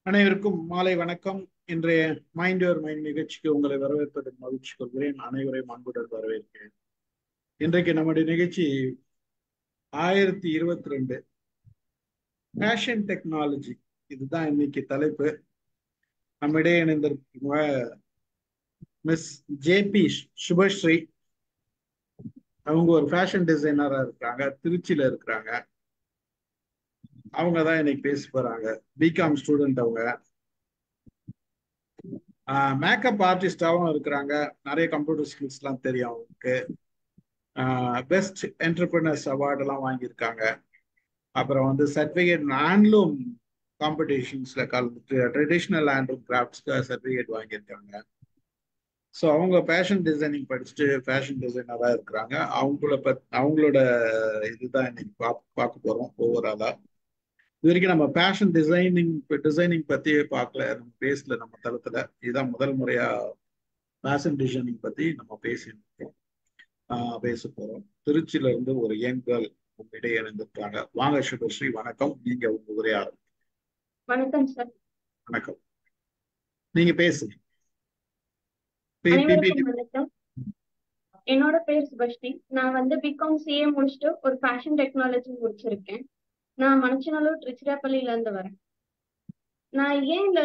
அனைவருக்கும் மாலை வணக்கம். இன்றைய மைண்ட் யுவர் மைண்ட் நிகழ்ச்சிக்கு உங்களை வரவேற்பதில் மகிழ்ச்சி கொள்கிறேன். அனைவரையும் அன்புடன் வரவேற்கிறேன். இன்றைக்கு நம்முடைய நிகழ்ச்சி 2022 ஃபேஷன் டெக்னாலஜி, இதுதான் இன்னைக்கு தலைப்பு. நம்மிடையே இணைந்திருக்கிற மிஸ் ஜேபி சுபஸ்ரீ, அவங்க ஒரு ஃபேஷன் டிசைனரா இருக்கிறாங்க, திருச்சியில இருக்கிறாங்க. அவங்க தான் இன்னைக்கு பேச போறாங்க. B Com student. அவங்க மேக்கப் ஆர்டிஸ்டாவும் இருக்கிறாங்க. நிறைய கம்ப்யூட்டர் ஸ்கில்ஸ் எல்லாம் தெரியும் அவங்களுக்கு. பெஸ்ட் என்டர்பிரினர்ஸ் அவார்டு எல்லாம் வாங்கியிருக்காங்க. அப்புறம் வந்து சர்டிஃபிகேட் ஹேண்ட்லூம் காம்படிஷன்ஸ்ல கலந்துட்டு ட்ரெடிஷ்னல் ஹேண்ட்லூம் கிராஃப்ட்ஸ்க்கு சர்டிஃபிகேட் வாங்கியிருக்காங்க. ஸோ அவங்க ஃபேஷன் டிசைனிங் படிச்சுட்டு ஃபேஷன் டிசைனராக இருக்கிறாங்க. அவங்களோட இதுதான் இன்னைக்கு பார்க்க போறோம் ஓவராலா. இது வரைக்கும் நம்ம ஃபேஷன் டிசைனிங் பத்தி பார்க்கல, நம்ம பேசல நம்ம தளத்துல. இதுதான் முதல் முறையா ஃபேஷன் டிசைனிங் பத்தி நம்ம பேசியிருக்கோம், பேச போறோம். திருச்சியில இருந்து ஒரு யங் கேர்ள் உங்களிடையே இணைந்திருக்காங்க. வாங்க சுபஸ்ரீ, வணக்கம். நீங்க உங்க உரையாடு. வணக்கம் சார். வணக்கம், நீங்க பேசுங்க. அனைவருக்கும் வணக்கம். என்னோட பேர் சுபஸ்ரீ. நான் வந்து பிகாம் சிஏ முடிச்சுட்டு ஒரு ஃபேஷன் டெக்னாலஜி முடிச்சிருக்கேன். நான் மணச்சநல்லூர் திருச்சிராப்பள்ளியில இருந்து வரேன். நான் ஏன் இந்த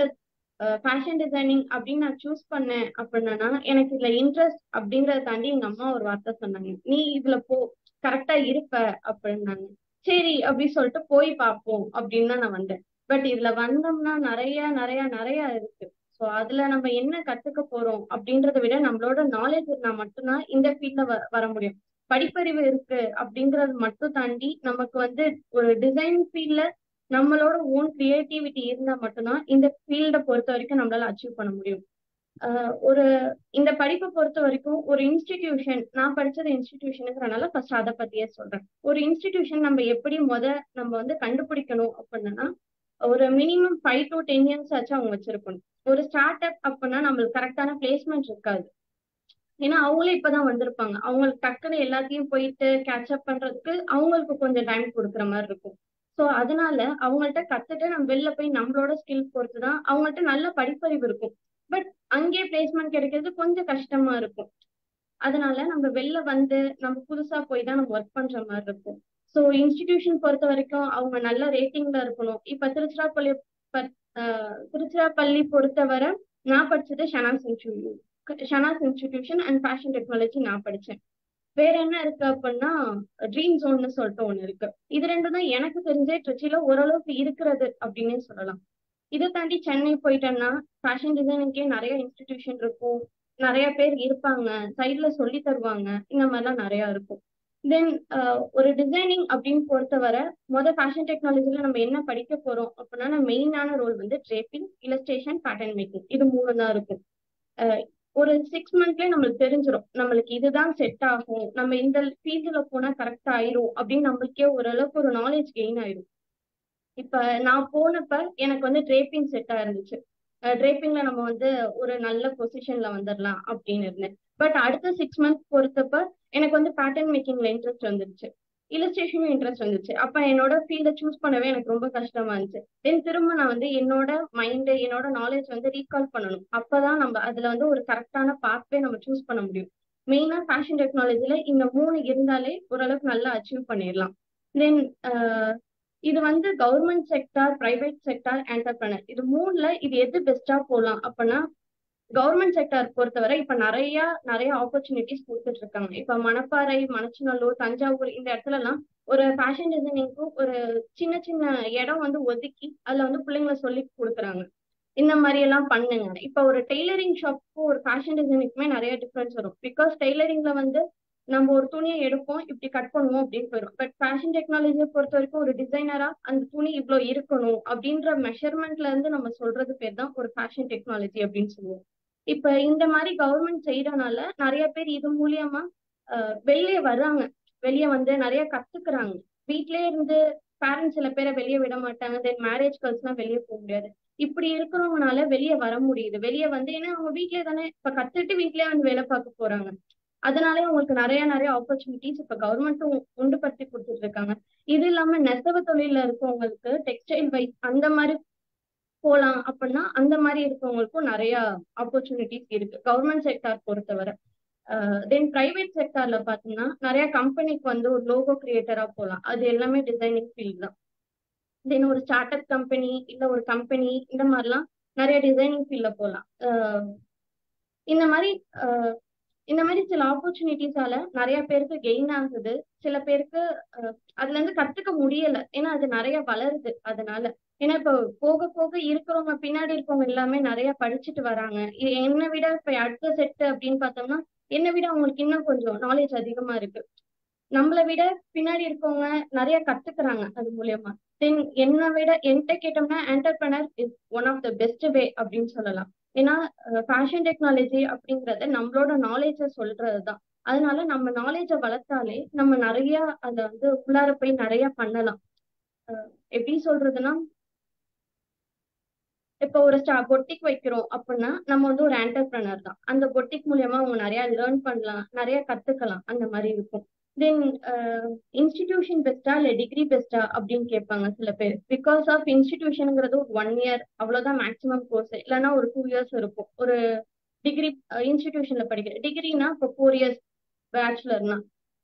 ஃபேஷன் டிசைனிங் அப்படின்னு நான் சூஸ் பண்ணேன் அப்படின்னா, எனக்கு இதுல இன்ட்ரெஸ்ட் அப்படின்றத தாண்டி எங்க அம்மா ஒரு வார்த்தை சொன்னாங்க, நீ இதுல போ, கரெக்டா இருப்ப அப்படின்னாங்க. சரி அப்படின்னு சொல்லிட்டு போய் பார்ப்போம் அப்படின்னு தான் நான் வந்தேன். பட் இதுல வந்தோம்னா நிறைய நிறைய நிறைய இருக்கு. ஸோ அதுல நம்ம என்ன கத்துக்க போறோம் அப்படின்றத விட நம்மளோட நாலேஜ் இருந்தா மட்டும்தான் இந்த ஃபீல்ட்ல வர முடியும். படிப்பறிவு இருக்கு அப்படிங்கறது மட்டும் தாண்டி நமக்கு வந்து ஒரு டிசைன் ஃபீல்ட்ல நம்மளோட ஓன் கிரியேட்டிவிட்டி இருந்தா மட்டும்தான் இந்த ஃபீல்டை பொறுத்த வரைக்கும் நம்மளால அச்சீவ் பண்ண முடியும். ஒரு இந்த படிப்பை பொறுத்த வரைக்கும் ஒரு இன்ஸ்டிடியூஷன், நான் படிச்சது இன்ஸ்டிடியூஷனுங்கிறனால ஃபர்ஸ்ட் அதை பத்தியே சொல்றேன். ஒரு இன்ஸ்டிடியூஷன் நம்ம எப்படி நம்ம வந்து கண்டுபிடிக்கணும் அப்படின்னா, ஒரு மினிமம் 5 to 10 years ஆச்சு அவங்க வச்சிருக்கணும். ஒரு ஸ்டார்ட் அப் அப்படின்னா நம்மளுக்கு கரெக்டான பிளேஸ்மெண்ட் இருக்காது. ஏன்னா அவங்களே இப்பதான் வந்திருப்பாங்க. அவங்களுக்கு டக்குன்னு எல்லாத்தையும் போயிட்டு கேட்சப் பண்றதுக்கு அவங்களுக்கு கொஞ்சம் டைம் கொடுக்குற மாதிரி இருக்கும். ஸோ அதனால அவங்கள்ட்ட கத்துட்டு நம்ம வெளில போய் நம்மளோட ஸ்கில் பொறுத்துதான். அவங்கள்ட்ட நல்ல படிப்பறிவு இருக்கும், பட் அங்கேயே பிளேஸ்மெண்ட் கிடைக்கிறது கொஞ்சம் கஷ்டமா இருக்கும். அதனால நம்ம வெளில வந்து நம்ம புதுசா போய் தான் நம்ம ஒர்க் பண்ற மாதிரி இருக்கும். ஸோ இன்ஸ்டிடியூஷன் பொறுத்த வரைக்கும் அவங்க நல்ல ரேட்டிங்ல இருக்கணும். இப்ப திருச்சிராப்பள்ளி பொறுத்தவரை நான் படிச்சது Shanaz institution and fashion technology நான் படிச்சேன். வேற என்ன இருக்கு அப்படின்னா, ட்ரீம் ஜோன்னு சொல்லிட்டு ஒண்ணு இருக்கு. இது ரெண்டும் தான் எனக்கு தெரிஞ்சே திருச்சியில ஓரளவுக்கு இருக்கிறது அப்படின்னே சொல்லலாம். இதை தாண்டி சென்னை போயிட்டேன்னா ஃபேஷன் டிசைனிங்கே நிறைய இன்ஸ்டிடியூஷன் இருக்கும், நிறைய பேர் இருப்பாங்க, சைட்ல சொல்லி தருவாங்க, இந்த மாதிரிலாம் நிறைய இருக்கும். தென் ஒரு டிசைனிங் அப்படின்னு பொறுத்தவரை ஃபேஷன் டெக்னாலஜில நம்ம என்ன படிக்க போறோம் அப்படின்னா, மெயினான ரோல் வந்து ட்ரேப்பிங், இல்லஸ்ட்ரேஷன், பேட்டர்ன் மேக்கிங், இது மூணு தான் இருக்கும். ஒரு 6 monthஸ்லயே நம்மளுக்கு தெரிஞ்சிடும் நம்மளுக்கு இதுதான் செட் ஆகும், நம்ம இந்த ஃபீல்டுல போனா கரெக்டா ஆயிரும் அப்படின்னு நம்மளுக்கே ஓரளவுக்கு ஒரு நாலேஜ் கெயின் ஆயிடும். இப்ப நான் போனப்ப எனக்கு வந்து ட்ரேப்பிங் செட்டா இருந்துச்சு. ட்ரேப்பிங்ல நம்ம வந்து ஒரு நல்ல பொசிஷன்ல வந்துடலாம் அப்படின்னு இருந்தேன். பட் அடுத்த 6 months பொறுத்தப்ப எனக்கு வந்து பேட்டர்ன் மேக்கிங்ல இன்ட்ரெஸ்ட் வந்துருச்சு, இல்லஸ்ட்ரேஷனும் இன்ட்ரெஸ்ட் வந்துச்சு. அப்ப என்னோட ஃபீல்டை சூஸ் பண்ணவே எனக்கு ரொம்ப கஷ்டமா இருந்துச்சு. தென் திரும்ப நான் வந்து என்னோட மைண்டு, என்னோட நாலேஜ் வந்து ரீகால் பண்ணணும். அப்பதான் நம்ம அதுல வந்து ஒரு கரெக்டான பாத்வே நம்ம சூஸ் பண்ண முடியும். மெயினா ஃபேஷன் டெக்னாலஜில இந்த மூணு இருந்தாலே ஓரளவுக்கு நல்லா அச்சீவ் பண்ணிடலாம். தென் இது வந்து government sector, private sector, entrepreneur, இது மூணுல இது எது பெஸ்டா போகலாம் அப்படின்னா, கவர்மெண்ட் செக்டார் பொறுத்தவரை இப்ப நிறைய நிறைய ஆப்பர்ச்சுனிட்டிஸ் கொடுத்துட்டு இருக்காங்க. இப்ப மணப்பாறை, மணச்சநல்லூர், தஞ்சாவூர் இந்த இடத்துல எல்லாம் ஒரு ஃபேஷன் டிசைனிங்க்கு ஒரு சின்ன சின்ன இடம் வந்து ஒதுக்கி அதுல வந்து பிள்ளைங்களை சொல்லி கொடுக்குறாங்க, இந்த மாதிரி எல்லாம் பண்ணுங்க. இப்ப ஒரு டெய்லரிங் ஷாப்புக்கும் ஒரு ஃபேஷன் டிசைனிங்குமே நிறைய டிஃபரன்ஸ் வரும். பிகாஸ் டெய்லரிங்ல வந்து நம்ம ஒரு துணியை எடுப்போம், இப்படி கட் பண்ணுவோம் அப்படின்னு போயிடும். பட் ஃபேஷன் டெக்னாலஜியை பொறுத்த வரைக்கும் ஒரு டிசைனரா அந்த துணி இவ்வளவு இருக்கணும் அப்படின்ற மெஷர்மெண்ட்ல இருந்து நம்ம சொல்றது பேர் தான் ஒரு ஃபேஷன் டெக்னாலஜி அப்படின்னு சொல்லுவோம். இப்ப இந்த மாதிரி கவர்மெண்ட் செய்யறதுனால நிறைய பேர் இது மூலியமா வெளியே வர்றாங்க, வெளியே வந்து நிறைய கத்துக்கிறாங்க. வீட்லயே இருந்து பேரண்ட்ஸ் சில பேரை வெளியே விட மாட்டாங்க, தென் மேரேஜ் கேர்ள்ஸ் எல்லாம் வெளியே போக முடியாது. இப்படி இருக்கிறவங்கனால வெளியே வர முடியுது. வெளியே வந்து ஏன்னா அவங்க வீட்லயே தானே இப்ப கத்துட்டு வீட்லயே வந்து வேலை பார்க்க போறாங்க. அதனாலே உங்களுக்கு நிறைய நிறைய ஆப்பர்ச்சுனிட்டிஸ் இப்ப கவர்மெண்ட்டும் உண்டுபடுத்தி கொடுத்துட்டு இருக்காங்க. இது இல்லாம நெசவு தொழில இருக்கவங்களுக்கு டெக்ஸ்டைல் வைஸ் அந்த மாதிரி போலாம் அப்படின்னா அந்த மாதிரி இருக்கவங்களுக்கும் நிறைய ஆப்பர்ச்சுனிட்டிஸ் இருக்கு கவர்மெண்ட் செக்டார் பொறுத்தவரை. தென் பிரைவேட் செக்டார்ல பாத்தீங்கன்னா நிறைய கம்பெனிக்கு வந்து ஒரு லோகோ கிரியேட்டரா போகலாம். அது எல்லாமே டிசைனிங் ஃபீல்ட் தான். தென் ஒரு ஸ்டார்ட் அப் கம்பெனி இல்ல ஒரு கம்பெனி இந்த மாதிரிலாம் நிறைய டிசைனிங் ஃபீல்ட்ல போகலாம். இந்த மாதிரி இந்த மாதிரி சில ஆப்பர்ச்சுனிட்டிஸால நிறைய பேருக்கு கெயின் ஆகுது. சில பேருக்கு அதுல இருந்து கத்துக்க முடியல, ஏன்னா அது நிறைய வளருது அதனால. ஏன்னா இப்போ போக போக இருக்கிறவங்க பின்னாடி இருக்கவங்க எல்லாமே நிறைய படிச்சுட்டு வராங்க. என்னை விட இப்ப அடுத்த செட் அப்படின்னு பார்த்தோம்னா என்னை விட அவங்களுக்கு இன்னும் கொஞ்சம் நாலேஜ் அதிகமா இருக்கு. நம்மளை விட பின்னாடி இருக்கவங்க நிறைய கத்துக்கிறாங்க அது மூலியமா. தென் என்னை விட என்கிட்ட கேட்டோம்னா entrepreneur is one of the best way அப்படின்னு சொல்லலாம். ஏன்னா ஃபேஷன் டெக்னாலஜி அப்படிங்கறது நம்மளோட நாலேஜ சொல்றதுதான். அதனால நம்ம நாலேஜை வளர்த்தாலே நம்ம நிறைய அதை வந்து உள்ளார போய் நிறைய பண்ணலாம். எப்படி சொல்றதுன்னா, இப்போ ஒரு பொட்டிக் வைக்கிறோம் அப்படின்னா நம்ம வந்து ஒரு என்டர்பிரனர் தான். அந்த பொட்டிக் மூலியமா அவங்க நிறைய லேர்ன் பண்ணலாம், நிறைய கத்துக்கலாம், அந்த மாதிரி இருக்கும். தென் இன்ஸ்டிடியூஷன் பெஸ்டா இல்ல டிகிரி பெஸ்டா அப்படின்னு கேட்பாங்க சில பேர். பிகாஸ் ஆஃப் இன்ஸ்டிடியூஷனுங்கிறது ஒரு 1 இயர் அவ்வளவுதான் மேக்ஸிமம் கோர்ஸ், இல்லைன்னா ஒரு 2 இயர்ஸ் இருக்கும். ஒரு டிகிரி இன்ஸ்டிடியூஷன்ல படிக்கிற டிகிரினா இப்போ 4 இயர்ஸ் பேச்சுலர்னா.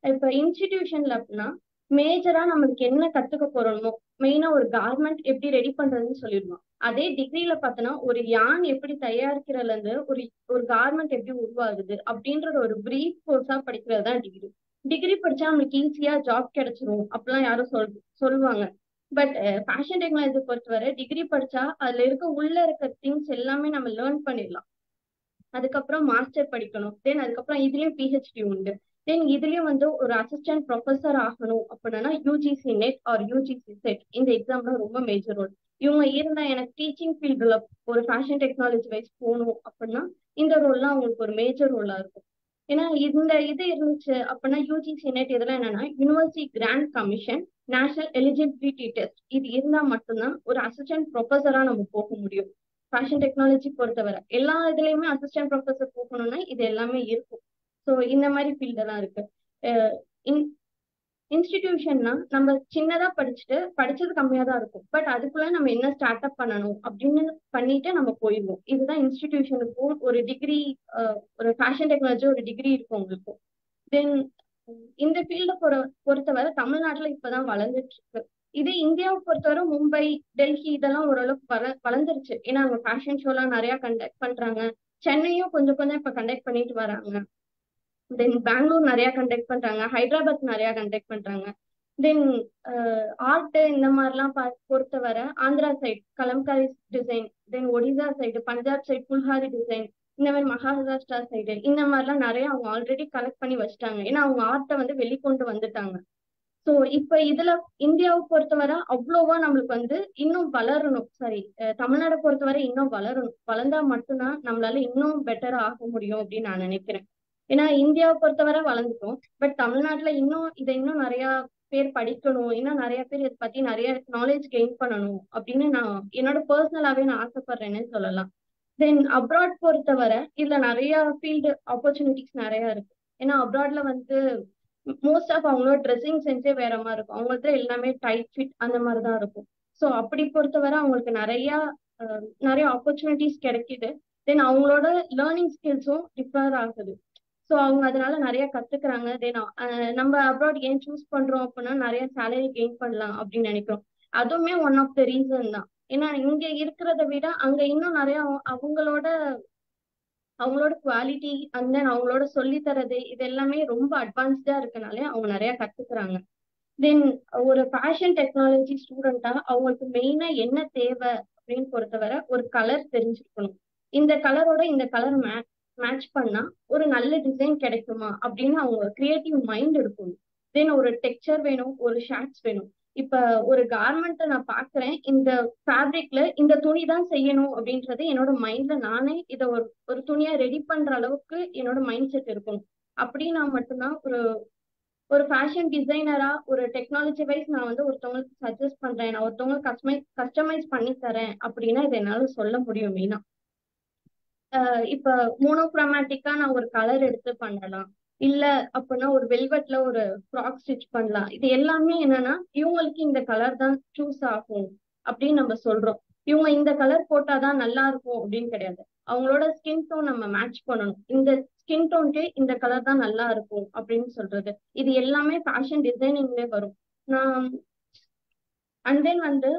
இப்ப இன்ஸ்டிடியூஷன்ல அப்படின்னா மேஜரா நம்மளுக்கு என்ன கத்துக்க போறோமோ, மெயினா ஒரு கார்மெண்ட் எப்படி ரெடி பண்றதுன்னு சொல்லிடுவோம். அதே டிகிரில பார்த்தோன்னா ஒரு யான் எப்படி தயாரிக்கிறதுல இருந்து ஒரு ஒரு கார்மெண்ட் எப்படி உருவாகுது அப்படின்றது ஒரு பிரீஃப் கோர்ஸா படிக்கிறது தான் டிகிரி. டிகிரி படிச்சா நம்மளுக்கு ஈஸியா ஜாப் கிடைச்சிரும் அப்படிலாம் யாரும் சொல்லுவாங்க. பட் ஃபேஷன் டெக்னாலஜி பொறுத்தவரை டிகிரி படிச்சா அதுல உள்ள இருக்க திங்ஸ் எல்லாமே நம்ம லேர்ன் பண்ணிடலாம். அதுக்கப்புறம் மாஸ்டர் படிக்கணும். தென் அதுக்கப்புறம் இதுலயும் பிஹெச்டி உண்டு. தென் இதுலயும் வந்து ஒரு அசிஸ்டன்ட் ப்ரொஃபஸர் ஆகணும் அப்படின்னா UGC NET or UGC SET இந்த எக்ஸாம்ல ரொம்ப மேஜர் ரோல். இவங்க இருந்தா எனக்கு டீச்சிங் ஃபீல்டுல ஒரு ஃபேஷன் டெக்னாலஜி வைஸ் போகணும் அப்படின்னா இந்த ரோல்லாம் அவங்களுக்கு ஒரு மேஜர் ரோலா இருக்கும். ஏன்னா இந்த இது இருந்துச்சு அப்படின்னா யூஜிசி நெட் இதெல்லாம் என்னன்னா university grant commission, national eligibility test, இது இருந்தா மட்டும்தான் ஒரு அசிஸ்டன்ட் ப்ரொஃபஸரா நம்ம போக முடியும். ஃபேஷன் டெக்னாலஜி பொறுத்தவரை எல்லா இதுலயுமே அசிஸ்டன்ட் ப்ரொஃபஸர் போகணும்னா இது எல்லாமே இருக்கும். ஸோ இந்த மாதிரி ஃபீல்ட் எல்லாம் இருக்கு. இன்ஸ்டிடியூஷன்னா நம்ம சின்னதா படிச்சது கம்மியா தான் இருக்கும். பட் அதுக்குள்ள நம்ம என்ன ஸ்டார்ட் அப் பண்ணணும் அப்படின்னு பண்ணிட்டு நம்ம போயிடுவோம். இதுதான் இன்ஸ்டிடியூஷனுக்கும் ஒரு டிகிரி, ஒரு ஃபேஷன் டெக்னாலஜி ஒரு டிகிரி இருக்கும் உங்களுக்கு. தென் இந்த ஃபீல்ட பொறுத்தவரை தமிழ்நாட்டுல இப்பதான் வளர்ந்துட்டு இருக்கு. இது இந்தியாவை பொறுத்தவரை மும்பை, டெல்லி இதெல்லாம் ஓரளவுக்கு வளர்ந்துருச்சு. ஏன்னா அங்க ஃபேஷன் ஷோ எல்லாம் நிறைய கண்டக்ட் பண்றாங்க. சென்னையும் கொஞ்சம் கொஞ்சம் இப்ப கண்டக்ட் பண்ணிட்டு வராங்க. தென் பெங்களூர் நிறைய கண்டக்ட் பண்றாங்க, ஹைதராபாத் நிறைய கண்டக்ட் பண்றாங்க. தென் ஆர்ட் இந்த மாதிரிலாம் பொறுத்தவரை Andhra side Kalamkari design, then Odisha side, Punjab side Phulkari design, இந்த மாதிரி மகாராஷ்டிரா சைடு இந்த மாதிரிலாம் நிறைய அவங்க ஆல்ரெடி கலெக்ட் பண்ணி வச்சுட்டாங்க. ஏன்னா அவங்க ஆர்ட்டை வந்து வெளிக்கொண்டு வந்துட்டாங்க. ஸோ இப்ப இதுல இந்தியாவை பொறுத்தவரை அவ்வளோவா நம்மளுக்கு வந்து இன்னும் வளரணும். சாரி, தமிழ்நாடை பொறுத்தவரை இன்னும் வளரணும். வளர்ந்தா மட்டும்தான் நம்மளால இன்னும் பெட்டரா ஆக முடியும் அப்படின்னு நான் நினைக்கிறேன். ஏன்னா இந்தியாவை பொறுத்தவரை வளர்ந்துட்டோம். பட் தமிழ்நாட்டுல இன்னும் நிறைய பேர் படிக்கணும், இன்னும் நிறைய பேர் இதை பத்தி நிறைய நாலேஜ் கெயின் பண்ணணும் அப்படின்னு நான் என்னோட பர்சனலாவே நான் ஆசைப்படுறேன்னு சொல்லலாம். தென் அப்ராட் பொறுத்தவரை இதுல நிறைய ஃபீல்டு ஆப்பர்ச்சுனிட்டிஸ் நிறைய இருக்கு. ஏன்னா அப்ராட்ல வந்து மோஸ்ட் ஆஃப் அவங்களோட ட்ரெஸ்ஸிங் சென்ஸே வேற மாதிரி இருக்கும். அவங்களுக்கு எல்லாமே டைட் ஃபிட் அந்த மாதிரி தான் இருக்கும். ஸோ அப்படி பொறுத்தவரை அவங்களுக்கு நிறைய ஆப்பர்ச்சுனிட்டிஸ் கிடைக்குது. தென் அவங்களோட லேர்னிங் ஸ்கில்ஸும் டிஃபர் ஆகுது. ஸோ அவங்க அதனால நிறைய கத்துக்கிறாங்க. தென் நம்ம அப்ராட் ஏன் சூஸ் பண்றோம் அப்படின்னா நிறைய சேலரி கெயின் பண்ணலாம் அப்படின்னு நினைக்கிறோம். அதுவுமே ஒன் ஆஃப் த ரீசன் தான். ஏன்னா இங்க இருக்கிறத விட அங்க இன்னும் நிறைய அவங்களோட அவங்களோட குவாலிட்டி அண்ட் தென் அவங்களோட சொல்லி தரது இது எல்லாமே ரொம்ப அட்வான்ஸ்டா இருக்கனாலே அவங்க நிறைய கத்துக்கிறாங்க. தென் ஒரு ஃபேஷன் டெக்னாலஜி ஸ்டூடெண்டா அவங்களுக்கு மெயினா என்ன தேவை அப்படின்னு பொறுத்தவரை ஒரு கலர் தெரிஞ்சிருக்கணும். இந்த கலரோட இந்த கலர் மேட்ச் பண்ணா ஒரு நல்ல டிசைன் கிடைக்குமா அப்படின்னு அவங்க கிரியேட்டிவ் மைண்ட் இருக்கணும். தென் ஒரு டெக்ஸ்சர் வேணும், ஒரு ஷேட்ஸ் வேணும். இப்ப ஒரு கார்மெண்ட்டை நான் பாக்குறேன், இந்த ஃபேப்ரிக்ல இந்த துணி தான் செய்யணும் அப்படின்றது என்னோட மைண்ட்ல நானே இதை ஒரு துணியா ரெடி பண்ற அளவுக்கு என்னோட மைண்ட் செட் இருக்கணும். அப்படின்னா மட்டும்தான் ஒரு ஒரு ஃபேஷன் டிசைனரா ஒரு டெக்னாலஜி வைஸ் நான் வந்து ஒருத்தவங்களுக்கு சஜஸ்ட் பண்றேன், நான் ஒருத்தவங்களுக்கு கஸ்டமைஸ் பண்ணி தரேன் அப்படின்னா இதை என்னால சொல்ல முடியும் மெயினா. இப்ப மோனோக்ரோமேட்டிக்கா நான் ஒரு கலர் எடுத்து பண்ணலாம், இல்ல அப்படின்னா ஒரு வெல்வெட்ல ஒரு ஃப்ராக் ஸ்டிச் பண்ணலாம். இது எல்லாமே என்னன்னா இவங்களுக்கு இந்த கலர் தான் சூஸ் ஆகும் அப்படின்னு நம்ம சொல்றோம். இவங்க இந்த கலர் போட்டாதான் நல்லா இருக்கும் அப்படின்னு கிடையாது. அவங்களோட ஸ்கின் டோன் நம்ம மேட்ச் பண்ணணும். இந்த ஸ்கின் டோனுக்கு இந்த கலர் தான் நல்லா இருக்கும் அப்படின்னு சொல்றது. இது எல்லாமே ஃபேஷன் டிசைனிங்லேயே வரும். நான் அண்ட் தென் வந்து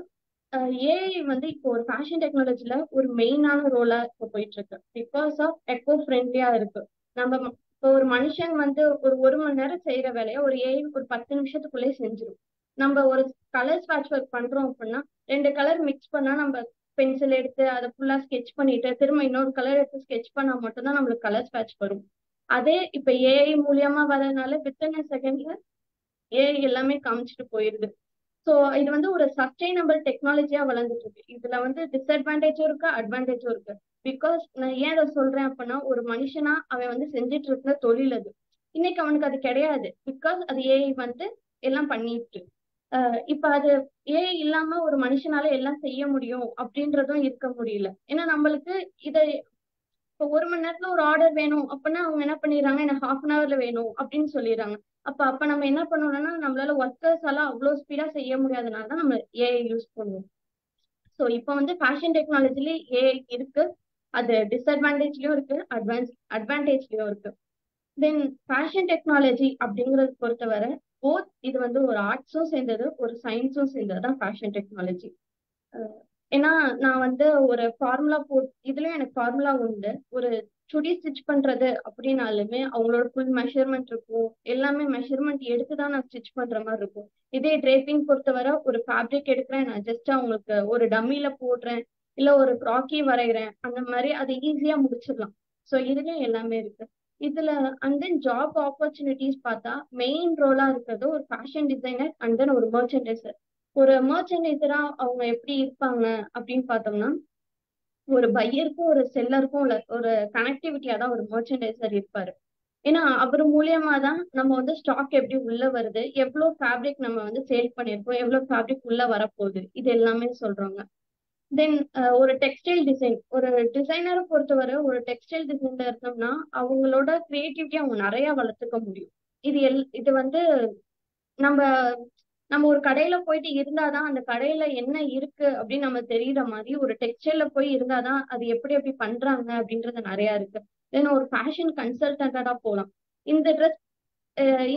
ஏஐ வந்து இப்போ ஒரு ஃபேஷன் டெக்னாலஜில ஒரு மெயினான ரோலா இப்போ போயிட்டு இருக்கு. பிகாஸ் ஆஃப் எக்கோ ஃப்ரெண்ட்லியா இருக்கு. இப்போ ஒரு மனுஷன் வந்து ஒரு மணி நேரம் செய்யற வேலையை ஒரு ஏஐ ஒரு 10 நிமிஷத்துக்குள்ளே செஞ்சிடும். நம்ம ஒரு கலர் ஸ்வாட்ச் ஒர்க் பண்றோம் அப்படின்னா 2 கலர் மிக்ஸ் பண்ணா நம்ம பென்சில் எடுத்து அதை ஃபுல்லா ஸ்கெட்ச் பண்ணிட்டு திரும்ப இன்னொரு கலர் எடுத்து ஸ்கெட்ச் பண்ணா மட்டும்தான் நம்மளுக்கு கலர் ஸ்வாட்ச் வரும். அதே இப்ப ஏஐ மூலியமா வரதுனால வித்தின் செகண்ட்ல ஏஐ எல்லாமே காமிச்சிட்டு போயிருது. ஸோ இது வந்து ஒரு சஸ்டைனபிள் டெக்னாலஜியா வளர்ந்துட்டு இருக்கு. இதுல வந்து டிஸ்அட்வான்டேஜும் இருக்கு, அட்வான்டேஜும் இருக்கு. பிகாஸ் நான் ஏன் அதை சொல்றேன் அப்படின்னா, ஒரு மனுஷனா அவன் வந்து செஞ்சுட்டு இருக்கிற தொழில் அது. இன்னைக்கு அவனுக்கு அது கிடையாது. பிகாஸ் அது ஏஐ வந்து எல்லாம் பண்ணிட்டு. இப்ப அது ஏஐ இல்லாம ஒரு மனுஷனால எல்லாம் செய்ய முடியும் அப்படின்றதும் இருக்க முடியல. ஏன்னா நம்மளுக்கு இதை இப்போ 1 மணி நேரத்துல ஒரு ஆர்டர் வேணும் அப்படின்னா அவங்க என்ன பண்ணிடுறாங்க, எனக்கு ஹாஃப்-அன்-ஹவர்ல வேணும் அப்படின்னு சொல்லிடுறாங்க. அப்ப நம்ம என்ன பண்ணணும்னா, நம்மளால ஒர்க்கர்ஸ் எல்லாம் அவ்வளவு ஸ்பீடா செய்ய முடியாதனால தான் நம்ம ஏஐ யூஸ் பண்ணுவோம். ஸோ இப்போ வந்து ஃபேஷன் டெக்னாலஜில ஏஐ இருக்கு. அது டிஸ்அட்வான்டேஜ்லயும் இருக்கு, அட்வான்டேஜ்லயும் இருக்கு. தென் ஃபேஷன் டெக்னாலஜி அப்படிங்கறது பொறுத்தவரை போத் இது வந்து ஒரு ஆர்ட்ஸும் சேர்ந்தது, ஒரு சயின்ஸும் சேர்ந்தது தான் ஃபேஷன் டெக்னாலஜி. ஏன்னா நான் வந்து ஒரு ஃபார்முலா இதுலயும் எனக்கு ஃபார்முலா உண்டு. ஒரு சுடி ஸ்டிச் பண்றது அப்படின்னாலுமே அவங்களோட ஃபுல் மெஷர்மெண்ட் இருக்கும். எல்லாமே மெஷர்மெண்ட் எடுத்துதான் நான் ஸ்டிச் பண்ற மாதிரி இருக்கும். இதே டிரேப்பிங் பொறுத்தவரை ஒரு ஃபேப்ரிக் எடுக்கிறேன், நான் ஜஸ்ட் அவங்களுக்கு ஒரு டம்மில போடுறேன், இல்ல ஒரு க்ராக்கி வரைகிறேன், அந்த மாதிரி அதை ஈஸியா முடிச்சிடலாம். ஸோ இதுலயும் எல்லாமே இருக்கு. இதுல அண்ட் தென் ஜாப் ஆப்பர்ச்சுனிட்டிஸ் பார்த்தா மெயின் ரோலா இருக்கிறது ஒரு ஃபேஷன் டிசைனர் அண்ட் தென் ஒரு மர்ச்சன்டைசர். ஒரு மர்ச்சன்டைசரா அவங்க எப்படி இருப்பாங்க அப்படின்னு பார்த்தோம்னா, ஒரு பையருக்கும் ஒரு செல்லருக்கும் உள்ள ஒரு கனெக்டிவிட்டியா தான் ஒரு மர்ச்சன்டைசர் இருப்பாரு. ஏன்னா அவர் மூலியமா தான் நம்ம வந்து ஸ்டாக் எப்படி உள்ள வருது, எவ்வளவு ஃபேப்ரிக் நம்ம வந்து சேல் பண்ணியிருக்கோம், எவ்வளவு ஃபேப்ரிக் உள்ள வரப்போகுது, இது எல்லாமே சொல்றாங்க. தென் ஒரு டெக்ஸ்டைல் டிசைன், ஒரு டிசைனரை பொறுத்தவரை ஒரு டெக்ஸ்டைல் டிசைன்ல இருந்தோம்னா அவங்களோட கிரியேட்டிவிட்டி அவங்க நிறைய வளர்த்துக்க முடியும். இது வந்து நம்ம நம்ம ஒரு கடையில போயிட்டு இருந்தாதான் அந்த கடையில என்ன இருக்கு அப்படின்னு நம்ம தெரியற மாதிரி ஒரு டெக்ஸ்டைல்ல போய் இருந்தாதான் அது எப்படி எப்படி பண்றாங்க அப்படின்றது நிறைய இருக்கு. தென் ஒரு ஃபேஷன் கன்சல்டன்டா போகலாம். இந்த ட்ரெஸ்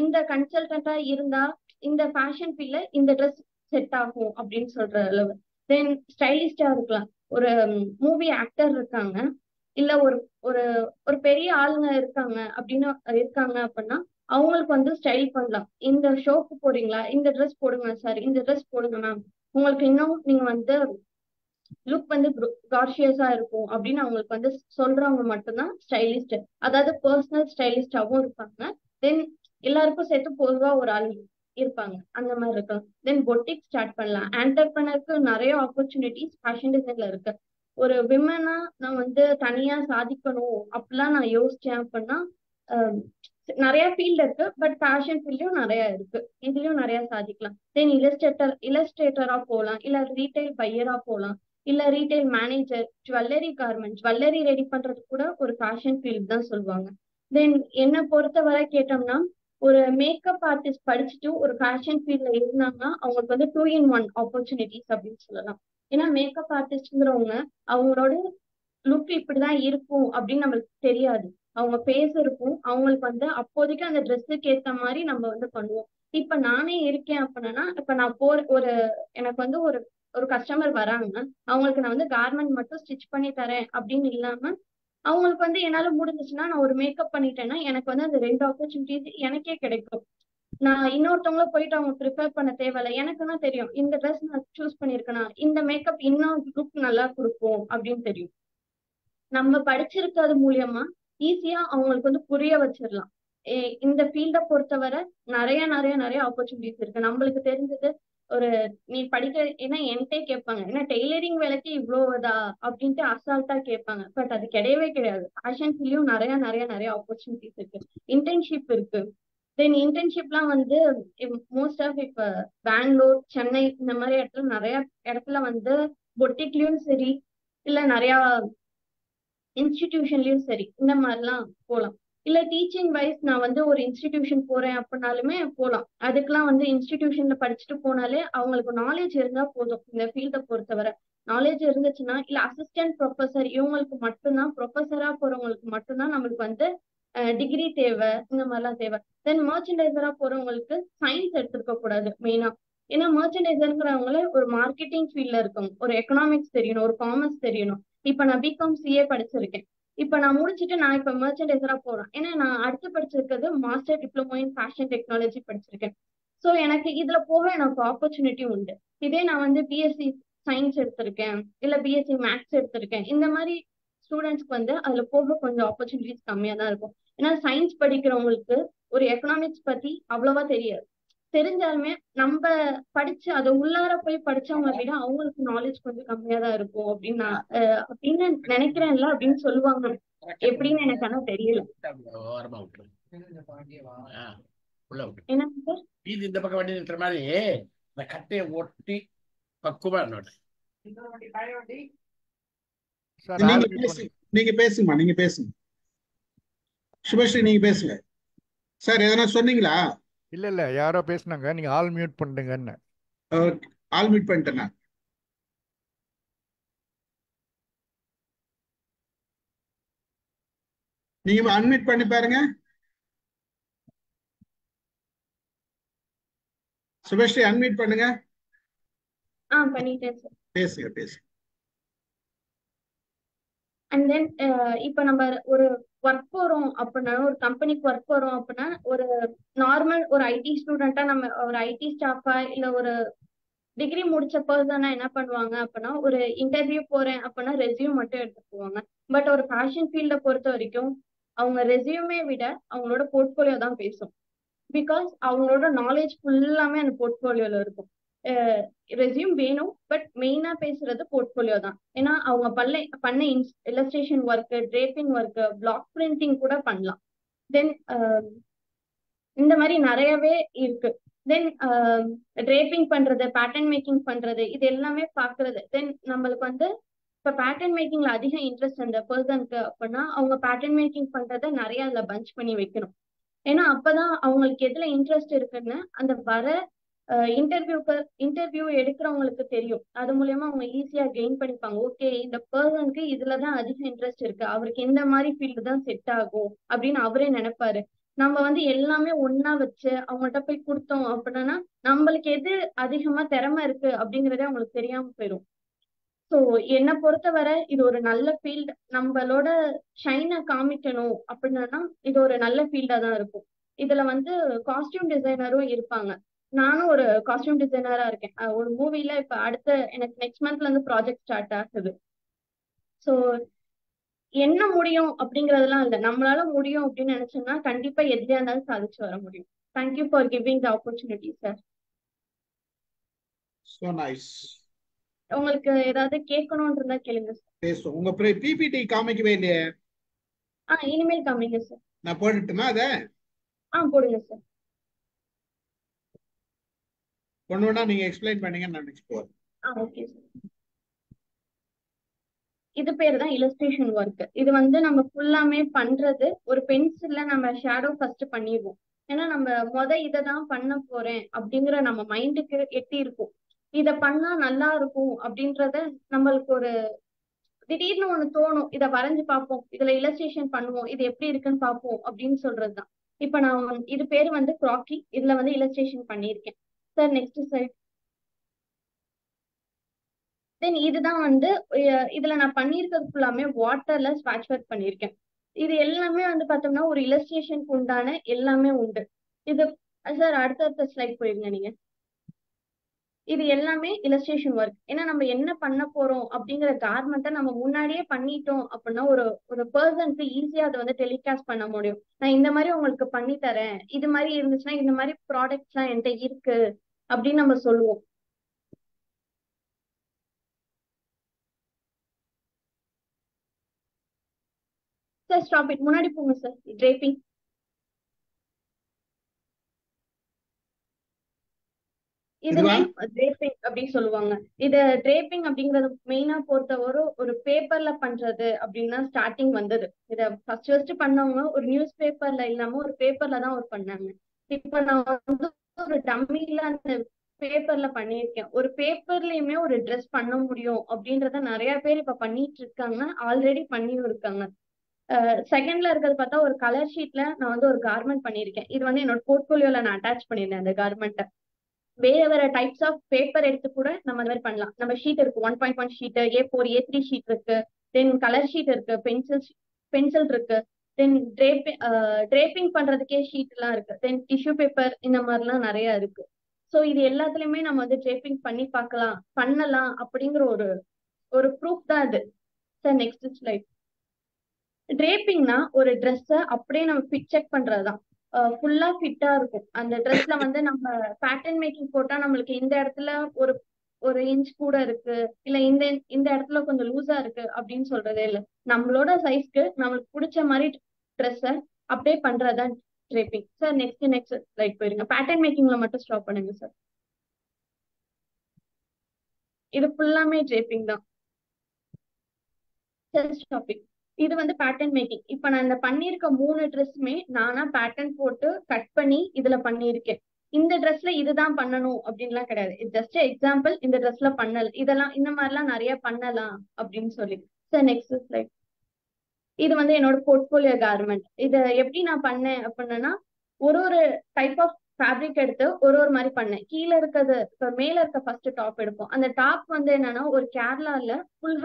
இந்த கன்சல்டன்டா இருந்தா இந்த ஃபேஷன் ஃபீல்ட்ல இந்த ட்ரெஸ் செட் ஆகும் அப்படின்னு சொல்ற அளவு. தென் ஸ்டைலிஸ்டா இருக்கலாம். ஒரு மூவி ஆக்டர் இருக்காங்க, இல்ல ஒரு ஒரு ஒரு பெரிய ஆளுங்க இருக்காங்க அப்படின்னா அவங்களுக்கு வந்து ஸ்டைல் பண்ணலாம். இந்த ஷோக்கு போறீங்களா, இந்த ட்ரெஸ் போடுங்க சார், இந்த ட்ரெஸ் போடுங்க மேம், உங்களுக்கு இன்னும் நீங்க வந்து லுக் வந்து கார்ஷியஸா இருக்கும் அப்படின்னு அவங்களுக்கு வந்து சொல்றவங்க மட்டும்தான் ஸ்டைலிஸ்ட். அதாவது பர்சனல் ஸ்டைலிஸ்டாவும் இருப்பாங்க. தென் எல்லாருக்கும் சேர்த்து பொதுவா ஒரு ஆள் இருப்பாங்க, அந்த மாதிரி இருக்கலாம். தென் பொட்டிக் ஸ்டார்ட் பண்ணலாம். ஆண்டர்பிரனருக்கு நிறைய ஆப்பர்ச்சுனிட்டிஸ் ஃபேஷன் டிசைன்ல இருக்கு. ஒரு விமனா நான் வந்து தனியா சாதிக்கணும் அப்படிலாம் நான் யோசிச்சேன் அப்படின்னா நிறைய ஃபீல்ட் இருக்கு. பட் ஃபேஷன் ஃபீல்ட்லயும் நிறைய இருக்கு, இதுலயும் நிறைய சாதிக்கலாம். தென் இலஸ்ட்ரேட்டரா போகலாம், இல்ல ரீட்டைல் பையரா போகலாம், இல்ல ரீட்டைல் மேனேஜர், ஜுவல்லரி ரெடி பண்றது கூட ஒரு ஃபேஷன் ஃபீல்ட் தான் சொல்லுவாங்க. தென் என்னை பொறுத்தவரை கேட்டோம்னா, ஒரு மேக்கப் ஆர்டிஸ்ட் படிச்சுட்டு ஒரு ஃபேஷன் ஃபீல்ட்ல இருந்தாங்கன்னா அவங்களுக்கு வந்து 2-in-1 ஆப்பர்ச்சுனிட்டிஸ் அப்படின்னு சொல்லலாம். ஏன்னா மேக்கப் ஆர்டிஸ்ட்ங்கிறவங்க அவங்களோட லுக் இப்படிதான் இருக்கும் அப்படின்னு நம்மளுக்கு தெரியாது. அவங்க ஃபேஸ் இருக்கும், அவங்களுக்கு வந்து அப்போதைக்கு அந்த ட்ரெஸ்ஸுக்கு ஏத்த மாதிரி நம்ம வந்து பண்ணுவோம். இப்ப நானே இருக்கேன் அப்படின்னா, இப்ப நான் எனக்கு வந்து ஒரு ஒரு கஸ்டமர் வராங்க, அவங்களுக்கு நான் வந்து கார்மெண்ட் மட்டும் ஸ்டிச் பண்ணி தரேன் அப்படின்னு இல்லாம அவங்களுக்கு வந்து என்னால முடிஞ்சிச்சுன்னா நான் ஒரு மேக்கப் பண்ணிட்டேன்னா எனக்கு வந்து அந்த 2 ஆப்பர்ச்சுனிட்டிஸ் எனக்கே கிடைக்கும். நான் இன்னொருத்தவங்கள போயிட்டு அவங்க ப்ரிப்பேர் பண்ண தேவையில்ல. எனக்குன்னா தெரியும் இந்த ட்ரெஸ் நான் சூஸ் பண்ணிருக்கேனா, இந்த மேக்கப் இன்னும் லுக் நல்லா கொடுக்கும் அப்படின்னு தெரியும். நம்ம படிச்சிருக்கிறது மூலியமா ஈஸியா அவங்களுக்கு வந்து புரிய வச்சிடலாம். இந்த ஃபீல்ட பொறுத்தவரை நிறைய நிறைய நிறைய ஆப்பர்ச்சுனிட்டிஸ் இருக்கு. நம்மளுக்கு தெரிஞ்சது ஒரு நீ படிக்க, ஏன்னா என்கிட்டே கேட்பாங்க, ஏன்னா டெய்லரிங் வேலைக்கு இவ்வளவுதா அப்படின்ட்டு அசால்ட்டா கேட்பாங்க. பட் அது கிடையவே கிடையாது. ஃபேஷன் ஃபீல்ட்லயும் நிறைய நிறைய நிறைய ஆப்பர்ச்சுனிட்டிஸ் இருக்கு. இன்டர்ன்ஷிப் இருக்கு. தென் இன்டர்ன்ஷிப்லாம் வந்து மோஸ்ட் ஆஃப் இப்ப பெங்களூர், சென்னை இந்த மாதிரி நிறைய இடத்துல வந்து பொட்டிக்லயும் சரி, இல்ல நிறைய இன்ஸ்டிடியூஷன்லயும் சரி இந்த மாதிரிலாம் போகலாம். இல்ல டீச்சிங் வைஸ் நான் வந்து ஒரு இன்ஸ்டிடியூஷன் போறேன் அப்படின்னாலுமே போகலாம். அதுக்கெல்லாம் வந்து இன்ஸ்டிடியூஷன்ல படிச்சுட்டு போனாலே அவங்களுக்கு நாலேஜ் இருந்தா போதும். இந்த ஃபீல்டை பொறுத்தவரை நாலேஜ் இருந்துச்சுன்னா, இல்ல அசிஸ்டன்ட் ப்ரொஃபசர் இவங்களுக்கு மட்டும்தான், ப்ரொஃபஸரா போறவங்களுக்கு மட்டும்தான் நம்மளுக்கு வந்து டிகிரி தேவை, இந்த மாதிரிலாம் தேவை. தென் மர்ச்சன்டைசரா போறவங்களுக்கு சயின்ஸ் எடுத்திருக்க கூடாது மெயினா. ஏன்னா மர்ச்சன்டைசருங்கிறவங்கள ஒரு மார்க்கெட்டிங் ஃபீல்ட்ல இருக்கணும், ஒரு எக்கனாமிக்ஸ் தெரியணும், ஒரு காமர்ஸ் தெரியணும். இப்ப நான் பிகாம் சிஏ படிச்சிருக்கேன். இப்ப நான் முடிச்சுட்டு நான் இப்ப மெர்ச்சன்டைசரா போறேன். ஏன்னா நான் அடுத்து படிச்சிருக்கிறது master diploma in fashion technology படிச்சிருக்கேன். சோ எனக்கு இதுல போக எனக்கு ஆப்பர்ச்சுனிட்டி உண்டு. இதே நான் வந்து பிஎஸ்சி சயின்ஸ் எடுத்திருக்கேன், இல்ல பிஎஸ்சி மேத்ஸ் எடுத்திருக்கேன், இந்த மாதிரி ஸ்டூடெண்ட்ஸ்க்கு வந்து அதுல போக கொஞ்சம் ஆப்பர்ச்சுனிட்டிஸ் கம்மியா தான் இருக்கும். ஏன்னா சயின்ஸ் படிக்கிறவங்களுக்கு ஒரு எக்கனாமிக்ஸ் பத்தி அவ்வளவா தெரியாது. தெரிஞ்சாலுமே நம்ம படிச்சு அது உள்ளார போய் படிச்சவங்களை விட அவங்களுக்கு நாலேஜ் கொஞ்சம் கம்மியா தான் இருக்கும் அப்படின்னு நான் அப்படின்னு நினைக்கிறேன்ல அப்படின்னு சொல்லுவாங்க. எப்படின்னு எனக்கு ஆனா தெரியல. ஓரமா விட்டுரு. உள்ள விட்டுரு. என்னங்க சார்? இது இந்த பக்கம் வண்டி நிறுத்துற மாதிரி இந்த கட்டையை ஒட்டி பக்குவமா நோட்டு. நீங்க பேசுங்கம்மா, நீங்க பேசுங்க. சுபஸ்ரீ நீங்க பேசுங்க சார். எதனா சொன்னீங்களா? இல்ல யாரோ பேசுனாங்க, நீங்க ஆல் மியூட் பண்ணுங்கன்னு. ஆல் மியூட் பண்ணிட்டேன். நீங்க அன்மியூட் பண்ணி பாருங்க. சுபஸ்ரீ அன்மியூட் பண்ணுங்க. பண்ணிட்டேன் சார். பேசுங்க பேசுங்க. அண்ட் தென் இப்ப நம்ம ஒரு ஒர்க் போறோம் அப்படின்னா, ஒரு கம்பெனிக்கு ஒர்க் போறோம் அப்படின்னா, ஒரு நார்மல் ஒரு ஐடி ஸ்டூடெண்டா நம்ம ஒரு ஐடி ஸ்டாஃபா இல்ல ஒரு டிகிரி முடிச்ச பர்சனா என்ன பண்ணுவாங்க அப்படின்னா, ஒரு இன்டர்வியூ போறேன் அப்படின்னா ரெஸ்யூம் மட்டும் எடுத்துட்டு போவாங்க. பட் ஒரு ஃபேஷன் ஃபீல்ட பொறுத்த வரைக்கும் அவங்க ரெஸ்யூமே விட அவங்களோட போர்ட்போலியோ தான் பேசும். பிகாஸ் அவங்களோட நாலேஜ் ஃபுல்லாமே அந்த போர்ட்போலியோல இருக்கும். ரெஸ்யூம் வேணும், பட் மெயினா பேசுறது போர்ட்போலியோ தான். ஏன்னா அவங்க பண்ண illustration work, draping work, block printing கூட பண்ணலாம். தென் இந்த மாதிரி நிறையவே இருக்கு. தென் டிரேப்பிங் பண்றது, பேட்டர்ன் மேக்கிங் பண்றது, இது எல்லாமே பாக்குறது. தென் நம்மளுக்கு வந்து இப்ப பேட்டர்ன் மேக்கிங்ல அதிக இன்ட்ரெஸ்ட் அந்த பர்சனுக்கு அப்படின்னா அவங்க பேட்டர்ன் மேக்கிங் பண்றதை நிறைய அதுல பஞ்ச் பண்ணி வைக்கணும். ஏன்னா அப்பதான் அவங்களுக்கு எதுல இன்ட்ரெஸ்ட் இருக்குன்னு அந்த வர இன்டர்வியூ எடுக்கிறவங்களுக்கு தெரியும். அது மூலியமா அவங்க ஈஸியா கெயின் பண்ணிப்பாங்க. ஓகே, இந்த பர்சனுக்கு இதுலதான் அதிக இன்ட்ரெஸ்ட் இருக்கு, அவருக்கு இந்த மாதிரி ஃபீல்டு தான் செட் ஆகும் அப்படின்னு அவரே நினைப்பாரு. நம்ம வந்து எல்லாமே ஒன்னா வச்சு அவங்கள்ட்ட போய் கொடுத்தோம் அப்படின்னா நம்மளுக்கு எது அதிகமா திறமை இருக்கு அப்படிங்கறதே அவங்களுக்கு தெரியாம போயிடும். ஸோ என்னை பொறுத்தவரை இது ஒரு நல்ல ஃபீல்டு. நம்மளோட ஷைனை காமிக்கணும் அப்படின்னா இது ஒரு நல்ல ஃபீல்டா தான் இருக்கும். இதுல வந்து காஸ்டியூம் டிசைனரும் இருப்பாங்க. நானும் ஒரு காஸ்டியூம் டிசைனரா இருக்கேன். ஒரு மூவில இப்ப அடுத்த எனக்கு நெக்ஸ்ட் மந்த்ல இருந்து ப்ராஜெக்ட் ஸ்டார்ட் ஆகுது. ஸோ என்ன முடியும் அப்படிங்கறதெல்லாம் இல்லை, நம்மளால முடியும் அப்படின்னு நினைச்சோம்னா கண்டிப்பா எதுலையா இருந்தாலும் சாதிச்சு வர முடியும். Thank you for giving the opportunity sir. So nice. உங்களுக்கு ஏதாவது கேட்கணும்னு இருந்தா கேளுங்க சார். பேசுவோம். உங்க பிபிடி காமிக்கவே இல்லையே. இனிமேல் காமிங்க சார். நான் போட்டுட்டுமா அத? போடுங்க சார். ஒண்ணு நீங்க எக்ஸ்பிளைன் பண்ணீங்க, நான் நெக்ஸ்ட் போறேன். Okay sir. இது பேரு தான் இல்லஸ்ட்ரேஷன் ஒர்க். இது வந்து நம்ம ஃபுல்லாமே பண்றது ஒரு பென்சில்ல நம்ம ஷேடோ ஃபர்ஸ்ட் பண்ணிடுவோம். ஏன்னா நம்ம இதை தான் பண்ண போறேன் அப்படிங்கிற நம்ம மைண்டுக்கு எட்டி இருக்கும். இத பண்ணா நல்லா இருக்கும் அப்படின்றத நம்மளுக்கு ஒரு திடீர்னு ஒண்ணு தோணும், இதை வரைஞ்சு பார்ப்போம், இதுல இல்லஸ்ட்ரேஷன் பண்ணுவோம், இது எப்படி இருக்குன்னு பார்ப்போம் அப்படின்னு சொல்றதுதான். இப்ப நான் இது பேரு வந்து க்ராக்கி, இதுல வந்து இல்லஸ்ட்ரேஷன் பண்ணியிருக்கேன் சார். Next side. தென் இதுதான் வந்து இதுல நான் பண்ணியிருக்கிறது ஃபுல்லாமே வாட்டர்ல ஸ்பாட்ச் ஒர்க் பண்ணியிருக்கேன். இது எல்லாமே வந்து பார்த்தோம்னா ஒரு இல்லஸ்ட்ரேஷனுக்கு உண்டான எல்லாமே உண்டு. இது சார் அடுத்த ஸ்லைட் போயிருங்க நீங்க. இது எல்லாமே இல்லஸ்ட்ரேஷன் ஒர்க். ஏன்னா நம்ம என்ன பண்ண போறோம் அப்படிங்கிற கார்மெண்ட்டை நம்ம முன்னாடியே பண்ணிட்டோம் அப்படின்னா ஒரு ஒரு பர்சனுக்கு ஈஸியா அதை வந்து டெலிகாஸ்ட் பண்ண முடியும். நான் இந்த மாதிரி உங்களுக்கு பண்ணி தரேன், இது மாதிரி இருந்துச்சுன்னா இந்த மாதிரி ப்ராடக்ட்ஸ் எல்லாம் என்கிட்ட இருக்கு அப்படின்னு நம்ம சொல்லுவோம். சார் ஸ்டாப் இட், முன்னாடி போங்க சார். டிரேப்பிங். இது இதுவா நேம் draping அப்படின்னு சொல்லுவாங்க. இது draping அப்படிங்கறது மெயினா பொறுத்தவரை ஒரு பேப்பர்ல பண்றது அப்படின்னு தான் ஸ்டார்டிங் வந்தது. இத ஃபர்ஸ்ட் பண்ணவங்க ஒரு நியூஸ் பேப்பர்ல இல்லாம ஒரு பேப்பர்ல தான் ஒர்க் பண்ணாங்க. இப்ப நான் வந்து ஒரு டம்மில அந்த பேப்பர்ல பண்ணியிருக்கேன். ஒரு பேப்பர்லயுமே ஒரு ட்ரெஸ் பண்ண முடியும் அப்படின்றத நிறைய பேர் இப்ப பண்ணிட்டு இருக்காங்க, ஆல்ரெடி பண்ணியும் இருக்காங்க. செகண்ட்ல இருக்கிறது பார்த்தா ஒரு கலர் ஷீட்ல நான் வந்து ஒரு கார்மெண்ட் பண்ணியிருக்கேன். இது வந்து என்னோட போர்ட்போலியோல நான் அட்டாச் பண்ணியிருந்தேன் அந்த கார்மெண்ட்டை. வேற வேற டைப்ஸ் ஆஃப் பேப்பர் எடுத்து கூட நம்ம அந்த மாதிரி பண்ணலாம். நம்ம ஷீட் இருக்கு, 1.1 ஷீட், A4 A3 ஷீட் இருக்கு, தென் கலர் ஷீட் இருக்கு, பென்சில் இருக்கு, தென் ட்ரேப்பிங் பண்றதுக்கே ஷீட் எல்லாம் இருக்கு, தென் டிஷ்யூ பேப்பர், இந்த மாதிரிலாம் நிறைய இருக்கு. ஸோ இது எல்லாத்துலயுமே நம்ம வந்து ட்ரேப்பிங் பண்ணலாம் அப்படிங்கிற ஒரு ஒரு ப்ரூஃப் தான் இது. Sir next slide. ட்ரேப்பிங்னா ஒரு ட்ரெஸ்ஸை அப்படியே நம்ம ஃபிட் செக் பண்றதுதான். ஃபுல்லா ஃபிட்டா இருக்கும் அந்த ட்ரெஸ்ல வந்து நம்ம பேட்டர்ன் மேக்கிங் போட்டா நம்மளுக்கு இந்த இடத்துல ஒரு ஒரு இன்ச் கூட இருக்கு, இல்ல இந்த இந்த இடத்துல கொஞ்சம் லூஸா இருக்கு அப்படின்னு சொல்றதே இல்லை. நம்மளோட சைஸ்க்கு நம்மளுக்கு பிடிச்ச மாதிரி ட்ரெஸ்ஸை அப்படியே பண்றதுதான் ட்ரேப்பிங். சார் நெக்ஸ்ட் ஸ்லைட் போயிருங்க. பேட்டர்ன் மேக்கிங்ல மட்டும் ஸ்டாப் பண்ணுங்க சார். இது ஃபுல்லாமே ட்ரேப்பிங் தான். டாபிக் இது வந்து பேட்டர்ன் மேக்கிங். இப்ப நான் இந்த பண்ணிருக்க 3 ட்ரெஸ்ஸுமே நானா பேட்டர்ன் போட்டு கட் பண்ணி இதுல பண்ணிருக்கேன். இந்த ட்ரெஸ்ல இதுதான் பண்ணணும் அப்படின்லாம் கிடையாது. இது ஜஸ்ட் எக்ஸாம்பிள். இந்த ட்ரெஸ்ல பண்ணல, இதெல்லாம் இந்த மாதிரிலாம் நிறைய பண்ணலாம் அப்படின்னு சொல்லி. Sir next slide. இது வந்து என்னோட போர்ட்போலியோ கார்மெண்ட். இதை எப்படி நான் பண்ணேன் அப்படின்னா, ஒரு டைப் ஆஃப் ஃபேப்ரிக் எடுத்து ஒரு மாதிரி பண்ணேன். கீழே இருக்கிறது, இப்ப மேல இருக்க ஃபர்ஸ்ட் டாப் எடுப்போம். அந்த டாப் வந்து என்னன்னா ஒரு கேரளால ஃபுல்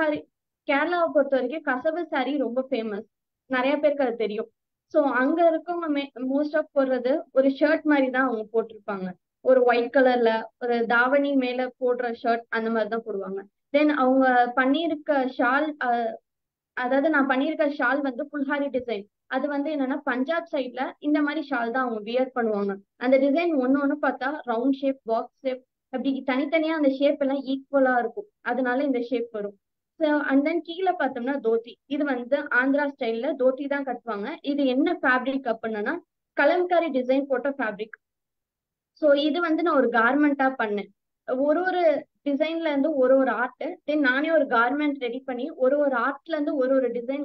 கேரளாவை பொறுத்த வரைக்கும் கசவு சாரி ரொம்ப ஃபேமஸ், நிறைய பேருக்கு அது தெரியும். ஸோ அங்க இருக்கவங்க மோஸ்ட் ஆஃப் போடுறது ஒரு ஷர்ட் மாதிரி தான் அவங்க போட்டிருப்பாங்க. ஒரு ஒயிட் கலர்ல ஒரு தாவணி மேல போடுற ஷர்ட் அந்த மாதிரி தான் போடுவாங்க. தென் அவங்க பண்ணியிருக்க ஷால், அதாவது நான் பண்ணியிருக்க ஷால் வந்து ஃபுல்ஹாரி டிசைன். அது வந்து என்னன்னா பஞ்சாப் சைட்ல இந்த மாதிரி ஷால் தான் அவங்க வியர் பண்ணுவாங்க. அந்த டிசைன் ஒன்னு பார்த்தா ரவுண்ட் ஷேப், பாக்ஸ் ஷேப், அப்படி தனித்தனியா அந்த ஷேப் எல்லாம் ஈக்குவலா இருக்கும், அதனால இந்த ஷேப் வரும். ஸோ அண்ட் தென் கீழே பார்த்தோம்னா தோத்தி. இது வந்து ஆந்திரா ஸ்டைல்ல தோத்தி தான் கட்டுவாங்க. இது என்ன ஃபேப்ரிக் அப்படின்னா கலம்காரி டிசைன் போட்ட ஃபேப்ரிக். ஸோ இது வந்து நான் ஒரு கார்மெண்டா பண்ணேன். ஒரு டிசைன்ல இருந்து ஒரு ஆர்ட், தென் நானே ஒரு கார்மெண்ட் ரெடி பண்ணி ஒரு ஆர்ட்ல இருந்து ஒரு டிசைன்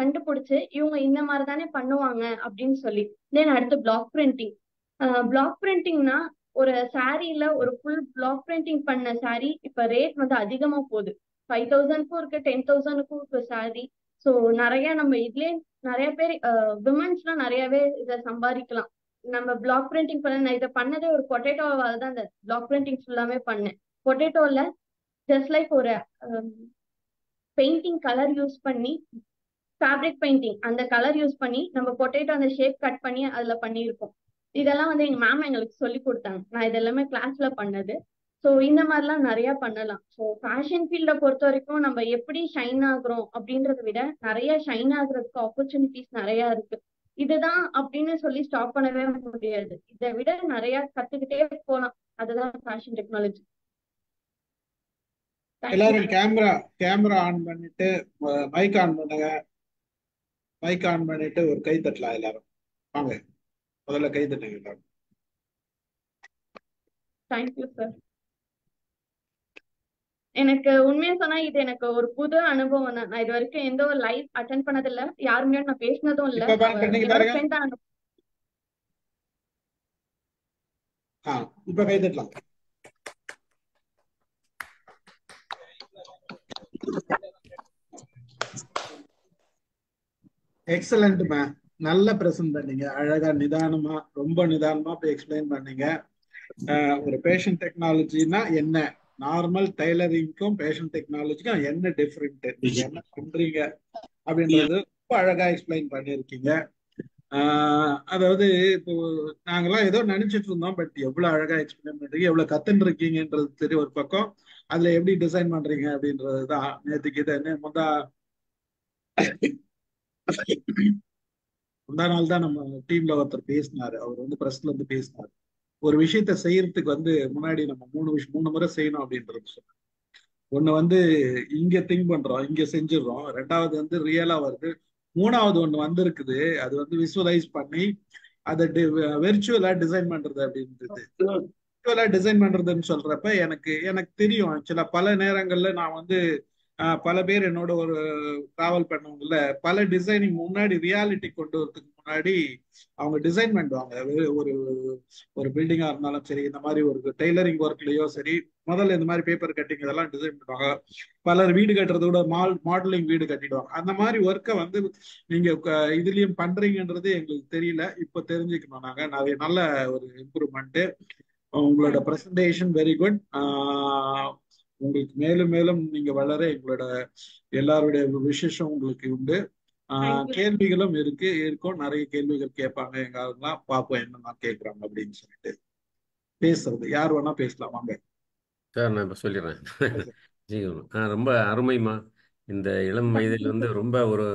கண்டுபிடிச்சு இவங்க இந்த மாதிரி தானே பண்ணுவாங்க அப்படின்னு சொல்லி. தென் அடுத்து பிளாக் பிரிண்டிங். பிளாக் பிரிண்டிங்னா ஒரு சாரீல ஒரு ஃபுல் பிளாக் பிரிண்டிங் பண்ண சாரீ இப்ப ரேட் வந்து அதிகமா போகுது. 5,000க்கும் இருக்கு, 10,000க்கும் இருக்கு சாரீ. ஸோ நிறைய நம்ம இதுலயே நிறைய பேர் விமன்ஸ்லாம் நிறையவே இதை சம்பாதிக்கலாம். நம்ம பிளாக் பிரிண்டிங் நான் இதை பண்ணதே ஒரு பொட்டேட்டோவால தான் இந்த பிளாக் பிரிண்டிங் ஃபுல்லாமே பண்ணேன். பொட்டேட்டோல ஜஸ்ட் லைக் ஒரு பெயிண்டிங் கலர் யூஸ் பண்ணி, ஃபேப்ரிக் பெயிண்டிங் அந்த கலர் யூஸ் பண்ணி நம்ம பொட்டேட்டோ அந்த ஷேப் கட் பண்ணி அதுல பண்ணியிருக்கோம். இதெல்லாம் வந்து எங்க மேம் எங்களுக்கு சொல்லி கொடுத்தாங்க. நான் இதெல்லாமே கிளாஸ்ல பண்ணது. ஸோ இந்த மாதிரிலாம் நிறைய பண்ணலாம். ஸோ ஃபேஷன் ஃபீல்டை பொறுத்த வரைக்கும் நம்ம எப்படி ஷைன் ஆகுறோம் அப்படின்றத விட நிறைய ஷைன் ஆகுறதுக்கு ஆப்பர்ச்சுனிட்டிஸ் நிறைய இருக்கு. இதுதான் அப்படின்னு சொல்லி ஸ்டாப் பண்ணவே முடியாது. இதை விட நிறைய கத்துக்கிட்டே போகலாம். அதுதான் ஃபேஷன் டெக்னாலஜி. எல்லாரும் கேமரா ஆன் பண்ணிட்டு மைக் ஆன் பண்ணுங்க. மைக் ஆன் பண்ணிட்டு ஒரு கை தட்டலாம் எல்லாரும். வாங்க, முதல்ல கை தட்டுங்க எல்லாரும். Thank you sir. எனக்கு உண்மையா சொன்னா இது எனக்கு ஒரு புது அனுபவம் தான். நான் இது வரைக்கும் எந்த ஒரு லைவ் அட்டென்ட் பண்ணது இல்ல, யாருமே நான் பேசினதும் இல்ல. என்னோட ஃப்ரெண்ட் தான். இப்ப கை தட்டலாம். எக்ஸலண்ட் மேம், நல்ல பிரசன்ட் பண்ணீங்க. அழகா நிதானமா, ரொம்ப நிதானமா போய் எக்ஸ்பிளைன் பண்ணீங்க. ஒரு பேஷன் டெக்னாலஜினா என்ன, நார்மல் டைலரிங்க்கும் பேஷன் டெக்னாலஜிக்கும் என்ன டிஃபரெண்ட், நீங்க என்ன பண்றீங்க அப்படின்றது ரொம்ப அழகா எக்ஸ்பிளைன் பண்ணிருக்கீங்க. அதாவது இப்போ நாங்கெல்லாம் ஏதோ நினைச்சிட்டு இருந்தோம், பட் எவ்வளவு அழகா எக்ஸ்பிளைன் பண்றீங்க, எவ்வளவு கத்துன்னு இருக்கீங்கன்றது தெரியும் ஒரு பக்கம். அதுல எப்படி டிசைன் பண்றீங்க அப்படின்றதுதான் நேற்றுக்கு இதை முந்தா நாள் தான் நம்ம டீம்ல ஒருத்தர் பேசினாரு. அவர் வந்து பிரஸ்ல இருந்து பேசினாரு. ஒரு விஷயத்த செய்யறதுக்கு வந்து முன்னாடி நம்ம 3 முறை செய்யணும் அப்படின்றது சொன்னாங்க. ஒண்ணு வந்து இங்க திங்க் பண்றோம், இங்க செஞ்சிடறோம். ரெண்டாவது வந்து ரியலா வருது. மூணாவது ஒண்ணு வந்திருக்குது, அது வந்து விசுவலைஸ் பண்ணி அதை வெர்ச்சுவலா டிசைன் பண்றது அப்படின்றது. இண்டிவிஜுவலா டிசைன் பண்றதுன்னு சொல்றப்ப எனக்கு தெரியும் ஆக்சுவலா பல நேரங்கள்ல நான் வந்து பல பேர் என்னோட ஒரு டிராவல் பண்ணவங்கல பல டிசைனிங் முன்னாடி ரியாலிட்டி கொண்டு வரதுக்கு முன்னாடி அவங்க டிசைன் பண்ணுவாங்க. ஒரு ஒரு பில்டிங்கா இருந்தாலும் சரி, இந்த மாதிரி ஒரு டெய்லரிங் ஒர்க்லயோ சரி, முதல்ல இந்த மாதிரி பேப்பர் கட்டிங் இதெல்லாம் டிசைன் பண்ணுவாங்க. பலர் வீடு கட்டுறத விட மாடலிங் வீடு கட்டிடுவாங்க. அந்த மாதிரி ஒர்க்கை வந்து நீங்க இதுலயும் பண்றீங்கன்றது எங்களுக்கு தெரியல, இப்ப தெரிஞ்சுக்கணும். நாங்க நிறைய நல்ல ஒரு இம்ப்ரூவ்மெண்ட். உங்களோட பிரசன்டேஷன் வெரி குட். உங்களுக்கு மேலும் மேலும் நீங்க வளர எங்களோட எல்லாருடைய விசேஷம் உங்களுக்கு உண்டு. தேங்க்யூ. கேள்விகளும் இருக்கும், நிறைய கேள்விகள் கேட்பாங்க. எங்கெல்லாம் பார்ப்போம் என்னென்ன கேட்கறாங்க அப்படின்னு சொல்லிட்டு பேசுறது. யார் வேணா பேசலாம், வாங்க. சார் நான் இப்போ சொல்லிடுறேன். ரொம்ப அருமைமா. இந்த இளம் வயதில் வந்து ரொம்ப ஒரு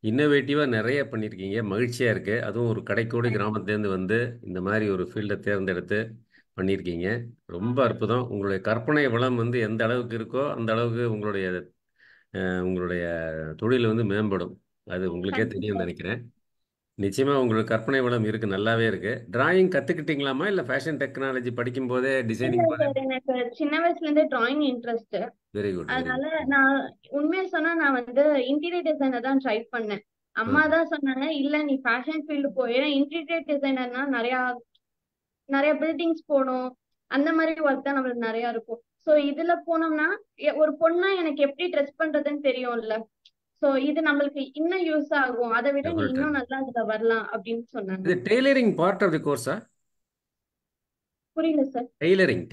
இன்னோவேட்டிவாக நிறைய பண்ணியிருக்கீங்க. மகிழ்ச்சியாக இருக்குது. அதுவும் ஒரு கடைக்கோடி கிராமத்துலேருந்து வந்து இந்த மாதிரி ஒரு ஃபீல்டை தேர்ந்தெடுத்து பண்ணியிருக்கீங்க. ரொம்ப அற்புதம். உங்களுடைய கற்பனை வளம் வந்து எந்த அளவுக்கு இருக்கோ அந்த அளவுக்கு உங்களுடைய தொழில் வந்து மேம்படும். அது உங்களுக்கே தெரியும்னு நினைக்கிறேன். நிச்சயமாக உங்களுக்கு கற்பனை வளம் இருக்குது, நல்லாவே இருக்குது. டிராயிங் கற்றுக்கிட்டீங்களாமா இல்லை ஃபேஷன் டெக்னாலஜி படிக்கும் போதே டிசைனிங் போதே? சார் எனக்கு சின்ன வயசுல இருந்தே drawing interest. Very good, very அதனால குட். நான் உண்மையா சொன்னா நான் வந்து இன்டீரியர் டிசைனர் தான் ட்ரை பண்ணேன். அம்மா தான் சொன்னாங்க, இல்ல நீ ஃபேஷன் ஃபீல்டு போய் இன்டீரியர் டிசைனர்னா நிறைய நிறைய பில்டிங்ஸ் போகணும், அந்த மாதிரி ஒர்க் தான் நம்மளுக்கு நிறைய இருக்கும். சோ இதுல போனோம்னா ஒரு பொண்ணா எனக்கு எப்படி ட்ரெஸ் பண்றதுன்னு தெரியும்ல. சோ இது நம்மளுக்கு இன்னும் யூஸ் ஆகும், அதை விட நீ இன்னும் நல்லா இதுல வரலாம் அப்படின்னு சொன்னாங்க. இது டெய்லரிங் பார்ட் ஆஃப் தி கோர்ஸா? புரியல சார். டெய்லரிங்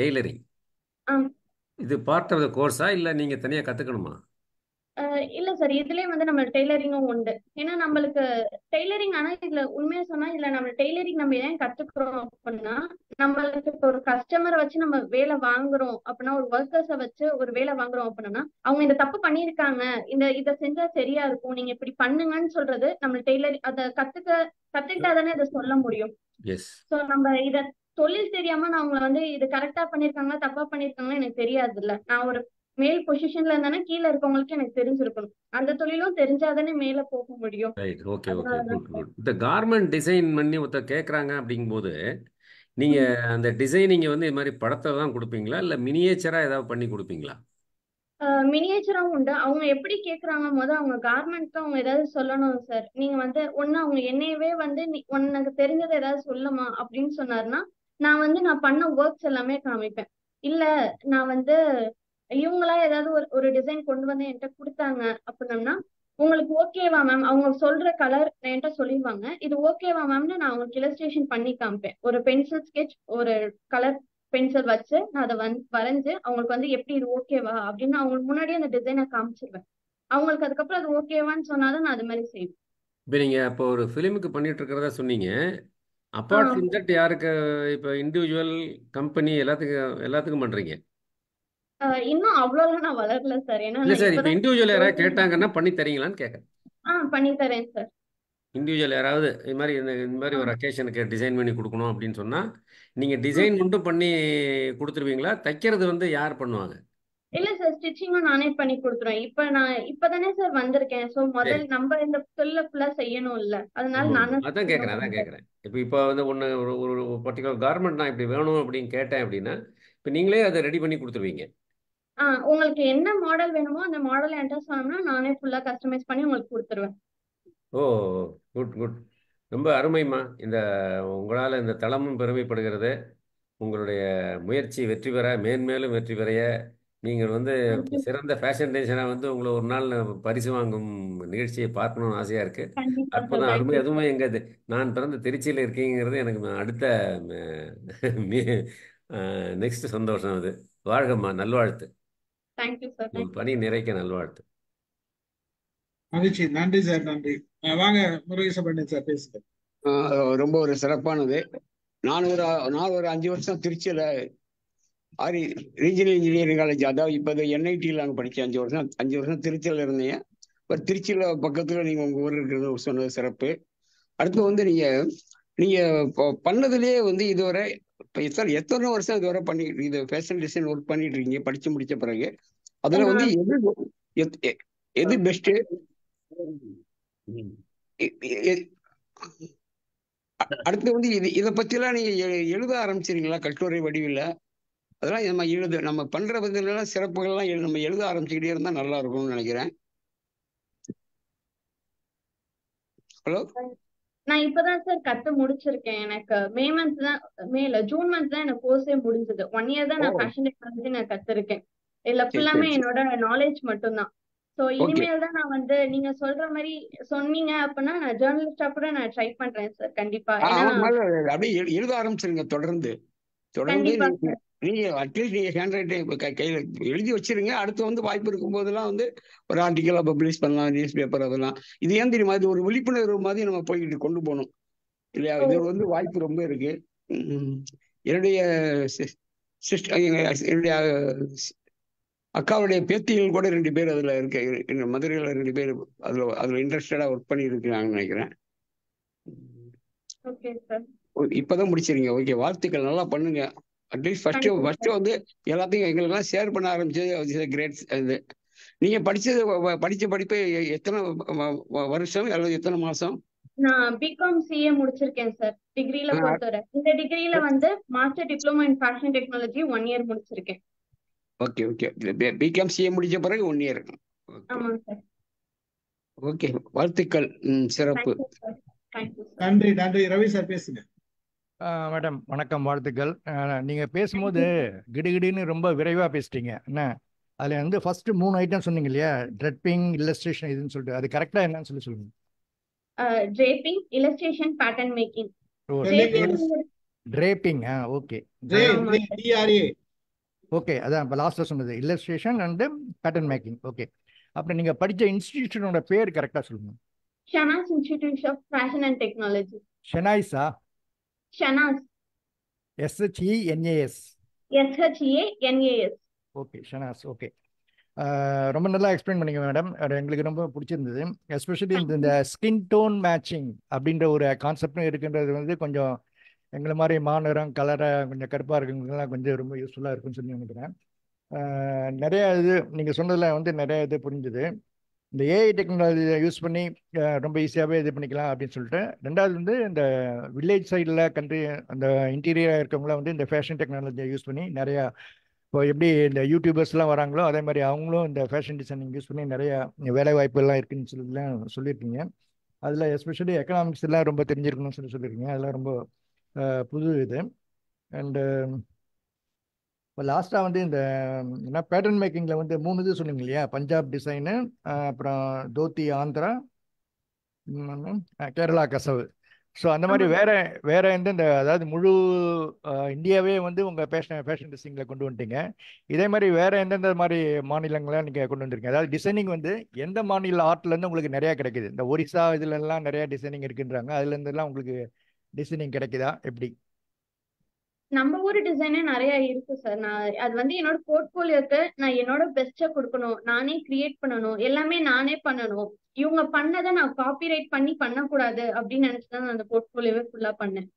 இது பார்ட் ஆஃப் தி கோர்ஸா இல்லை நீங்க தனியா கத்துக்கணுமா? இல்ல சார், இதுலயே வந்து நம்ம டெய்லரிங்கும் உண்டு. ஏன்னா நம்மளுக்கு டெய்லரிங், ஆனா இதுல உண்மையா சொன்னா இதுல நம்ம டெய்லரிங் நம்ம ஏன் கத்துக்கிறோம் அப்படின்னா, நம்மளுக்கு இப்போ ஒரு கஸ்டமரை வச்சு நம்ம வேலை வாங்குறோம் அப்படின்னா, ஒரு ஒர்க்கர்ஸை வச்சு ஒரு வேலை வாங்குறோம் அப்படின்னா, அவங்க இந்த தப்பு பண்ணியிருக்காங்க, இதை செஞ்சா சரியா இருக்கும், நீங்க இப்படி பண்ணுங்கன்னு சொல்றது நம்ம டெய்லரிங். அதை கத்துக்கிட்டாதானே இதை சொல்ல முடியும். எஸ். சோ நம்ம இத தொழில் தெரியாம நான் அவங்களை வந்து இது கரெக்டா பண்ணிருக்காங்களா தப்பா பண்ணிருக்காங்களா எனக்கு தெரியாது இல்ல. நான் ஒரு மேல் பொசிஷன்ல இருந்தானே கீழே இருக்கவங்களுக்கு எனக்கு தெரிஞ்சிருக்கணும். அந்த தொழிலும் தெரிஞ்சாதானே மேல போக முடியும். ரைட். ஓகே, அதனாலதான் குட் சார். குட். இந்த கார்மெண்ட் டிசைன் பண்ணி ஒருத்தர் கேட்குறாங்க அப்படிங்கும்போது நீங்க அந்த டிசைனிங்கை வந்து இது மாதிரி படத்தை தான் கொடுப்பீங்களா இல்லை மினியேச்சரா ஏதாவது பண்ணி கொடுப்பீங்களா? மினியேச்சரும் உண்டு. அவங்க எப்படி கேக்குறாங்க, அவங்க கார்மெண்ட்க்கு அவங்க ஏதாவது சொல்லணும் சார். நீங்க வந்து ஒண்ணு அவங்க என்னையவே வந்து உனக்கு தெரிஞ்சதை ஏதாவது சொல்லுமா அப்படின்னு சொன்னாருன்னா, நான் பண்ண ஒர்க்ஸ் எல்லாமே காமிப்பேன். இல்ல நான் வந்து இவங்களா ஏதாவது ஒரு டிசைன் கொண்டு வந்து என்கிட்ட கொடுத்தாங்க அப்படின்னம்னா, உங்களுக்கு ஓகேவா மேம், அவங்க சொல்ற கலர் என்கிட்ட சொல்லிடுவாங்க, இது ஓகேவா மேம்னு நான் அவங்களுக்கு இல்லஸ்ட்ரேஷன் பண்ணி காமிப்பேன். ஒரு பென்சில் ஸ்கெட்ச், ஒரு கலர் பென்சில் வச்சு நான் அதை வரைஞ்சு அவங்களுக்கு வந்து எப்படி இது ஓகேவா அப்படின்னு அவங்களுக்கு முன்னாடியே அந்த டிசைனை காமிச்சிருவேன். அவங்களுக்கு அதுக்கப்புறம் அது ஓகேவான்னு சொன்னாதான் நான் அது மாதிரி செய்வேன். இப்போ நீங்க அப்போ ஒரு ஃபிலிமுக்கு பண்ணிட்டு இருக்கிறதா சொன்னீங்க. அப்பார்ட் ஃப்ரம் தட் யாருக்கு இப்போ இண்டிவிஜுவல் கம்பெனி எல்லாத்துக்கும் பண்றீங்க? இன்னும் அவ்வளவு நான் வளரல சார். ஏன்னா இல்லை நான் சார், இப்போ இப்பதான் இண்டிவிஜுவல் யாராவது கேட்டாங்கன்னா பண்ணி தரீங்களான்னு கேட்குறேன். பண்ணி தரேன் சார். இண்டிவிஜுவல் யாராவது இது மாதிரி இந்த மாதிரி ஒரு அக்கேஷனுக்கு டிசைன் பண்ணி கொடுக்கணும் அப்படின்னு சொன்னால் நீங்கள் டிசைன் மட்டும் பண்ணி கொடுத்துருவீங்களா? தைக்கிறது வந்து யார் பண்ணுவாங்க? இல்ல சார், ஸ்டிச்சிங்கும் நானே பண்ணி கொடுத்துருவேன். நான் இப்பதானே சார் வந்திருக்கேன். சோ சரி, நம்ம இந்த தொழில ஃபுல்லா செய்யணும் இல்ல, அதனால நானும் அதான் கேட்குறேன். இப்போ வந்து ஒன்று ஒரு பர்டிகுலர் கார்மெண்ட் நான் இப்படி வேணும் அப்படின்னு கேட்டேன் அப்படின்னா இப்போ நீங்களே அதை ரெடி பண்ணி கொடுத்துருவீங்க? உங்களுக்கு என்ன மாடல் வேணுமோ அந்த மாடல் என்கிட்ட சொன்னோம்னா நானே ஃபுல்லா கஸ்டமைஸ் பண்ணி உங்களுக்கு கொடுத்துருவேன். ஓ, குட் குட். ரொம்ப அருமைம்மா. உங்களால் இந்த தளமும் பெருமைப்படுகிறது. உங்களுடைய முயற்சி வெற்றி பெற, மேன்மேலும் வெற்றி பெறைய நீங்கள் வந்து தேங்க்யூ. சிறந்த ஃபேஷன் டிசைனராக வந்து உங்களை ஒரு நாள் பரிசு வாங்கும் நிகழ்ச்சியை பார்க்கணும்னு ஆசையாக இருக்குது. கண்டிப்பா சார். அற்புதம், அருமை. தேங்க்யூ அதுவுமே சார். எங்கள் நான் பிறந்த திருச்சியில் இருக்கீங்கிறது எனக்கு அடுத்த நெக்ஸ்ட் சந்தோஷம். அது வாழ்கம்மா, நல்வாழ்த்து. Thank you sir. உங்கள் பணி நிறைக்க நல்வாழ்த்து. மகிழ்ச்சி, நன்றி சார், நன்றி. வாங்க முருகேசன் சார் பேசுங்க. ரொம்ப ஒரு சிறப்பானது. நான் ஒரு 5 வருஷம் திருச்சியில ரீஜனல் இன்ஜினியரிங் காலேஜ், அதாவது இப்போ NITயில் நாங்கள் படித்தேன். 5 வருஷம் திருச்சியில் இருந்தீங்க. இப்போ திருச்சியில் பக்கத்தில் நீங்கள் உங்கள் ஊரில் இருக்கிறது சொன்னது சிறப்பு. அடுத்து வந்து நீங்கள் இப்போ பண்ணதுலேயே வந்து இதுவரை இப்போ எத்தனை வருஷம் இதுவரை இது ஃபேஷன் டிசைன் ஒர்க் பண்ணிட்டு இருக்கீங்க படித்து முடித்த பிறகு? அதில் வந்து எது பெஸ்ட்டு? அடுத்து வந்து இதை பத்திலாம் நீங்க எழுத ஆரம்பிச்சிருக்கீங்களா கட்டுரை வடிவில்? அதெல்லாம் நம்ம பண்ற விதத்துல சிறப்புகள்லாம் நம்ம எழுத ஆரம்பிச்சுக்கிட்டே இருந்தா நல்லா இருக்கும்னு நினைக்கிறேன். ஹலோ. நான் இப்பதான் சார் கத்து முடிச்சிருக்கேன். எனக்கு ஜூன் மந்த் தான் எனக்கு கோர்ஸே முடிஞ்சது. 1 இயர் தான் ஓ, நான் ஃபேஷன் டெக்னாலஜி நான் கத்துருக்கேன். இதுல சரி ஃபுல்லாமே சரி சரி. என்னோட நாலேஜ் மட்டும்தான். So okay. இனிமேல் தான் நான் வந்து நீங்க சொல்ற மாதிரி சொன்னீங்க அப்படின்னா நான் ஜேர்னலிஸ்டா கூட நான் ட்ரை பண்றேன் சார் கண்டிப்பா. ஏன்னா ஆமா, முதல்ல அப்படியே எழுத ஆரம்பிச்சிருங்க. தொடர்ந்து கண்டிப்பா நீங்க சார். நீங்க அட்லீஸ்ட் நீங்க ஹேண்ட் ரைட்டிங் கையில எழுதி வச்சிருங்க. அடுத்து வந்து வாய்ப்பு இருக்கும் போதெல்லாம் வந்து ஒரு ஆர்டிக்கலா பப்ளிஷ் பண்ணலாம், நியூஸ் பேப்பர் அதெல்லாம். இது ஏன் தெரியுமா, இது ஒரு விழிப்புணர்வு மாதிரி நம்ம போய்கிட்டு கொண்டு போகணும் இல்லையா? ஓ இது வந்து வாய்ப்பு ரொம்ப இருக்கு. என்னுடைய என்னுடைய அக்காவுடைய பேத்திகள் கூட 2 பேர் அதுல இருக்க, மதுரையில 2 பேர் அதுல இன்ட்ரெஸ்டடா ஒர்க் பண்ணி இருக்கிறாங்கன்னு நினைக்கிறேன். Okay sir. இப்பதான் முடிச்சிருங்க. ஓகே, வாழ்த்துக்கள், நல்லா பண்ணுங்க. அட்லீஸ்ட் ஃபர்ஸ்ட் வந்து எல்லாத்தையும் எங்களுக்கெல்லாம் ஷேர் பண்ண ஆரம்பிச்சது கிரேட். இது நீங்க படிச்ச படிப்பு எத்தனை வருஷம் அல்லது எத்தனை மாசம்? நான் பிகாம் சிஏ முடிச்சிருக்கேன் சார். டிகிரியில பொறுத்தவரை இந்த டிகிரியில வந்து master diploma in fashion technology 1 year முடிச்சிருக்கேன். Okay okay. பிகாம் சிஏ முடிச்ச பிறகு 1 இயர். ஆமாங்க சார். ஓகே, வாழ்த்துக்கள். சிறப்பு. Thank you sir. Thank you sir. நன்றி நன்றி. ரவி சார் பேசுங்க. மேடம் வணக்கம், வாழ்த்துக்கள். நீங்கள் பேசும்போது தேங்க்யூ சார். கிடுகிடுன்னு ரொம்ப விரைவாக பேசிட்டீங்க என்ன. அதில் வந்து ஃபர்ஸ்ட் 3 ஐட்டம் சொன்னீங்க இல்லையா, ட்ரெப்பிங், இல்லஸ்ட்ரேஷன் இதுன்னு சொல்லிட்டு, அது கரெக்டாக என்னன்னு சொல்லுங்க. draping, illustration, pattern making. ஓ, Draping ட்ரேப்பிங். ஓகே ஆமா சார். DRA. ஓகே, அதான் இப்போ லாஸ்ட்டில் சொன்னது illustration and pattern making. Okay, அப்புறம் நீங்கள் படித்த இன்ஸ்டிடியூஷனோட பேர் கரெக்டாக சொல்லுங்க. Shanas institute of fashion and technology. ஷெனாய்ஸா? Shanas. SHENAS. SHANAS. Okay, Shanas. Okay, ரொம்ப நல்லா எக்ஸ்பிளைன் பண்ணீங்க மேடம். எங்களுக்கு ரொம்ப பிடிச்சிருந்தது. எஸ்பெஷலி இந்த ஸ்கின் டோன் மேட்சிங் அப்படின்ற ஒரு கான்செப்டும் இருக்குன்றது வந்து கொஞ்சம் எங்களை மாதிரி மாநிறம் கலராக கொஞ்சம் கருப்பாக இருக்குங்கலாம் கொஞ்சம் ரொம்ப யூஸ்ஃபுல்லாக இருக்குன்னு சொல்லி நினைக்கிறேன். நிறைய இது நீங்கள் சொன்னதில் வந்து நிறைய இது புரிஞ்சுது. இந்த ஏஐ டெக்னாலஜியை யூஸ் பண்ணி ரொம்ப ஈஸியாகவே இது பண்ணிக்கலாம் அப்படின்னு சொல்லிட்டு. ரெண்டாவது வந்து இந்த வில்லேஜ் சைடில் அந்த இன்டீரியராக இருக்கவங்களாம் வந்து இந்த ஃபேஷன் டெக்னாலஜியை யூஸ் பண்ணி நிறையா, இப்போ எப்படி இந்த யூடியூபர்ஸ்லாம் வராங்களோ அதே மாதிரி அவங்களும் இந்த ஃபேஷன் டிசைனிங் யூஸ் பண்ணி நிறைய வேலை வாய்ப்புகள்லாம் இருக்குன்னு சொல்லியிருக்கீங்க. அதில் எஸ்பெஷலி எக்கனாமிக்ஸ் எல்லாம் ரொம்ப தெரிஞ்சிருக்கணும்னு சொல்லியிருக்கீங்க. அதெல்லாம் ரொம்ப புது இது. அண்டு இப்போ லாஸ்ட்டாக வந்து இந்த என்ன பேட்டர்ன் மேக்கிங்கில் வந்து 3 இது சொன்னீங்க இல்லையா, பஞ்சாப் டிசைனு, அப்புறம் தோத்தி ஆந்திரா, கேரளா கசவு. ஸோ அந்த மாதிரி வேற எந்தெந்த, அதாவது முழு இந்தியாவே வந்து உங்கள் ஃபேஷன் டிசைனில் கொண்டு வந்துட்டீங்க. இதே மாதிரி வேற எந்தெந்த மாதிரி மாநிலங்களை நீங்கள் கொண்டு வந்திருக்கீங்க? அதாவது டிசைனிங் வந்து எந்த மாநில ஆர்ட்லேருந்து உங்களுக்கு நிறையா கிடைக்குது? இந்த ஒரிசா இதுலலாம் நிறையா டிசைனிங் இருக்குன்றாங்க, அதுலேருந்துலாம் உங்களுக்கு டிசைனிங் கிடைக்குதா எப்படி? நம்ம ஊர் டிசைனே நிறைய இருக்கு சார். நான் அது வந்து என்னோட போர்ட்போலியோக்கு நான் என்னோட பெஸ்ட்டை கொடுக்கணும், நானே கிரியேட் பண்ணணும், எல்லாமே நானே பண்ணணும். இவங்க பண்ணதை நான் காப்பிரைட் பண்ணி பண்ணக்கூடாது அப்படின்னு நினைச்சுதான் நான் அந்த போர்ட்போலியோவே ஃபுல்லா பண்ணேன்.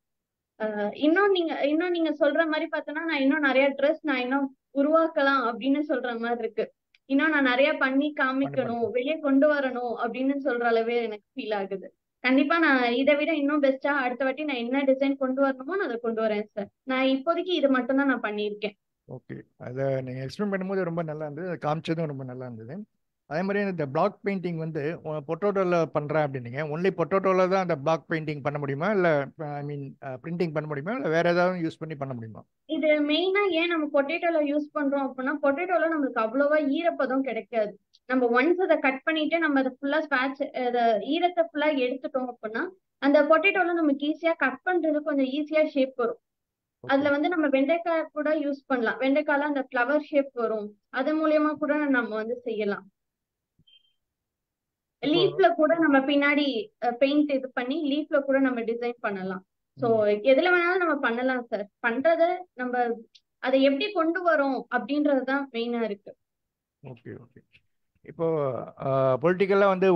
இன்னும் நீங்க சொல்ற மாதிரி பார்த்தோன்னா நான் இன்னும் நிறைய ட்ரெஸ் நான் இன்னும் உருவாக்கலாம் அப்படின்னு சொல்ற மாதிரி இருக்கு. இன்னும் நான் நிறைய பண்ணி காமிக்கணும், வெளியே கொண்டு வரணும் அப்படின்னு சொல்ற அளவே எனக்கு ஃபீல் ஆகுது. கண்டிப்பா நான் இதை விட இன்னும் பெஸ்டா அடுத்த வாட்டி நான் என்ன டிசைன் கொண்டு வரணுமோ நான் அதை கொண்டு வரேன் சார். நான் இப்போதைக்கு இது மட்டும் தான் நான் பண்ணியிருக்கேன். ஓகே, அதை நீங்கள் எக்ஸ்பிளைன் பண்ணும்போது ரொம்ப நல்லா இருந்தது, அதை காமிச்சதும் ரொம்ப நல்லா இருந்தது. அதே மாதிரி இந்த பிளாக் பெயிண்டிங் வந்து பொட்டோட்டோவில் பண்ணுறேன் அப்படின்னீங்க. ஒன்லி பொட்டோட்டோவில் தான் அந்த பிளாக் பெயிண்டிங் பண்ண முடியுமா, இல்லை ஐ மீன் பிரிண்டிங் பண்ண முடியுமா, இல்லை வேற ஏதாவது யூஸ் பண்ணி பண்ண முடியுமா? இது மெயினா ஏன் நம்ம பொட்டேட்டோல யூஸ் பண்றோம் அப்படின்னா, பொட்டேட்டோல நம்மளுக்கு அவ்வளவா ஈரப்பதம் கிடைக்காது. நம்ம ஒன்ஸ் அதை கட் பண்ணிட்டு நம்ம அதை ஃபுல்லா ஈரத்தை ஃபுல்லா எடுத்துட்டோம் அப்படின்னா அந்த பொட்டேட்டோல நமக்கு ஈஸியா கட் பண்றது கொஞ்சம் ஈஸியா ஷேப் வரும். அதுல வந்து நம்ம வெண்டைக்காய் கூட யூஸ் பண்ணலாம். வெண்டைக்காய்ல அந்த ஃப்ளவர் ஷேப் வரும், அது மூலியமா கூட நம்ம வந்து செய்யலாம். லீஃப்ல கூட நம்ம பின்னாடி பெயிண்ட் இது பண்ணி லீஃப்ல கூட நம்ம டிசைன் பண்ணலாம். சோ எதுல வேணாலும் நம்ம பண்ணலாம் சார். பண்றத நம்ம அதை எப்படி கொண்டு வரோம் அப்படின்றதுதான் மெயினா இருக்கு. Okay okay. இப்போ பொலிட்டிக்கலாக வந்து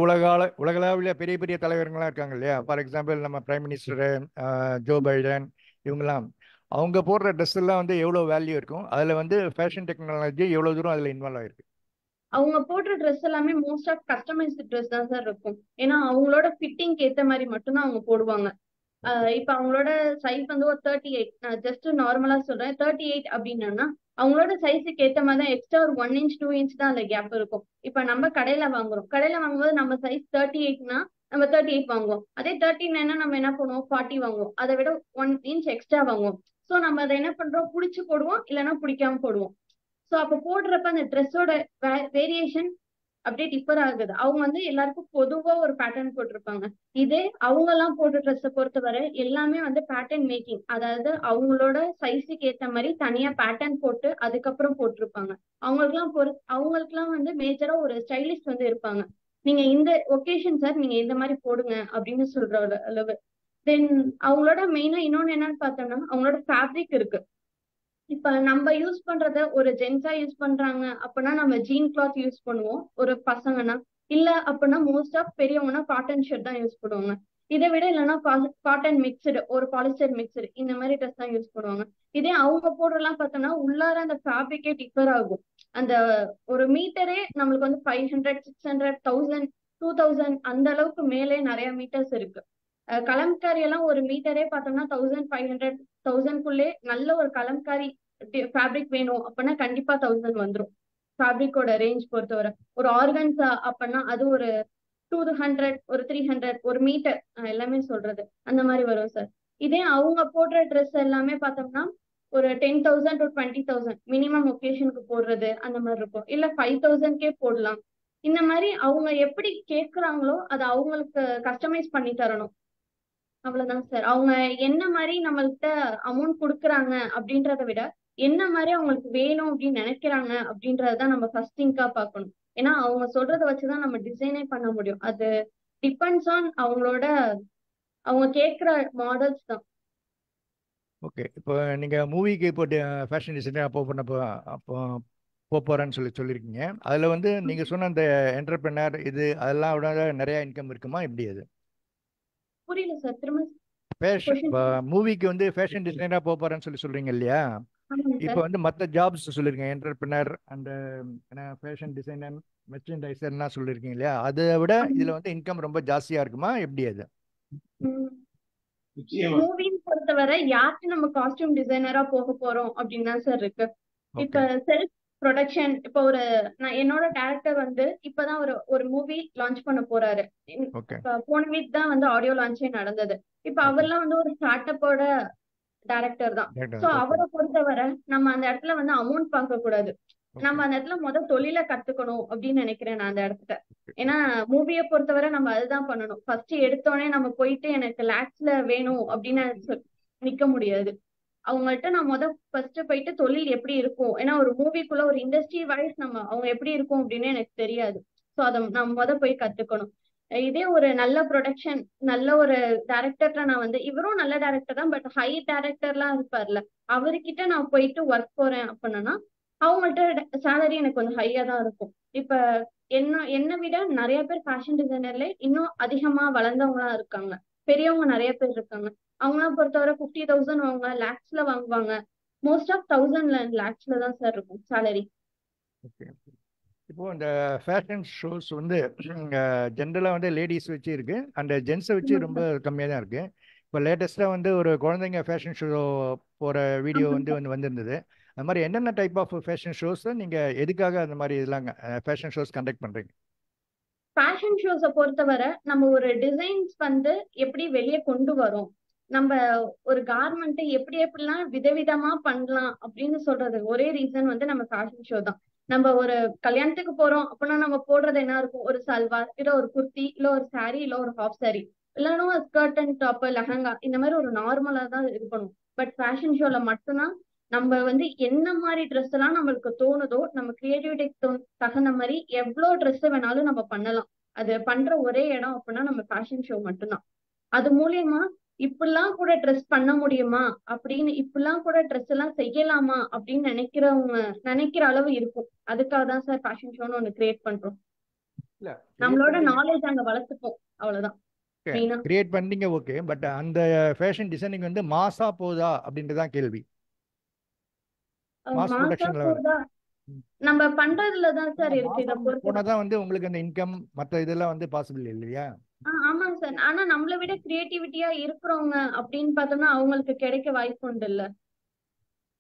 உலகளவில் பெரிய பெரிய தலைவர்கள்லாம் இருக்காங்க இல்லையா. ஃபார் எக்ஸாம்பிள் நம்ம பிரைம் மினிஸ்டரு, ஜோ பைடன், இவங்கெல்லாம் அவங்க போடுற ட்ரெஸ் எல்லாம் வந்து எவ்வளோ வேல்யூ இருக்கும், அதில் வந்து ஃபேஷன் டெக்னாலஜி எவ்வளோ தூரம் அதில் இன்வால்வ் ஆகிருக்கு? அவங்க போடுற ட்ரெஸ் எல்லாமே மோஸ்ட் ஆஃப் கஸ்டமைஸ்டு ட்ரெஸ் தான் சார் இருக்கும். ஏன்னா அவங்களோட ஃபிட்டிங்க்கு ஏற்ற மாதிரி மட்டும்தான் அவங்க போடுவாங்க. இப்ப அவங்களோட சைஸ் வந்து ஒரு 38, நான் ஜஸ்ட் நார்மலா சொல்றேன். 38 அப்படின்னா அவங்களோட சைஸுக்கு ஏத்த மாதிரி தான் எக்ஸ்ட்ரா ஒரு 1 இன்ச் 2 இன்ச் தான் அந்த கேப் இருக்கும். இப்ப நம்ம கடையில வாங்குறோம், கடையில வாங்கும்போது நம்ம சைஸ் 38னா நம்ம 38 வாங்குவோம். அதே 39னா நம்ம என்ன பண்ணுவோம், 40 வாங்குவோம். அதை விட 1 இன்ச் எக்ஸ்ட்ரா வாங்குவோம். சோ நம்ம அதை என்ன பண்றோம், புடிச்சு போடுவோம், இல்லைன்னா பிடிக்காம போடுவோம். சோ அப்ப போடுறப்ப அந்த ட்ரெஸ்ஸோட வேரியேஷன் அப்படியே டிஃபர் ஆகுது. அவங்க வந்து எல்லாருக்கும் பொதுவா ஒரு பேட்டர்ன் போட்டிருப்பாங்க. இதே அவங்க எல்லாம் போடுற ட்ரெஸ்ஸை பொறுத்தவரை எல்லாமே வந்து பேட்டர்ன் மேக்கிங், அதாவது அவங்களோட சைஸுக்கு ஏத்த மாதிரி தனியா பேட்டர்ன் போட்டு அதுக்கப்புறம் போட்டிருப்பாங்க. அவங்களுக்குலாம் வந்து மேஜரா ஒரு ஸ்டைலிஸ்ட் வந்து இருப்பாங்க. நீங்க இந்த ஒகேஷன் சார் நீங்க இந்த மாதிரி போடுங்க அப்படின்னு சொல்ற அளவு. தென் அவங்களோட மெயினா இன்னொன்னு என்னன்னு பார்த்தோம்னா அவங்களோட ஃபேப்ரிக் இருக்கு. இப்ப நம்ம யூஸ் பண்றத ஒரு ஜென்ஸா யூஸ் பண்றாங்க அப்படின்னா நம்ம ஜீன் கிளாத் யூஸ் பண்ணுவோம் ஒரு பசங்கன்னா. இல்ல அப்படின்னா மோஸ்ட் ஆஃப் பெரியவங்கன்னா காட்டன் ஷர்ட் தான் யூஸ் பண்ணுவாங்க. இதை விட இல்லைன்னா காட்டன் மிக்சடு, ஒரு பாலிஸ்டர் மிக்சடு, இந்த மாதிரி ட்ரெஸ் தான் யூஸ் பண்ணுவாங்க. இதே அவங்க போடுறலாம் பார்த்தோம்னா உள்ளார அந்த ஃபேப்ரிக்கே டிஃபர் ஆகும். அந்த ஒரு மீட்டரே நம்மளுக்கு வந்து 500, 600, 1000, 2000 அந்த அளவுக்கு மேலே நிறைய மீட்டர்ஸ் இருக்கு. கலம்காரி எல்லாம் ஒரு மீட்டரே பார்த்தோம்னா 1500, 1000க்குள்ளே நல்ல ஒரு கலம்காரி ஃபேப்ரிக் வேணும் அப்படின்னா கண்டிப்பா 1000 வந்துடும். ஃபேப்ரிக்கோட ரேஞ்ச் பொறுத்தவரை ஒரு ஆர்கன்ஸா அப்படின்னா அது ஒரு 200, ஒரு 300 ஒரு மீட்டர், எல்லாமே சொல்றது அந்த மாதிரி வரும் சார். இதே அவங்க போடுற ட்ரெஸ் எல்லாமே பார்த்தோம்னா ஒரு 10,000 to 20,000 மினிமம் ஒகேஷனுக்கு போடுறது அந்த மாதிரி இருக்கும். இல்ல 5,000க்கே போடலாம். இந்த மாதிரி அவங்க எப்படி கேட்குறாங்களோ அதை அவங்களுக்கு கஸ்டமைஸ் பண்ணி தரணும். அவ்வளவுதான் சார். அவங்க என்ன மாதிரி நம்மள்கிட்ட அமௌண்ட் கொடுக்குறாங்க அப்படின்றத விட என்ன மாதிரி அவங்களுக்கு வேணும் அப்படின்னு நினைக்கிறாங்க அப்படின்றதான் நம்ம ஃபர்ஸ்ட் திங்கா பார்க்கணும். ஏன்னா அவங்க சொல்றதை வச்சுதான் நம்ம டிசைனே பண்ண முடியும். அது டிபெண்ட்ஸ் ஆன் அவங்க கேட்குற மாடல்ஸ் தான். ஓகே. இப்போ நீங்கள் மூவிக்கு இப்போ ஃபேஷன் டிசைனர் அப்போ போகிறேன்னு சொல்லியிருக்கீங்க. அதில் வந்து நீங்கள் சொன்ன அந்த என்டர்பிரினர் அதெல்லாம் விட நிறையா இன்கம் இருக்குமா, எப்படி அது? புரியல சார், திரும்ப ஃபேஷன் கொஸ்டின். இப்போ மூவிக்கு வந்து ஃபேஷன் டிசைனராக போகிறேன்னு சொல்கிறீங்க இல்லையா? ஆமாங்க இப்போ சார். வந்து மற்ற ஜாப்ஸ் சொல்லியிருக்கீங்க, என்டர்பிரினர் அண்ட் ஃபேஷன் டிசைனர், மெர்ச்சன்டைசர்லாம் சொல்லியிருக்கீங்க இல்லையா? அதை விட இதில் வந்து இன்கம் ரொம்ப ஜாஸ்தியாக இருக்குமா, எப்படி அது? மூவின்னு பொறுத்தவரை யாருக்கு நம்ம காஸ்டியூம் டிசைனரா போக போறோம் அப்படின்னு தான் சார் இருக்கு. இப்ப ஓகே செல்ஃப் ப்ரொடக்ஷன், இப்ப நான் என்னோட கேரக்டர் வந்து இப்பதான் ஒரு மூவி லான்ச் பண்ண போறாரு. ஓகே இப்ப போன வீக் தான் வந்து ஆடியோ லான்ச்சே நடந்தது. இப்ப ஓகே அவர்லாம் வந்து ஒரு ஸ்டார்ட் அப்போட டைரக்டர் தான். சோ ஓகே அவரை பொறுத்தவரை நம்ம அந்த இடத்துல வந்து அமௌண்ட் பார்க்க கூடாது. ஓகே நம்ம அந்த இடத்துல தொழிலை கத்துக்கணும் அப்படின்னு நினைக்கிறேன் நான் அந்த இடத்துல. ஏன்னா மூவியை பொறுத்தவரை நம்ம அதுதான் பண்ணணும். ஃபர்ஸ்ட் எடுத்தோடனே நம்ம போயிட்டு எனக்கு லேக்ஸ்ல வேணும் அப்படின்னு நிக்க முடியாது. அவங்கள்ட்ட நான் ஃபர்ஸ்ட் போயிட்டு தொழில் எப்படி இருக்கும், ஏன்னா ஒரு மூவிக்குள்ள ஒரு இண்டஸ்ட்ரி வைஸ் அவங்க எப்படி இருக்கும் அப்படின்னு எனக்கு தெரியாது. ஸோ அதை நான் போய் கத்துக்கணும். இதே ஒரு நல்ல ப்ரொடக்ஷன், நல்ல ஒரு டைரக்டர்ல நான் வந்து இவரும் நல்ல டைரக்டர் தான், பட் ஹை டைரக்டர்லாம் இருப்பார்ல, அவர்கிட்ட நான் போயிட்டு ஒர்க் போறேன் அப்படின்னா அவங்கள்ட்ட சேலரி எனக்கு கொஞ்சம் ஹையா தான் இருக்கும். இப்ப என்னை விட நிறைய பேர் ஃபேஷன் டிசைனர்ல இன்னும் அதிகமா வளர்ந்தவங்களா இருக்காங்க. பெரியவங்க நிறைய பேர் இருக்காங்க. அவங்களாம் பொறுத்தவரை 50,000 வாங்க, லேக்ஸ்ல வாங்குவாங்க. மோஸ்ட் ஆஃப் 1000 and lakhsல தான் சார் இருக்கும் சேலரி. ஓகே. இப்போ இந்த ஃபேஷன் ஷோஸ் வந்து ஜென்ரலாக வந்து லேடிஸ் வச்சு இருக்கு அண்ட் ஜென்ஸை வச்சு ரொம்ப கம்மியாக தான் இருக்கு. இப்போ லேட்டஸ்ட்டாக வந்து ஒரு குழந்தைங்க ஃபேஷன் ஷோ போகிற வீடியோ வந்திருந்தது. அது மாதிரி என்னென்ன டைப் ஆஃப் ஃபேஷன் ஷோஸ் நீங்கள் எதுக்காக அந்த மாதிரி இதெல்லாம் ஃபேஷன் ஷோஸ் கண்டக்ட் பண்ணுறீங்க? ஃபேஷன் ஷோஸை பொறுத்தவரை நம்ம ஒரு டிசைன்ஸ் வந்து எப்படி வெளியே கொண்டு வரோம், நம்ம ஒரு கார்மெண்ட்டை எப்படிலாம் விதவிதமா பண்ணலாம் அப்படின்னு சொல்றது ஒரே ரீசன் வந்து நம்ம ஃபேஷன் ஷோ தான். நம்ம ஒரு கல்யாணத்துக்கு போறோம் அப்படின்னா நம்ம போடுறது என்ன இருக்கும், ஒரு சல்வார், இல்ல ஒரு குர்த்தி, இல்ல ஒரு சாரி, இல்ல ஒரு ஹாஃப் சாரி, இல்லைன்னா ஸ்கர்ட் அண்ட் டாப், லெஹங்கா, இந்த மாதிரி ஒரு நார்மலா தான் இருக்கணும். பட் ஃபேஷன் ஷோல மட்டும்தான் நம்ம வந்து என்ன மாதிரி ட்ரெஸ் எல்லாம் நம்மளுக்கு தோணுதோ, நம்ம கிரியேட்டிவிட்டிக்கு தகுந்த மாதிரி எவ்வளவு ட்ரெஸ் வேணாலும் நம்ம பண்ணலாம். அது பண்ற ஒரே இடம் அப்படின்னா நம்ம ஃபேஷன் ஷோ மட்டும்தான். அது மூலியமா இப்படிலாம் கூட ட்ரெஸ் பண்ண முடியுமா அப்படின்னு, இப்படிலாம் கூட ட்ரெஸ் எல்லாம் செய்யலாமா அப்படின்னு நினைக்கிற அளவு இருக்கும். அதுக்காக தான் சார் ஃபேஷன் ஷோன்னு ஒண்ணு கிரியேட் பண்றோம். இல்லை நம்மளோட நாலேஜ் அங்க வளர்த்துப்போம், அவ்வளவுதான் மெயினா. கிரியேட் பண்ணீங்க ஓகே, பட் அந்த ஃபேஷன் டிசைனிங் வந்து மாசா போதா அப்படின்றதான் கேள்வி. மாஸ் மாசா ப்ரொடக்ஷன்ல போதா நம்ம பண்றதுலதான் சார் இருக்கு. இதை பொறுத்து போனாதான் வந்து உங்களுக்கு அந்த இன்கம் மற்ற இதெல்லாம் வந்து பாசிபிள் இல்லையா? ஆமாங்க சார். ஆனா நம்மள விட கிரியேட்டிவிட்டியா இருக்கிறவங்க அப்படின்னு பார்த்தோம்னா அவங்களுக்கு கிடைக்க வாய்ப்பு உண்டு இல்ல.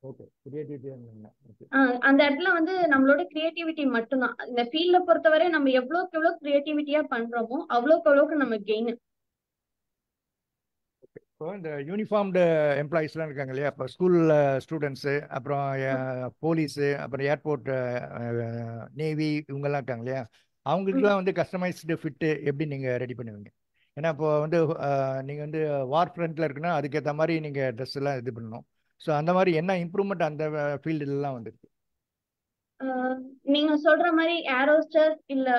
Okay, creativity. ஓகே, அந்த இடத்துல வந்து நம்மளோட கிரியேட்டிவிட்டி மட்டும்தான். இந்த ஃபீல்ட பொறுத்தவரை நம்ம எவ்வளவுக்கு எவ்வளவு கிரியேட்டிவிட்டியா பண்றோமோ அவ்வளவுக்கு நம்ம கெயின். இப்போ இந்த யூனிஃபார்ம்டு எம்ப்ளாயிஸ்லாம் இருக்காங்க இல்லையா, இப்போ ஸ்கூலில் ஸ்டூடெண்ட்ஸு, அப்புறம் போலீஸு, அப்புறம் ஏர்போர்ட், நேவி, இவங்கெல்லாம் இருக்காங்க இல்லையா, அவங்களுக்குலாம் வந்து கஸ்டமைஸ்டு ஃபிட்டு எப்படி நீங்கள் ரெடி பண்ணுவீங்க? ஏன்னா இப்போ வந்து நீங்கள் வந்து வார் ஃப்ரண்ட்டில் இருக்குன்னா அதுக்கேற்ற மாதிரி நீங்கள் ட்ரெஸ் எல்லாம் இது பண்ணணும். ஸோ அந்த மாதிரி என்ன இம்ப்ரூவ்மெண்ட் அந்த ஃபீல்டுலாம் வந்துருக்கு? நீங்க சொல்ற மாதிரி ஏரோஸ்டர் இல்ல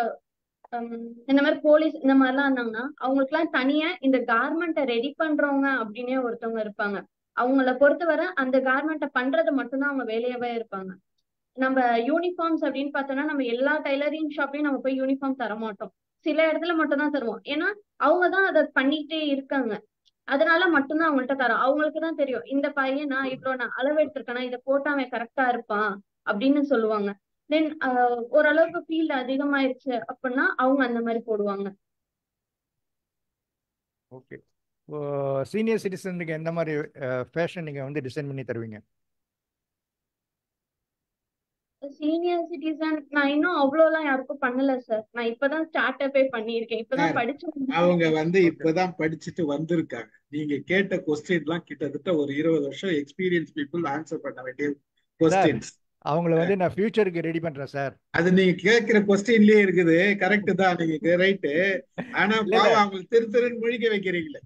இந்த மாதிரி போலீஸ் இந்த மாதிரிலாம் இருந்தாங்கன்னா அவங்களுக்கு எல்லாம் தனியா இந்த கார்மெண்ட்டை ரெடி பண்றவங்க அப்படின்னே ஒருத்தவங்க இருப்பாங்க. அவங்கள பொறுத்தவரை அந்த கார்மெண்ட்டை பண்றது மட்டும்தான் அவங்க வேலையாவே இருப்பாங்க. நம்ம யூனிஃபார்ம்ஸ் அப்படின்னு பார்த்தோம்னா நம்ம எல்லா டைலரிங் ஷாப்லயும் நம்ம போய் யூனிஃபார்ம் தர மாட்டோம். சில இடத்துல மட்டும் தான் தருவோம். ஏன்னா அவங்க தான் அதை பண்ணிட்டே இருக்காங்க. அதனால மட்டும்தான் அவங்கள்ட்ட தரோம். அவங்களுக்கு தான் தெரியும் இந்த பையன் நான் அளவு எடுத்திருக்கேன்னா இதை போட்டா அவன் கரெக்டா இருப்பான் அப்படின்னு சொல்லுவாங்க. தென் ஓரளவுக்கு ஃபீல்டு அதிகமாயிருச்சு அப்படின்னா அவங்க அந்த மாதிரி போடுவாங்க. ஓகே, இப்போ சீனியர் சிட்டிசனுக்கு எந்த மாதிரி ஃபேஷன் நீங்கள் வந்து டிசைன் பண்ணி தருவீங்க? சீனியர் சிட்டிசன் நான் இன்னும் அவ்வளோலாம் யாருக்கும் பண்ணல சார். நான் இப்பதான் ஸ்டார்ட் அப்பே பண்ணியிருக்கேன். இப்பதான் சார் படிச்சு அவங்க வந்து ஓகே, இப்பதான் படிச்சுட்டு வந்திருக்காங்க. நீங்க கேட்ட கொஸ்டின்லாம் கிட்டத்தட்ட ஒரு 20 வருஷம் எக்ஸ்பீரியன்ஸ் பீப்புள் ஆன்சர் பண்ண வேண்டிய சார் கொஸ்டின்ஸ். அவங்கள வந்து நான் ஃபியூச்சருக்கு ரெடி பண்ணுறேன் சார். அது நீங்க கேட்கிற கொஸ்டின்லயே இருக்குது. கரெக்ட் தான், நீங்க ரைட்டு. ஆனா இல்லை இல்லை, பாவம் அவங்களுக்கு திருன்னு முழிக்க வைக்கிறீங்களே.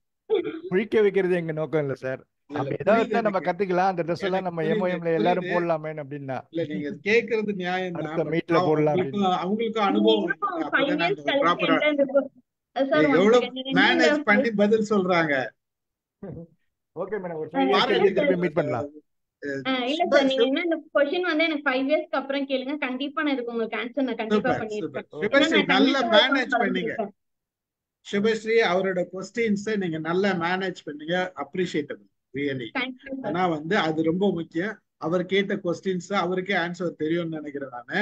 முழிக்க வைக்கிறது எங்க நோக்கம் இல்லை சார். இல்ல அப்படி ஏதாவது புரியுது இருந்தா நம்ம எனக்கு. கத்துக்கலாம். அந்த ட்ரெஸ் எல்லாம் எனக்கு நம்ம புரியுது எம்ஓஎம்ல எல்லாரும் புரியுது. போடலாமேன்னு அப்படின்னா இல்ல நீங்க கேட்கறது நியாயம் தான். அடுத்த பட் மீட்ல பாவம் போடலாம் அப்படின்னு. அவங்களுக்கும் நீங்க அனுபவம் இன்னும் இருக்குல்ல. 5 அப்பதானே இயர்ஸ் அந்த கழிச்சு ப்ராப்பரா என்கிட்ட சார் ஒன் எவ்வளவு செகண்ட். நீங்க இன்னும் இந்த மேனேஜ் பண்ணி பதில் சொல்றாங்க. ஓகே மேடம், ஒரு 5 இயர்ஸ் பாருங்க கழிச்சு திருப்பி மீட் பண்ணலாம். இல்ல சார், நீங்க என்ன இந்த கொஸ்டின் வந்து எனக்கு 5 இயர்ஸ்க்கு அப்புறம் கேளுங்க. கண்டிப்பா நான் இதுக்கு உங்களுக்கு ஆன்சர் நான் கண்டிப்பா சூப்பர் பண்ணிருப்பேன். சூப்பர். ஏன்னா சுபஸ்ரீ நான் நல்லா கண்டிப்பா மேனேஜ் பண்ணீங்க. பண்ணிருப்பேன். சுபஸ்ரீ அவரோட கொஸ்டின்ஸை நீங்க நல்லா மேனேஜ் பண்ணீங்க. Appreciable really. Thank you sir. ஆனா வந்து அது ரொம்ப முக்கியம். அவர் கேட்ட கொஸ்டின்ஸ் அவருக்கே ஆன்சர் தெரியும்னு நினைக்கிறேன் நானு.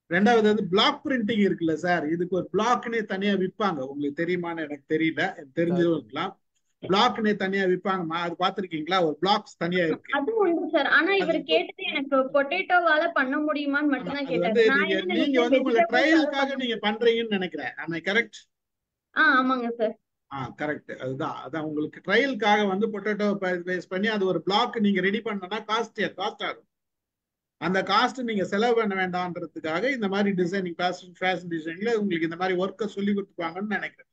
ரெண்டாவது வந்து பிளாக் பிரிண்டிங் இருக்குல்ல சார், இதுக்கு ஒரு பிளாக்னே தனியா விற்பாங்க. உங்களுக்கு தெரியுமான்னு எனக்கு தெரியல, எனக்கு தெரிஞ்சதும் இருக்கலாம். பிளாக்னே தனியா விற்பாங்கம்மா, அது பாத்திருக்கீங்களா? ஒரு பிளாக்ஸ் தனியா இருக்கு. அது உண்டு சார். ஆனா அது இவர் கேட்டது எனக்கு பொட்டேட்டோவால பண்ண முடியுமான்னு மட்டும் தான் அது கேட்டாரு. வந்து நான் நீங்க என்ன நீங்க நினைச்சேன் வந்து உங்க வெஜிடபிள்ஸால ட்ரையலுக்காக பண்ண நீங்க முடியும். பண்றீங்கன்னு நினைக்கிறேன். ஆமா கரெக்ட். ஆமாங்க சார். கரெக்ட். அதான் உங்களுக்கு ட்ரையலுக்காக வந்து பொட்டேட்டோ பேஸ் பண்ணி அது ஒரு பிளாக் நீங்க ரெடி பண்ணனா காஸ்ட் ஆகும். அந்த காஸ்ட் நீங்க செலவு பண்ண வேண்டாம்ன்றதுக்காக இந்த மாதிரி டிசைனிங் ஃபேஷன் டிசைன்ல உங்களுக்கு இந்த மாதிரி ஒர்க்கை சொல்லி கொடுத்துப்பாங்கன்னு நினைக்கிறேன்.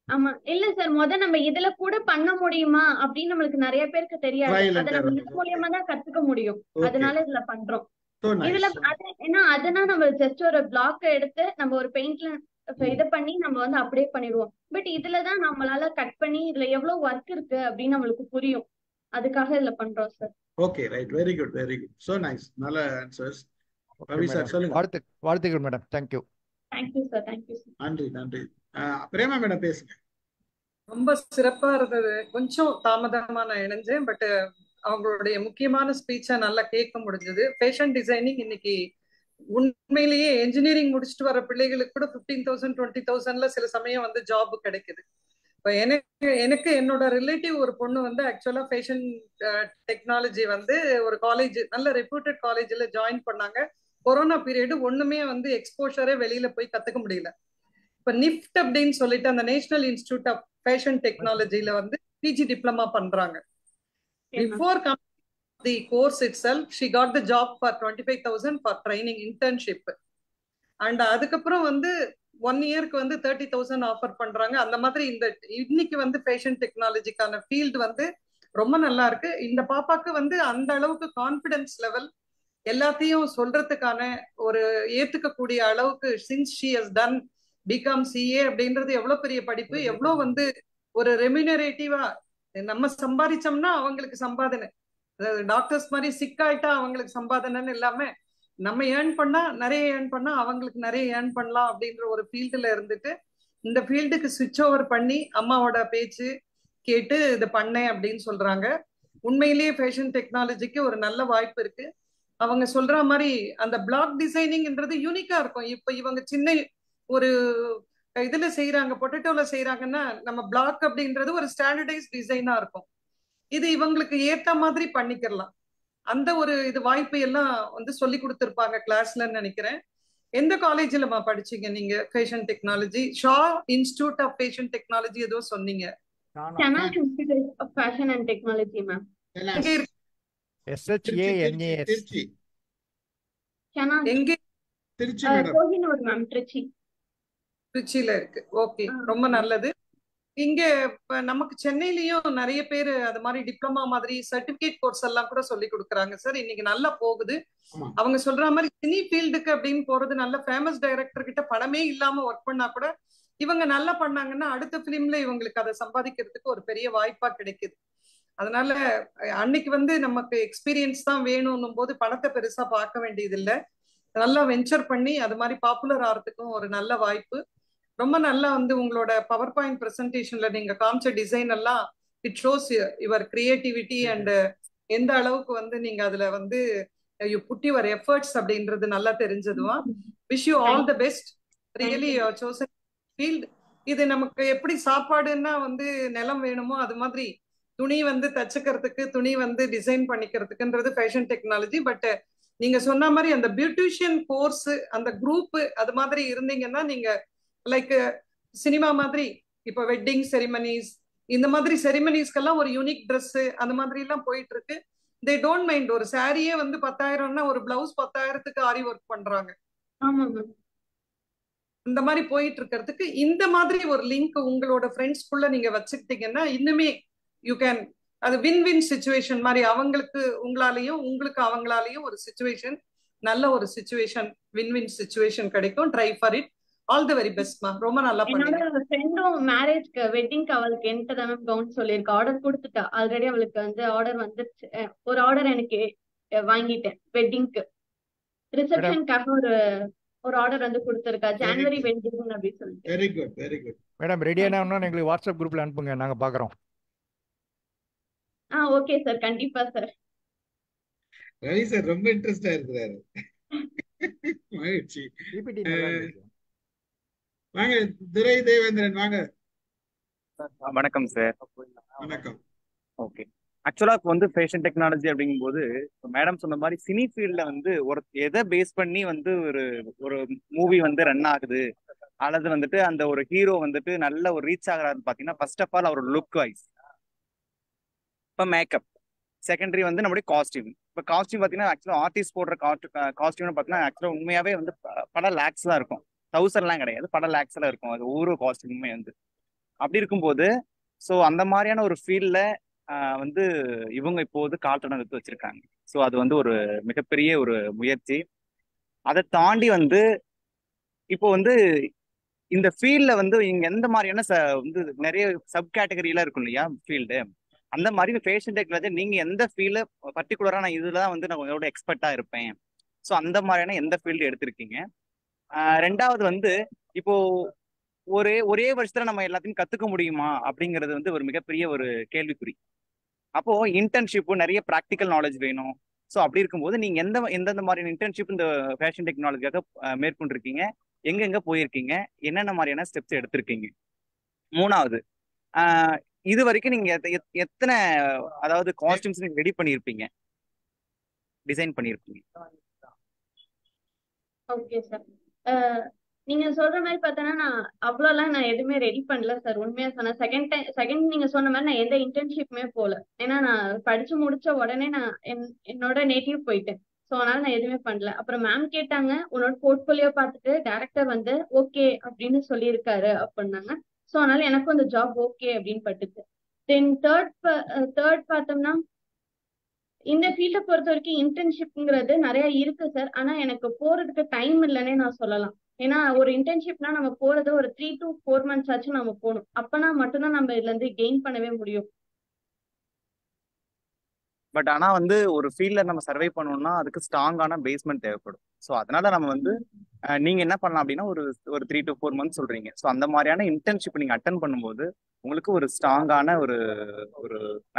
ஆமா இல்ல சார், நம்ம இதுல கூட பண்ண முடியுமா அப்படின்னு நம்மளுக்கு நிறைய பேருக்கு தெரியாது. ட்ரையல் அதை நம்ம இது மூலியமா தான் கத்துக்க முடியும். ஓகே, அதனால இதுல பண்றோம். சோ இதுல நைஸ். அதுனா நம்ம ஜஸ்ட் ஒரு பிளாக் எடுத்து நம்ம ஒரு பெயிண்ட்ல இதை பண்ணி நம்ம வந்து அப்படியே பண்ணிடுவோம். பட் இதுலதான் நம்மளால கட் பண்ணி இதுல எவ்வளவு ஒர்க் இருக்கு அப்படின்னு நம்மளுக்கு புரியும். அதுக்காக இதுல பண்றோம் சார். Okay right, very good very good, so nice, நல்ல answers. Okay Ravi sir madam, சொல்லுங்க. வாழ்த்துக்கள் madam. Thank you. Thank you sir. Thank you sir. நன்றி நன்றி. பிரேமா மேடம் பேசுங்க. ரொம்ப சிறப்பா இருந்தது. கொஞ்சம் தாமதமா நான் இணைஞ்சேன். பட் அவங்களுடைய முக்கியமான ஸ்பீச்சை நல்லா கேட்க முடிஞ்சது. ஃபேஷன் டிசைனிங் இன்னைக்கு உண்மையிலேயே என்ஜினியரிங் முடிச்சுட்டு வர பிள்ளைகளுக்கு கூட 15,000 20,000ல சில சமயம் வந்து ஜாப் கிடைக்குது. இப்போ எனக்கு என்னோட ரிலேட்டிவ் ஒரு பொண்ணு வந்து ஆக்சுவலா ஃபேஷன் டெக்னாலஜி வந்து ஒரு காலேஜ், நல்ல ரெப்யூட்டட் காலேஜ்ல ஜாயின் பண்ணாங்க. கொரோனா பீரியடு ஒண்ணுமே வந்து எக்ஸ்போஷரே வெளியில போய் கத்துக்க முடியல. இப்ப நிஃப்ட் அப்படின்னு சொல்லிட்டு அந்த நேஷனல் இன்ஸ்டிடியூட் ஆஃப் ஃபேஷன் டெக்னாலஜில வந்து பிஜி டிப்ளமா பண்றாங்க. Before the course itself she got the job for 25,000 for training internship. And அதுக்கப்புறம் வந்து 1 இயருக்கு வந்து 30,000 ஆஃபர் பண்றாங்க. அந்த மாதிரி இந்த இன்னைக்கு வந்து ஃபேஷன் டெக்னாலஜிக்கான ஃபீல்டு வந்து ரொம்ப நல்லா இருக்கு. இந்த பாப்பாக்கு வந்து அந்த அளவுக்கு கான்பிடன்ஸ் லெவல் எல்லாத்தையும் சொல்றதுக்கான ஒரு ஏத்துக்கக்கூடிய அளவுக்கு since she has done BCom CA அப்படின்றது எவ்வளவு பெரிய படிப்பு, எவ்வளவு வந்து ஒரு ரெமினரேட்டிவா நம்ம சம்பாதிச்சோம்னா அவங்களுக்கு சம்பாதனை, அதாவது டாக்டர்ஸ் மாதிரி சிக் ஆயிட்டா அவங்களுக்கு சம்பாதனைன்னு இல்லாம நம்ம ஏர்ன் பண்ணா நிறைய ஏர்ன் பண்ணா அவங்களுக்கு நிறைய ஏர்ன் பண்ணலாம் அப்படின்ற ஒரு ஃபீல்டுல இருந்துட்டு இந்த ஃபீல்டுக்கு சுவிட்ச் ஓவர் பண்ணி அம்மாவோட பேச்சு கேட்டு இது பண்ணேன் அப்படின்னு சொல்றாங்க. உண்மையிலேயே ஃபேஷன் டெக்னாலஜிக்கு ஒரு நல்ல வாய்ப்பு இருக்கு. அவங்க சொல்ற மாதிரி அந்த பிளாக் டிசைனிங்ன்றது யூனிக்கா இருக்கும். இப்ப இவங்க சின்ன ஒரு இதுல செய்யறாங்க, பொட்டேட்டோல செய்யறாங்கன்னா நம்ம பிளாக் அப்படின்றது ஒரு ஸ்டாண்டர்டைஸ் டிசைனா இருக்கும். இது இவங்களுக்கு ஏத்த மாதிரி பண்ணிக்கலாம். அந்த ஒரு இது வாய்ப்பு எல்லாம் வந்து சொல்லி கொடுத்துருப்பாங்க கிளாஸ்லன்னு நினைக்கிறேன். எந்த காலேஜ்லமா படிச்சீங்க நீங்க ஃபேஷன் டெக்னாலஜி? ஷா இன்ஸ்டிடியூட் ஆஃப் ஃபேஷன் டெக்னாலஜி ஏதோ சொன்னீங்க. Shanas Institute of Fashion and Technology, ma'am. எங்க இருக்கு? SHANAS. திருச்சி Shanas, எங்க? திருச்சி மேடம். கோஹினூர் மேம், திருச்சி. திருச்சியில இருக்கு. ஓகே, ரொம்ப நல்லது. இங்க நமக்கு சென்னையிலயும் நிறைய பேர் அது மாதிரி டிப்ளமா மாதிரி சர்டிபிகேட் கோர்ஸ் எல்லாம் கூட சொல்லி கொடுக்குறாங்க சார். இன்னைக்கு நல்லா போகுது. அவங்க சொல்ற மாதிரி சினி ஃபீல்டுக்கு அப்படின்னு போறது, நல்ல ஃபேமஸ் டைரக்டர் கிட்ட பணமே இல்லாம ஒர்க் பண்ணா கூட இவங்க நல்லா பண்ணாங்கன்னா அடுத்த பிலிம்ல இவங்களுக்கு அதை சம்பாதிக்கிறதுக்கு ஒரு பெரிய வாய்ப்பா கிடைக்குது. அதனால அன்னைக்கு வந்து நமக்கு எக்ஸ்பீரியன்ஸ் தான் வேணும்னும் போது பணத்தை பெருசா பார்க்க வேண்டியது இல்லை. நல்லா வெஞ்சர் பண்ணி அது மாதிரி பாப்புலர் ஆகிறதுக்கும் ஒரு நல்ல வாய்ப்பு. ரொம்ப நல்லா வந்து உங்களோட பவர் பாயிண்ட் பிரசன்டேஷன்ல நீங்க காமிச்ச டிசைன் எல்லாம் it shows your creativity and எந்த அளவுக்கு வந்து நீங்க அதுல வந்து யூ புட் யுவர் எஃபர்ட்ஸ் அப்படின்றது நல்லா தெரிஞ்சதுவா. Wish you all the best. Really chosen field. இது நமக்கு எப்படி சாப்பாடுன்னா வந்து நிலம் வேணுமோ அது மாதிரி துணி வந்து தச்சுக்கிறதுக்கு, துணி வந்து டிசைன் பண்ணிக்கிறதுக்குன்றது ஃபேஷன் டெக்னாலஜி. பட் நீங்க சொன்ன மாதிரி அந்த பியூட்டிஷியன் கோர்ஸ், அந்த குரூப் அது மாதிரி இருந்தீங்கன்னா நீங்க லைக் சினிமா மாதிரி இப்போ வெட்டிங் செரிமனிஸ் இந்த மாதிரி செரிமனிஸ்க்கெல்லாம் ஒரு யூனிக் ட்ரெஸ் அந்த மாதிரி எல்லாம் போயிட்டு இருக்கு. They don't mind. ஒரு சாரியே வந்து 10,000னா ஒரு பிளவுஸ் 10,000க்கு ஆரி ஒர்க் பண்றாங்க. இந்த மாதிரி போயிட்டு இருக்கிறதுக்கு இந்த மாதிரி ஒரு லிங்க் உங்களோட ஃப்ரெண்ட்ஸ்குள்ள நீங்க வச்சுக்கிட்டீங்கன்னா இன்னுமே யூ கேன், அது வின் வின் சிச்சுவேஷன் மாதிரி அவங்களுக்கு உங்களாலையும் உங்களுக்கு அவங்களாலையும் ஒரு சிச்சுவேஷன், நல்ல ஒரு சிச்சுவேஷன், வின் வின் சிச்சுவேஷன் கிடைக்கும். Try for it. All the very பெஸ்ட்மா. ரொம்ப நல்லா பண்ணீங்க. என்னோட ஃப்ரெண்டும் மேரேஜ்க்கு வெட்டிங்க்கு அவளுக்கு என்கிட்ட தான் கவுன் சொல்லியிருக்கா. ஆர்டர் கொடுத்துட்டா ஆல்ரெடி. அவளுக்கு வந்து ஆர்டர் வந்துருச்சு. ஒரு ஆர்டர் எனக்கு வாங்கிட்டேன் வெட்டிங்க்கு. ரிசப்ஷனுக்காக ஒரு ஆர்டர் வந்து கொடுத்துருக்கா. ஜனவரி வெட்டிங் அப்படின்னு சொல்லிட்டு. Very good, very good madam. ரெடியான எங்களுக்கு வாட்ஸ்அப் குரூப்ல அனுப்புங்க, நாங்க பாக்குறோம். ஓகே சார், கண்டிப்பா சார். ரவி சார் ரொம்ப இன்ட்ரெஸ்டா இருக்கிறாரு. மகிழ்ச்சி. வாங்க துரை தேவேந்திரன், வாங்க. வணக்கம் சார். வணக்கம். ஓகே, ஆக்சுவலா இப்போ வந்து ஃபேஷன் டெக்னாலஜி அப்படிங்கும்போது மேடம் சொன்ன மாதிரி சினி ஃபீல்ட்ல வந்து ஒரு எதை பேஸ் பண்ணி வந்து ஒரு மூவி வந்து ரன் ஆகுது, அல்லது வந்துட்டு அந்த ஒரு ஹீரோ வந்துட்டு நல்ல ஒரு ரீச் ஆகிறாருன்னு பாத்தீங்கன்னா ஃபர்ஸ்ட் ஆஃப் ஆல் அவர் லுக் வைஸ், இப்போ மேக்கப், செகண்டரி வந்து நம்மளுடைய காஸ்டியூம். இப்போ காஸ்டியூம் பார்த்தீங்கன்னா ஆக்சுவலாக ஆர்டிஸ்ட் போடுற காஸ்டியூம்னு பார்த்தீங்கன்னா ஆக்சுவலாக உண்மையாவே வந்து பல லேக்ஸ் தான் இருக்கும். 1000லாம் கிடையாது, பல லேக்ஸ்ல இருக்கும் அது ஒவ்வொரு காஸ்டியூமுமே வந்து. அப்படி இருக்கும்போது ஸோ அந்த மாதிரியான ஒரு ஃபீல்ட்ல வந்து இவங்க இப்போது கால்தடம் எடுத்து வச்சிருக்காங்க. ஸோ அது வந்து ஒரு மிகப்பெரிய ஒரு முயற்சி. அதை தாண்டி வந்து இப்போ வந்து இந்த ஃபீல்ட்ல வந்து இங்க எந்த மாதிரியான வந்து நிறைய சப் கேட்டகரியில இருக்கும் இல்லையா ஃபீல்டு. அந்த மாதிரி ஃபேஷன் டெக்னாலஜி நீங்க எந்த ஃபீல்டு பர்டிகுலரா நான் இதுலதான் வந்து நான் உங்களோட எக்ஸ்பர்ட்டா இருப்பேன், ஸோ அந்த மாதிரியான எந்த ஃபீல்டு எடுத்திருக்கீங்க? ரெண்டாவது வந்து இப்போ ஒரே வருஷத்துல நம்ம எல்லாத்தையும் கத்துக்க முடியுமா அப்படிங்கிறது வந்து ஒரு மிகப்பெரிய ஒரு கேள்விக்குறி. அப்போ இன்டர்ன்ஷிப் நிறைய ப்ராக்டிக்கல் நாலேஜ் வேணும். ஸோ அப்படி இருக்கும்போது நீங்க எந்தெந்த மாதிரியான இன்டர்ன்ஷிப் இந்த ஃபேஷன் டெக்னாலஜிக்காக மேற்கொண்டிருக்கீங்க, எங்கெங்க போயிருக்கீங்க, என்னென்ன மாதிரியான ஸ்டெப்ஸ் எடுத்திருக்கீங்க? மூணாவது, இது வரைக்கும் நீங்க எத்தனை அதாவது காஸ்டியூம்ஸ் நீங்க ரெடி பண்ணியிருப்பீங்க, டிசைன் பண்ணியிருப்பீங்க? Okay sir. நீங்க சொல்ற மாதிரி பார்த்தோன்னா நான் அவ்வளோலாம் நான் எதுவுமே ரெடி பண்ணல சார். உண்மையா சொன்னேன். செகண்ட் நீங்க சொன்ன மாதிரி நான் எந்த இன்டர்ன்ஷிப்புமே போகல. ஏன்னா நான் படிச்சு முடிச்ச உடனே நான் என்னோட நேட்டிவ் போயிட்டேன். ஸோ அதனால நான் எதுவுமே பண்ணல. அப்புறம் மேம் கேட்டாங்க, உன்னோட போர்ட்ஃபோலியோ பார்த்துட்டு டேரக்டர் வந்து ஓகே அப்படின்னு சொல்லியிருக்காரு அப்படின்னாங்க. ஸோ அதனால எனக்கும் அந்த ஜாப் ஓகே அப்படின்னு பட்டுச்சு. தென் தேர்ட் பார்த்தோம்னா இந்த ஃபீல்டை பொறுத்த வரைக்கும் இன்டர்ன்ஷிப்ங்கிறது நிறைய இருக்கு சார். ஆனா எனக்கு போறதுக்கு டைம் இல்லைன்னே நான் சொல்லலாம். ஏன்னா ஒரு இன்டர்ன்ஷிப்னா நம்ம போறது ஒரு 3 to 4 months ஆச்சு நம்ம போகணும். அப்பனா மட்டும்தான் நம்ம இதுல இருந்து கெயின் பண்ணவே முடியும். பட் ஆனா வந்து ஒரு ஃபீல்ட்ல நம்ம சர்வை பண்ணணும்னா அதுக்கு ஸ்ட்ராங்கான பேஸ்மெண்ட் தேவைப்படும். ஸோ அதனால நம்ம வந்து நீங்க என்ன பண்ணலாம் அப்படின்னா ஒரு 3 to 4 months சொல்றீங்க. ஸோ அந்த மாதிரியான இன்டர்ன்ஷிப் நீங்க அட்டன் பண்ணும்போது உங்களுக்கு ஒரு ஸ்ட்ராங்கான ஒரு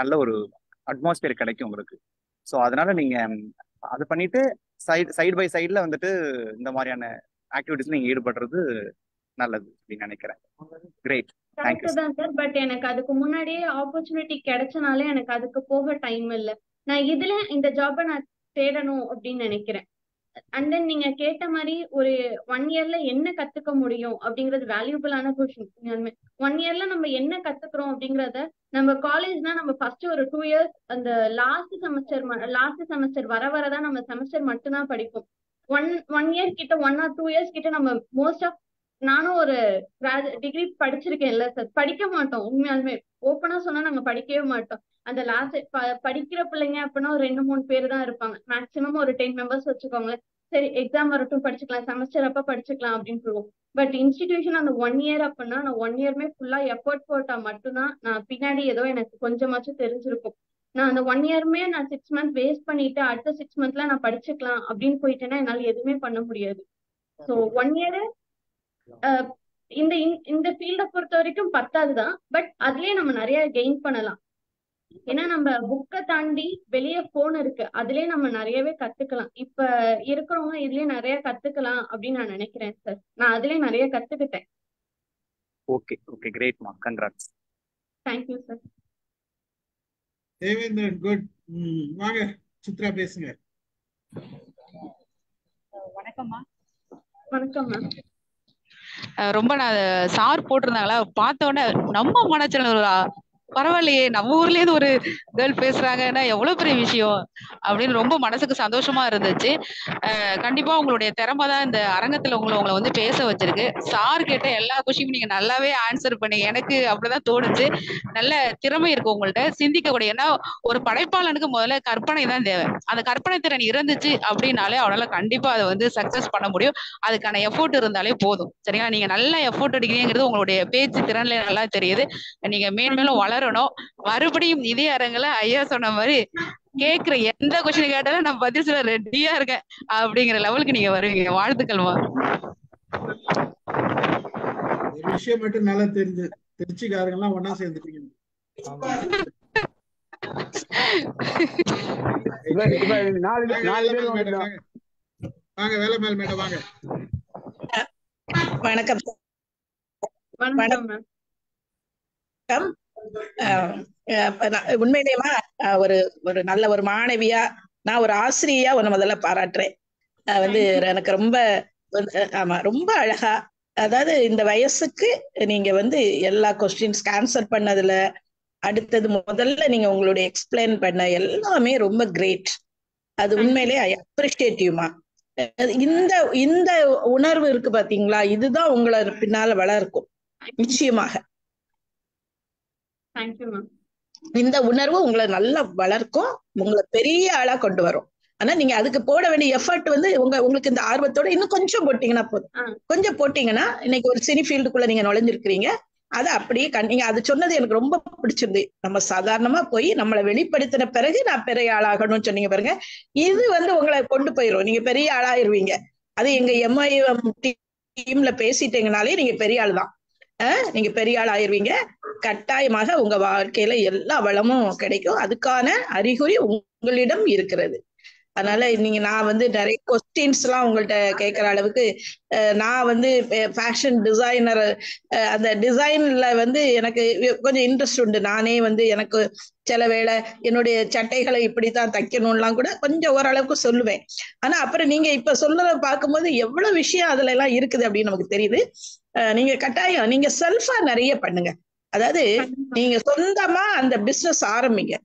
நல்ல ஒரு அட்மாஸ்பியர் கிடைக்கும் உங்களுக்கு. ஸோ அதனால நீங்க அது பண்ணிட்டு சைடு பை சைட்ல வந்துட்டு இந்த மாதிரியான ஆக்டிவிட்டிஸ் நீங்க ஈடுபடுறது நல்லது அப்படின்னு நினைக்கிறேன். Great, correct thank you. தான் சார். பட் எனக்கு அதுக்கு முன்னாடியே ஆப்பர்ச்சுனிட்டி கிடைச்சனாலே எனக்கு அதுக்கு போக டைம் இல்லை. நான் இதுல இந்த ஜாபை நான் தேடணும் அப்படின்னு நினைக்கிறேன். அண்ட் தென் நீங்க கேட்ட மாதிரி ஒரு 1 இயர்ல என்ன கத்துக்க முடியும் அப்படிங்கறது வேல்யூபிளான கொஸ்டின். 1 இயர்ல நம்ம என்ன கத்துக்கிறோம் அப்படிங்கறத நம்ம காலேஜ்னா நம்ம ஃபர்ஸ்ட் ஒரு 2 இயர்ஸ் அந்த லாஸ்ட் செமஸ்டர் வர வரதான் நம்ம செமஸ்டர் மட்டும்தான் படிப்போம். ஒன் இயர் கிட்ட 1 or 2 இயர்ஸ் கிட்ட நம்ம மோஸ்ட் ஆஃப் நானும் ஒரு டிகிரி படிச்சிருக்கேன் இல்ல சார், படிக்க மாட்டோம். உண்மையாலுமே ஓப்பனா சொன்னா நாங்க படிக்கவே மாட்டோம். அந்த லாஸ்ட் படிக்கிற பிள்ளைங்க அப்படின்னா ஒரு 2-3 பேர் தான் இருப்பாங்க. மேக்சிமம் ஒரு 10 மெம்பர்ஸ் வச்சுக்கோங்களேன். சரி எக்ஸாம் வரட்டும் படிச்சுக்கலாம், செமஸ்டர் அப்ப படிச்சுக்கலாம் அப்படின்னு சொல்லுவோம். பட் இன்ஸ்டிடியூஷன் அந்த 1 இயர் அப்படின்னா நான் 1 இயருமே ஃபுல்லா எஃபர்ட் போட்டா மட்டும்தான் நான் பின்னாடி ஏதோ எனக்கு கொஞ்சமாச்சும் தெரிஞ்சிருக்கும். நான் அந்த 1 இயருமே நான் 6 மந்த் வேஸ்ட் பண்ணிட்டு அடுத்த 6 மந்த்ல நான் படிச்சுக்கலாம் அப்படின்னு போயிட்டேன்னா என்னால எதுவுமே பண்ண முடியாது. ஸோ 1 இயர் இந்த இந்த ஃபீல்ட பொறுத்த வரைக்கும் பத்தாதுதான். பட் அதுலயே நம்ம நிறைய கெயின் பண்ணலாம். ஏன்னா நம்ம புக்கை தாண்டி வெளியே போன் இருக்கு, அதுலயே நம்ம நிறையவே கத்துக்கலாம். இப்ப இருக்கிறவங்க இதுலயே நிறைய கத்துக்கலாம் அப்படின்னு நான் நினைக்கிறேன் சார். நான் அதுலயே நிறைய கத்துக்கிட்டேன். ஓகே ஓகே, கிரேட்மா, congrats. Thank you sir. Devendran good. வாங்க சித்ரா பேசுங்க. வணக்கம்மா. வணக்கம் மேம். ரொம்ப நான் சார் போட்டிருந்தாங்களா பார்த்த உடனே நம்ம மனச்சல ஒரு பரவாயில்லையே, நம்ம ஊர்ல இருந்து ஒரு கேர்ள் பேசுறாங்கன்னா எவ்வளவு பெரிய விஷயம் அப்படின்னு ரொம்ப மனசுக்கு சந்தோஷமா இருந்துச்சு. கண்டிப்பா உங்களுடைய திறமை தான் இந்த அரங்கத்துல உங்களை வந்து பேச வச்சிருக்கு. சார் கேட்ட எல்லா கொஸ்டினும் நீங்க நல்லாவே ஆன்சர் பண்ணீங்க. எனக்கு அப்படிதான் தோணுச்சு. நல்ல திறமை இருக்கு உங்கள்ட்ட, சிந்திக்கக்கூடிய. ஏன்னா ஒரு படைப்பாளனுக்கு முதல்ல கற்பனை தான் தேவை. அந்த கற்பனை திறன் இருந்துச்சு அப்படின்னாலே அவனால கண்டிப்பா அதை வந்து சக்சஸ் பண்ண முடியும். அதுக்கான எஃபோர்ட் இருந்தாலே போதும். சரியா? நீங்க நல்ல எஃபோர்ட் எடுக்கிறீங்கிறது உங்களுடைய பேச்சு திறன்ல நல்லா தெரியுது. நீங்க மேன்மேலும் வளரணும். மறுபடியும் இதே அரங்கில ஐயா சொன்ன மாதிரி கேக்குற எந்த கொஸ்டின் கேட்டாலும் நான் பதில் சொல்ல ரெடியா இருக்கேன் அப்படிங்கிற லெவலுக்கு நீங்க வருவீங்க. வாழ்த்துக்கள்மா. ஒரு விஷயம் மட்டும் நல்லா தெரிஞ்சு, திருச்சிக்காரங்க எல்லாம் ஒன்னா சேர்ந்துட்டீங்க. வாங்க வேலைமேல் மேடம் வாங்க. வணக்கம். வணக்கம். உண்மையிலேயுமா ஒரு ஒரு நல்ல ஒரு மாணவியா, நான் ஒரு ஆசிரியா உன்னை முதல்ல பாராட்டுறேன். வந்து எனக்கு ரொம்ப ஆமா ரொம்ப அழகா, அதாவது இந்த வயசுக்கு நீங்க வந்து எல்லா கொஸ்டின்ஸ்க்கு ஆன்சர் பண்ணதுல, அடுத்தது முதல்ல நீங்க உங்களுடைய எக்ஸ்பிளைன் பண்ண எல்லாமே ரொம்ப கிரேட். அது உண்மையிலே ஐ அப்ரிஷியேட் யூமா. இந்த இந்த உணர்வு இருக்கு பாத்தீங்களா, இதுதான் உங்களை பின்னால வளர்க்கும் நிச்சயமாக. இந்த உணர்வு உங்களை நல்லா வளர்க்கும், உங்களை பெரிய ஆளா கொண்டு வரும். ஆனா நீங்க அதுக்கு போட வேண்டிய எஃபர்ட் வந்து உங்களுக்கு இந்த ஆர்வத்தோட இன்னும் கொஞ்சம் போட்டீங்கன்னா போதும். கொஞ்சம் போட்டீங்கன்னா இன்னைக்கு ஒரு சினி ஃபீல்டுக்குள்ள நீங்க நுழைஞ்சிருக்கிறீங்க. அது அப்படியே நீங்க அது சொன்னது எனக்கு ரொம்ப பிடிச்சிருந்து. நம்ம சாதாரணமா போய் நம்மளை வெளிப்படுத்தின பிறகு நான் பெரிய ஆளாகணும்னு சொன்னீங்க பாருங்க, இது வந்து உங்களை கொண்டு போயிரும். நீங்க பெரிய ஆளாயிருவீங்க. அது எங்க MIM டீம்ல பேசிட்டீங்கனாலே நீங்க பெரிய ஆள் தான். நீங்க பெரிய ஆள் ஆயிருவீங்க. கட்டாயமாக உங்க வாழ்க்கையில எல்லா வளமும் கிடைக்கும். அதுக்கான அறிகுறி உங்களிடம் இருக்கிறது. அதனால நான் வந்து நிறைய கொஸ்டின்ஸ் எல்லாம் உங்கள்ட்ட கேட்கிற அளவுக்கு நான் வந்து ஃபேஷன் டிசைனர், அந்த டிசைன்ல வந்து எனக்கு கொஞ்சம் இன்ட்ரெஸ்ட் உண்டு. நானே வந்து எனக்கு சில வேளை என்னுடைய சட்டைகளை இப்படித்தான் தைக்கணும்லாம் கூட கொஞ்சம் ஓரளவுக்கு சொல்லுவேன். ஆனா அப்புறம் நீங்க இப்ப சொல்றத பார்க்கும்போது எவ்வளவு விஷயம் அதுல எல்லாம் இருக்குது அப்படின்னு நமக்கு தெரியுது. நீங்க கட்டாயம் நீங்க செல்ஃபா நிறைய பண்ணுங்க. அதாவது நீங்க சொந்தமா அந்த பிசினஸ் ஆரம்பிங்க.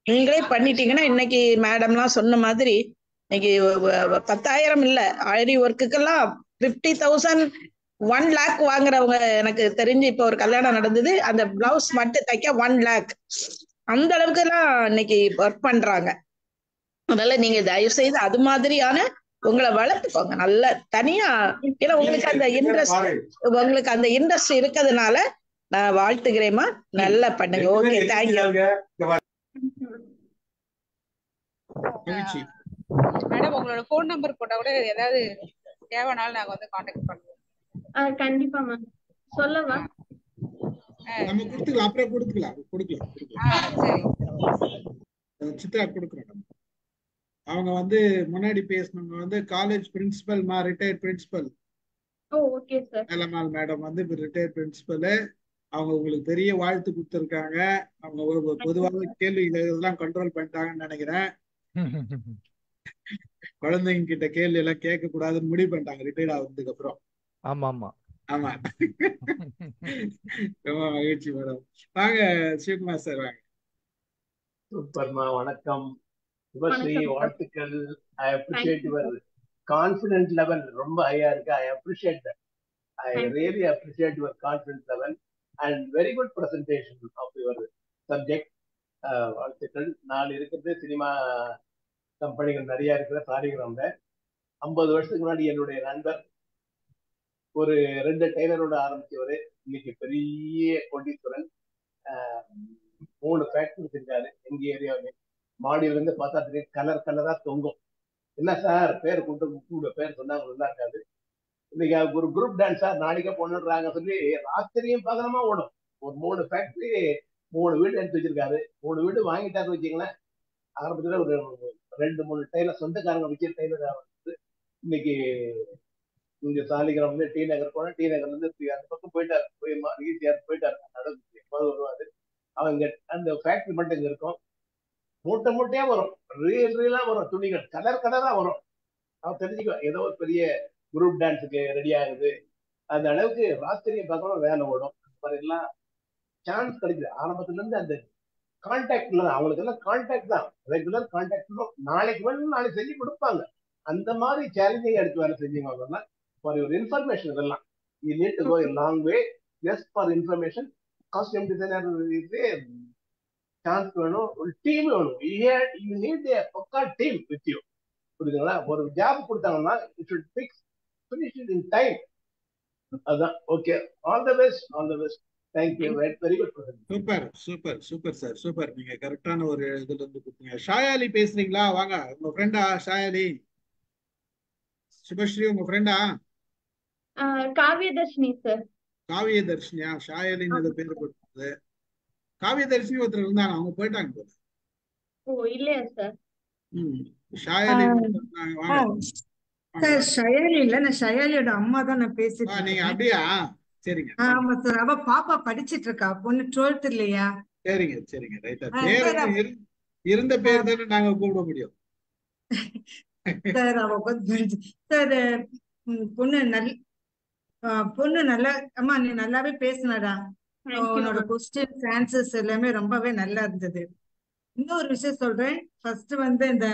நீங்களே பண்ணிட்டீங்கன்னா இன்னைக்கு மேடம்லாம் சொன்ன மாதிரி இன்னைக்கு 10,000 இல்ல, ஆரி ஒர்க்குக்கெல்லாம் 50,000 1 lakh வாங்குறவங்க எனக்கு தெரிஞ்சு இப்ப ஒரு கல்யாணம் நடந்தது, அந்த பிளவுஸ் மட்டும் தைக்க 1 lakh, அந்த அளவுக்கு எல்லாம் இன்னைக்கு ஒர்க் பண்றாங்க. அதனால நீங்க தயவு செய்து அது மாதிரியான உங்களை வளர்த்துக்கோங்க நல்ல தனியா. ஏன்னா உங்களுக்கு அந்த இன்ட்ரெஸ்ட் இருக்கிறதுனால நான் வாழ்த்துக்கிறேம்மா. நல்லா பண்ணுங்க. Okay, thank you. மேடம் உங்களோட போன் நம்பர் போட்டா கூட ஏதாவது தேவைனாலும் நாங்க வந்து கான்டாக்ட் பண்ணுவோம். கண்டிப்பா மேம். சொல்லவா? நம்ம கொடுத்துக்கலாம், அப்புறம் கொடுக்கலாம். சரி சித்ரா கொடுக்குறோம். அவங்க வந்து முன்னாடி பேசினவங்க வந்து காலேஜ் பிரின்சிபல், ரிட்டையர்ட் பிரின்சிபல். ஓ ஓகே சார். வேலம்மாள் மேடம் வந்து இப்போ ரிட்டையர்ட் பிரின்சிபலு. அவங்க உங்களுக்கு பெரிய வாழ்த்து கொடுத்துருக்காங்க. அவங்க ஒரு பொதுவாக கேள்வி இதெல்லாம் கண்ட்ரோல் பண்ணிட்டாங்கன்னு நினைக்கிறேன். குழந்தைங்க கிட்ட கேள்வி எல்லாம் கேட்க கூடாதுன்னு முடிவு பண்ணிட்டாங்க ரிட்டையர்ட் ஆகுறதுக்கு அப்புறம். ஆமா ஆமா. ஆமா. ரொம்ப மகிழ்ச்சி மேடம். வாங்க சிவகுமார் சார் வாங்க. சூப்பர்மா, வணக்கம் சுபஸ்ரீ, வணக்கம் சார். வாழ்த்துக்கள். I appreciate thank you your sir. Confident level, ரொம்ப ஹையா இருக்கு. I appreciate that. I thank you. Really appreciate your confident level and very good presentation of your subject. வாழ்த்துக்கள். நான் இருக்கிறது சினிமா கம்பெனிகள் நிறைய இருக்கிற சாலிகிராம்ல. 50 வருஷத்துக்கு முன்னாடி என்னுடைய நண்பர் ஒரு 2 டெய்லரோட ஆரம்பிச்சவரு. இன்னைக்கு பெரிய கோடீஸ்வரன். 3 ஃபேக்டரிஸ் இருக்காரு எங்க ஏரியாவிலே. மாடியில இருந்து பார்த்தா தெரியும், கலர் கலரா தொங்கும். என்ன சார் பேர் கூப்பிட்டு பேர் சொன்னாங்க, நல்லா இருக்காது. இன்னைக்கு ஒரு குரூப் டான்ஸா நாளைக்கே பொண்ணுறாங்க சொல்லி ராத்திரியும் பகலமா ஓடும். ஒரு 3 ஃபேக்டரி 3 வீடு எடுத்து வச்சிருக்காரு. 3 வீடு வாங்கிட்டாரு வச்சுங்களேன். ஆரம்பத்துல ஒரு 2-3 டெய்லர் சொந்தக்காரங்க வச்சு டெய்லர் வந்து இன்னைக்கு இங்க சாலிகிராம் வந்து டி நகர் போனா டி நகர்ல இருந்து அந்த பக்கம் போயிட்டாரு. போய் ஈஸியார் போயிட்டாரு. நடந்து வருவாரு. அவங்க அந்த ஃபேக்டரி மட்டும் இங்க இருக்கும். மூட்டை மூட்டையா வரும், ரீலா வரும், துணிகள் கலர் கலரா வரும். அவன் தெரிஞ்சுக்கோ ஏதோ ஒரு பெரிய குரூப் டான்ஸுக்கு ரெடி ஆகுது. அந்த அளவுக்கு ராத்திரி பக்கம் வேலை ஓடும். எல்லாம் சான்ஸ் கிடைக்குது. ஆரம்பத்துல இருந்து அந்த கான்டாக்ட்ல அவங்களுக்கு எல்லாம் கான்டாக்ட் தான், ரெகுலர் கான்டாக்ட். நாளைக்கு வேணும் நாளைக்கு செஞ்சு கொடுப்பாங்க. அந்த மாதிரி சேலஞ்சிங் எடுத்து வேலை செஞ்சீங்கன்னா ஃபார் யுவர் இன்ஃபர்மேஷன் இதெல்லாம் you need to go a long way. Just for information. Costume designer chance வேணும், ஒரு டீம் வேணும். யூ நீட் எ பக்கா டீம் வித் யூ. புரியுதுங்களா? ஒரு ஜாப் கொடுத்தாங்கன்னா you should finish it in time. அதான். Okay, all the best, all the best. Thank you. Very good. Super super super sir, super. நீங்க கரெக்டான ஒரு இதுல இருந்து கொடுத்தீங்க. ஷாயாலி பேசுறீங்களா? வாங்க. உங்க ஃப்ரெண்டா ஷாயாலி? சுபஸ்ரீ உங்க ஃப்ரெண்டா? காவியதர்ஷினி சார். காவியதர்ஷினியா? ஷாயாலின்னு ஏதோ பேர் போட்டு. காவியதர்ஷினி ஒருத்தர் இருந்தாங்க, அவங்க போயிட்டாங்க போல. ஓ இல்லையா சார்? ஷாயாலி வாங்க. சார் ஷயாலி இல்ல, நான் ஷயாலியோட அம்மா தான் நான் பேசிட்டு நீங்க இருக்கேன். அப்படியா? சரிங்க. ஆமா சார், அவ பாப்பா படிச்சிட்டு இருக்கா, பொண்ணு 12th இல்லையா? சரிங்க சரிங்க, ரைட்டா. சார் பேர் இருந்த பேர் தானே நாங்க கூப்பிட முடியும். சார் அவ சார் பொண்ணு நல்லா, அம்மா நீ நல்லாவே பேசினடா. உன்னோட கொஸ்டின்ஸ் ஆன்சர்ஸ் எல்லாமே ரொம்பவே நல்லா இருந்தது. இன்னொரு விஷயம் சொல்றேன். ஃபர்ஸ்ட் வந்து இந்த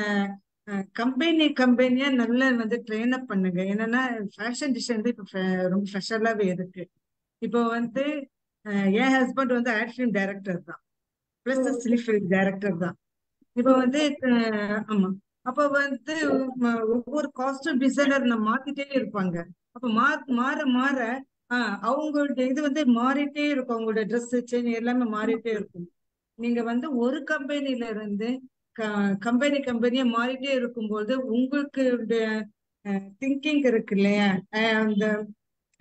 கம்பெனியா நல்லா வந்து ட்ரெயின் அப் பண்ணுங்க. என்னன்னா ஃபேஷன் டிசைன் வந்து இப்போ ரொம்ப ஸ்பெஷலாவே இருக்கு. இப்போ வந்து என் ஹஸ்பண்ட் வந்து ஆட் ஃபிலிம் டைரக்டர் தான், பிளஸ் சிலி ஃபிலிம் டைரக்டர் தான். இப்போ வந்து ஆமா, அப்போ வந்து ஒவ்வொரு காஸ்டியூம் டிசைனர் நம்ம மாத்திட்டே இருப்பாங்க. அப்போ மாற மாற அவங்களோட இது வந்து மாறிட்டே இருக்கும். அவங்களோட ட்ரெஸ் சேஞ்ச் எல்லாமே மாறிட்டே இருக்கும். நீங்க வந்து ஒரு கம்பெனில இருந்து கம்பெனியா மாறிட்டே இருக்கும்போது உங்களுக்கு திங்கிங் இருக்கு இல்லையா, அந்த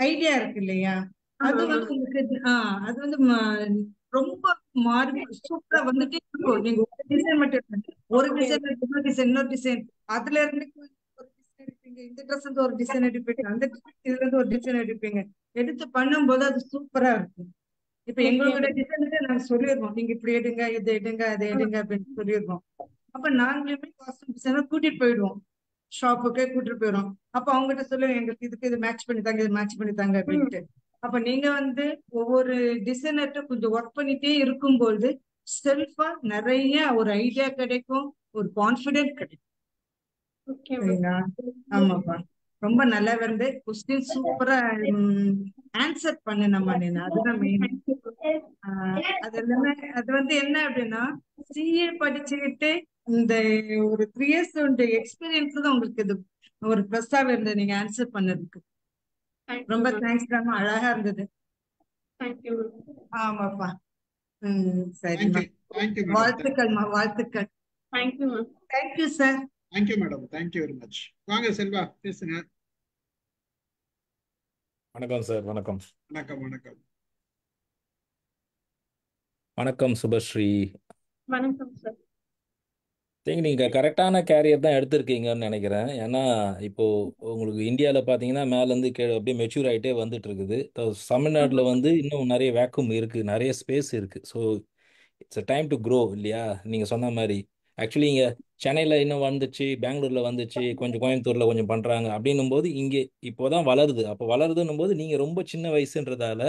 ஐடியா இருக்கு இல்லையா, அது வந்து உங்களுக்கு அது வந்து ரொம்ப மாறி சூப்பரா வந்துட்டே இருக்கும். நீங்க ஒரு டிசைன் மட்டும் ஒரு டிசைன் இன்னொரு டிசைன் அதுல இருந்து ஒரு டிசைன் எடுப்பீங்க, இந்த ட்ரெஸ் வந்து ஒரு டிசைன் எடுப்பீங்க, அந்த இதுல இருந்து ஒரு டிசைன் எடுப்பீங்க. எடுத்து பண்ணும்போது அது சூப்பரா இருக்கும். இப்ப எங்களோட டிசைனுக்கு நாங்க சொல்லிடுறோம், நீங்க இப்படி எடுங்க, இது எடுங்க, அதை எடுங்க அப்படின்னு சொல்லிடுறோம். அப்ப நாங்களுமே காஸ்டியூம் டிசைனர் கூட்டிட்டு போயிடுவோம், ஷாப்புக்கே கூட்டிட்டு போயிடுவோம். அப்ப அவங்ககிட்ட சொல்லுவோம், எங்களுக்கு இதுக்கு இது மேட்ச் பண்ணி தாங்க, இது மேட்ச் பண்ணி தாங்க அப்படின்ட்டு. அப்ப நீங்க வந்து ஒவ்வொரு டிசைனர்கிட்ட கொஞ்சம் ஒர்க் பண்ணிட்டே இருக்கும்போது செல்ஃபா நிறைய ஒரு ஐடியா கிடைக்கும், ஒரு கான்பிடென்ட் கிடைக்கும். சரிங்களா? ஆமாப்பா, ரொம்ப நல்லா வந்து கொஸ்டின் சூப்பரா ஆன்சர் பண்ணணுமா நீ, அதுதான் மெயின். அது எல்லாமே அது வந்து என்ன அப்படின்னா சிஏ படிச்சுக்கிட்டு இந்த ஒரு 3 years எக்ஸ்பீரியன்ஸ் தான் உங்களுக்கு இது ஒரு ப்ளஸ்ஸாவே இருந்தது நீங்க ஆன்சர் பண்ணதுக்கு. ரொம்ப தேங்க்ஸ் தாமா, அழகா இருந்தது. ஆமாப்பா. சரிம்மா, வாழ்த்துக்கள்மா, வாழ்த்துக்கள். Thank you sir. Thank you madam, thank you very much. வாங்க செல்வா பேசுங்க. வணக்கம் சார். வணக்கம். வணக்கம் வணக்கம். வணக்கம் சுபஸ்ரீ. வணக்கம் சார். திங்க் நீங்கள் கரெக்டான கேரியர் தான் எடுத்திருக்கீங்கன்னு நினைக்கிறேன். ஏன்னா இப்போ உங்களுக்கு இந்தியாவில் பார்த்தீங்கன்னா மேலேருந்து கீழே அப்படியே மெச்சூர் ஆகிட்டே வந்துட்டு இருக்குது. தமிழ்நாட்டில் வந்து இன்னும் நிறைய வேக்கும் இருக்குது, நிறைய ஸ்பேஸ் இருக்குது. So it's a time to grow இல்லையா? நீங்கள் சொன்ன மாதிரி ஆக்சுவலி இங்கே சென்னையில் இன்னும் வந்துச்சு, பெங்களூரில் வந்துச்சு, கொஞ்சம் கோயம்புத்தூரில் கொஞ்சம் பண்ணுறாங்க அப்படின்னும் போது இங்கே இப்போ தான் வளருது. அப்போ வளருதுன்னும் போது நீங்கள் ரொம்ப சின்ன வயசுன்றதால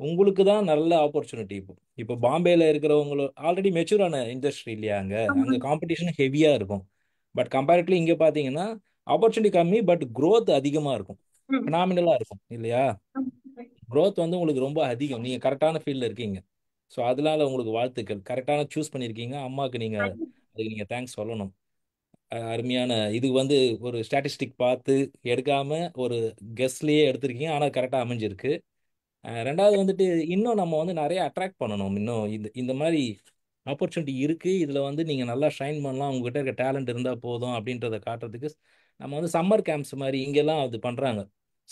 உங்களுக்கு தான் நல்ல ஆப்பர்ச்சுனிட்டி. இப்போ பாம்பேல இருக்கிறவங்களோ ஆல்ரெடி மெச்சூரான இண்டஸ்ட்ரி இல்லையா? அங்கே அங்கே காம்படிஷன் ஹெவியாக இருக்கும். பட் கம்பேரிட்டிவ்லி இங்கே பார்த்தீங்கன்னா ஆப்பர்ச்சுனிட்டி கம்மி, பட் growth அதிகமாக இருக்கும், ஃபினாமினலாக இருக்கும் இல்லையா? growth வந்து உங்களுக்கு ரொம்ப அதிகம். நீங்கள் கரெக்டான ஃபீல்டில் இருக்கீங்க. ஸோ அதனால உங்களுக்கு வாழ்த்துக்கள். கரெக்டான சூஸ் பண்ணியிருக்கீங்க. அம்மாவுக்கு நீங்கள் அதுக்கு நீங்கள் தேங்க்ஸ் சொல்லணும். அருமையான இது வந்து ஒரு ஸ்டாட்டிஸ்டிக் பார்த்து எடுக்காம ஒரு கெஸ்ட்லேயே எடுத்திருக்கீங்க, ஆனால் கரெக்டாக அமைஞ்சிருக்கு. ரெண்டாவது வந்துட்டு இன்னும் நம்ம வந்து நிறைய அட்ராக்ட் பண்ணணும். இன்னும் இந்த இந்த மாதிரி ஆப்பர்ச்சுனிட்டி இருக்குது, இதில் வந்து நீங்கள் நல்லா ஷைன் பண்ணலாம், உங்ககிட்ட இருக்க டேலண்ட் இருந்தால் போதும் அப்படின்றத காட்டுறதுக்கு நம்ம வந்து சம்மர் கேம்ப்ஸ் மாதிரி இங்கெல்லாம் அது பண்ணுறாங்க.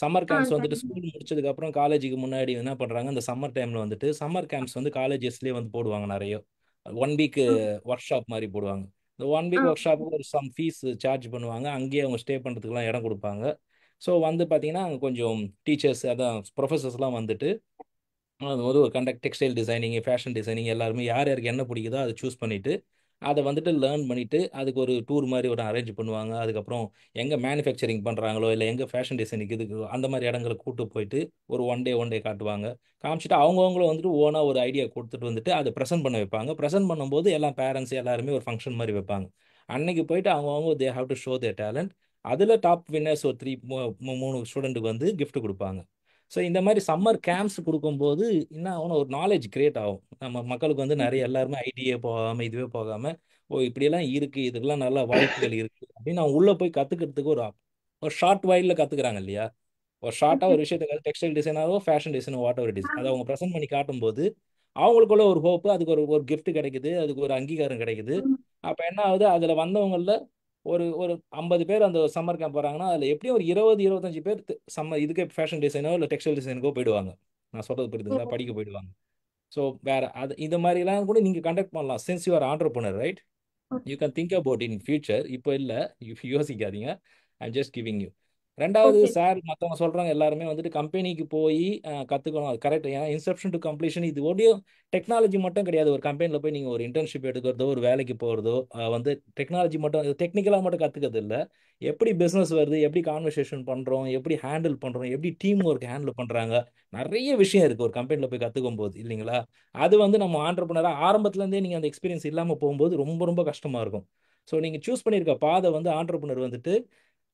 சம்மர் கேம்ப்ஸ் வந்துட்டு ஸ்கூல் முடிச்சதுக்கப்புறம் காலேஜுக்கு முன்னாடி என்ன பண்ணுறாங்க, இந்த சம்மர் டைமில் வந்துட்டு சம்மர் கேம்ப்ஸ் வந்து காலேஜஸ்லேயே வந்து போடுவாங்க நிறைய. 1 வீக் ஒர்க் ஷாப் மாதிரி போடுவாங்க. இந்த 1 வீக் ஒர்க் ஷாப்புக்கு ஒரு சம் ஃபீஸ் சார்ஜ் பண்ணுவாங்க, அங்கேயே அவங்க ஸ்டே பண்ணுறதுக்குலாம் இடம் கொடுப்பாங்க. ஸோ வந்து பார்த்தீங்கன்னா அங்கே கொஞ்சம் டீச்சர்ஸ் அதான் ப்ரொஃபஸர்ஸ்லாம் வந்துட்டு அது வந்து ஒரு டெக்ஸ்டைல் டிசைனிங், ஃபேஷன் டிசைனிங் எல்லாருமே யார் யாருக்கு என்ன பிடிக்குதோ அதை சூஸ் பண்ணிவிட்டு அதை வந்துட்டு லேர்ன் பண்ணிவிட்டு அதுக்கு ஒரு டூர் மாதிரி ஒரு அரேஞ்ச் பண்ணுவாங்க. அதுக்கப்புறம் எங்கே மேனுஃபேக்சரிங் பண்ணுறாங்களோ இல்லை எங்கே ஃபேஷன் டிசைனிங் இதுக்கு அந்த மாதிரி இடங்களுக்கு கூட்டு போயிட்டு ஒரு ஒன் டே காட்டுவாங்க. காமிச்சிட்டு அவங்கவுங்களும் வந்துட்டு ஓனாக ஒரு ஐடியா கொடுத்துட்டு வந்துட்டு அதை ப்ரெசென்ட் பண்ண வைப்பாங்க. ப்ரெசென்ட் பண்ணும்போது எல்லா பேரண்ட்ஸ் எல்லாருமே ஒரு ஃபங்க்ஷன் மாதிரி வைப்பாங்க. அன்னைக்கு போயிட்டு அவங்கவுங்க they have to show there talent. அதில் டாப் வின்னர்ஸ் ஒரு 3 ஸ்டூடெண்ட்டுக்கு வந்து gift கொடுப்பாங்க. ஸோ இந்த மாதிரி சம்மர் கேம்ப்ஸ் கொடுக்கும்போது என்ன ஆகும், ஒரு நாலேஜ் கிரியேட் ஆகும். நம்ம மக்களுக்கு வந்து நிறைய எல்லாருமே ஐடியே போகாமல் இதுவே போகாமல் ஓ இப்படியெல்லாம் இருக்குது, இதுக்கெல்லாம் நல்ல வாய்ப்புகள் இருக்குது அப்படின்னு அவங்க உள்ளே போய் கற்றுக்கிறதுக்கு ஒரு ஒரு ஷார்ட் வைல்டில் கற்றுக்குறாங்க இல்லையா? ஒரு ஷார்ட்டாக ஒரு விஷயத்தை டெக்ஸ்டைல் டிசைனாவோ ஃபேஷன் டிசைனோ வாட் எவர் இட் இஸ் அதை அவங்க ப்ரெசென்ட் பண்ணி காட்டும்போது அவங்களுக்குள்ள ஒரு ஹோப்பு, அதுக்கு ஒரு ஒரு gift கிடைக்குது, அதுக்கு ஒரு அங்கீகாரம் கிடைக்குது. அப்போ என்ன ஆகுது, அதில் வந்தவங்களில் ஒரு ஒரு 50 பேர் அந்த சம்மர் கேம்ப் வராங்கன்னா அதில் எப்படியும் ஒரு 25 பேர் இதுக்கே ஃபேஷன் டிசைனோ இல்லை டெக்ஸ்டைல் டிசைனுக்கோ போயிடுவாங்க. நான் சொல்கிறது புரியுதுங்களா? படிக்க போயிடுவாங்க. ஸோ வேற அது இந்த மாதிரிலாம் கூட நீங்கள் கண்டக்ட் பண்ணலாம். Since you are entrepreneur right, you can think about in future. இப்போ இல்லை, யோசிக்காதீங்க. I'm just giving you. ரெண்டாவது சார் மற்றவங்க சொல்கிறாங்க எல்லாருமே வந்துட்டு கம்பெனிக்கு போய் கற்றுக்கணும், அது கரெக்ட். ஏன்னா இன்செப்ஷன் டு கம்ப்ளீஷன் இது ஒடியும் டெக்னாலஜி மட்டும் கிடையாது. ஒரு கம்பெனியில் போய் நீங்கள் ஒரு இன்டர்ன்ஷிப் எடுக்கிறதோ ஒரு வேலைக்கு போகிறதோ வந்து டெக்னாலஜி மட்டும் டெக்னிக்கலாக மட்டும் கற்றுக்கிறது இல்லை. எப்படி பிஸ்னஸ் வருது, எப்படி கான்வர்சேஷன் பண்ணுறோம், எப்படி ஹேண்டில் பண்ணுறோம், எப்படி டீம் ஒர்க் ஹேண்டில் பண்ணுறாங்க, நிறைய விஷயம் இருக்குது ஒரு கம்பெனியில் போய் கற்றுக்கும் போது இல்லைங்களா? அது வந்து நம்ம ஆண்டர்பிரினராக ஆரம்பத்துலேருந்தே நீங்கள் அந்த எக்ஸ்பீரியன்ஸ் இல்லாமல் போகும்போது ரொம்ப ரொம்ப கஷ்டமாக இருக்கும். ஸோ நீங்கள் சூஸ் பண்ணியிருக்க பாதை வந்து ஆண்டர்பிரினர் வந்துட்டு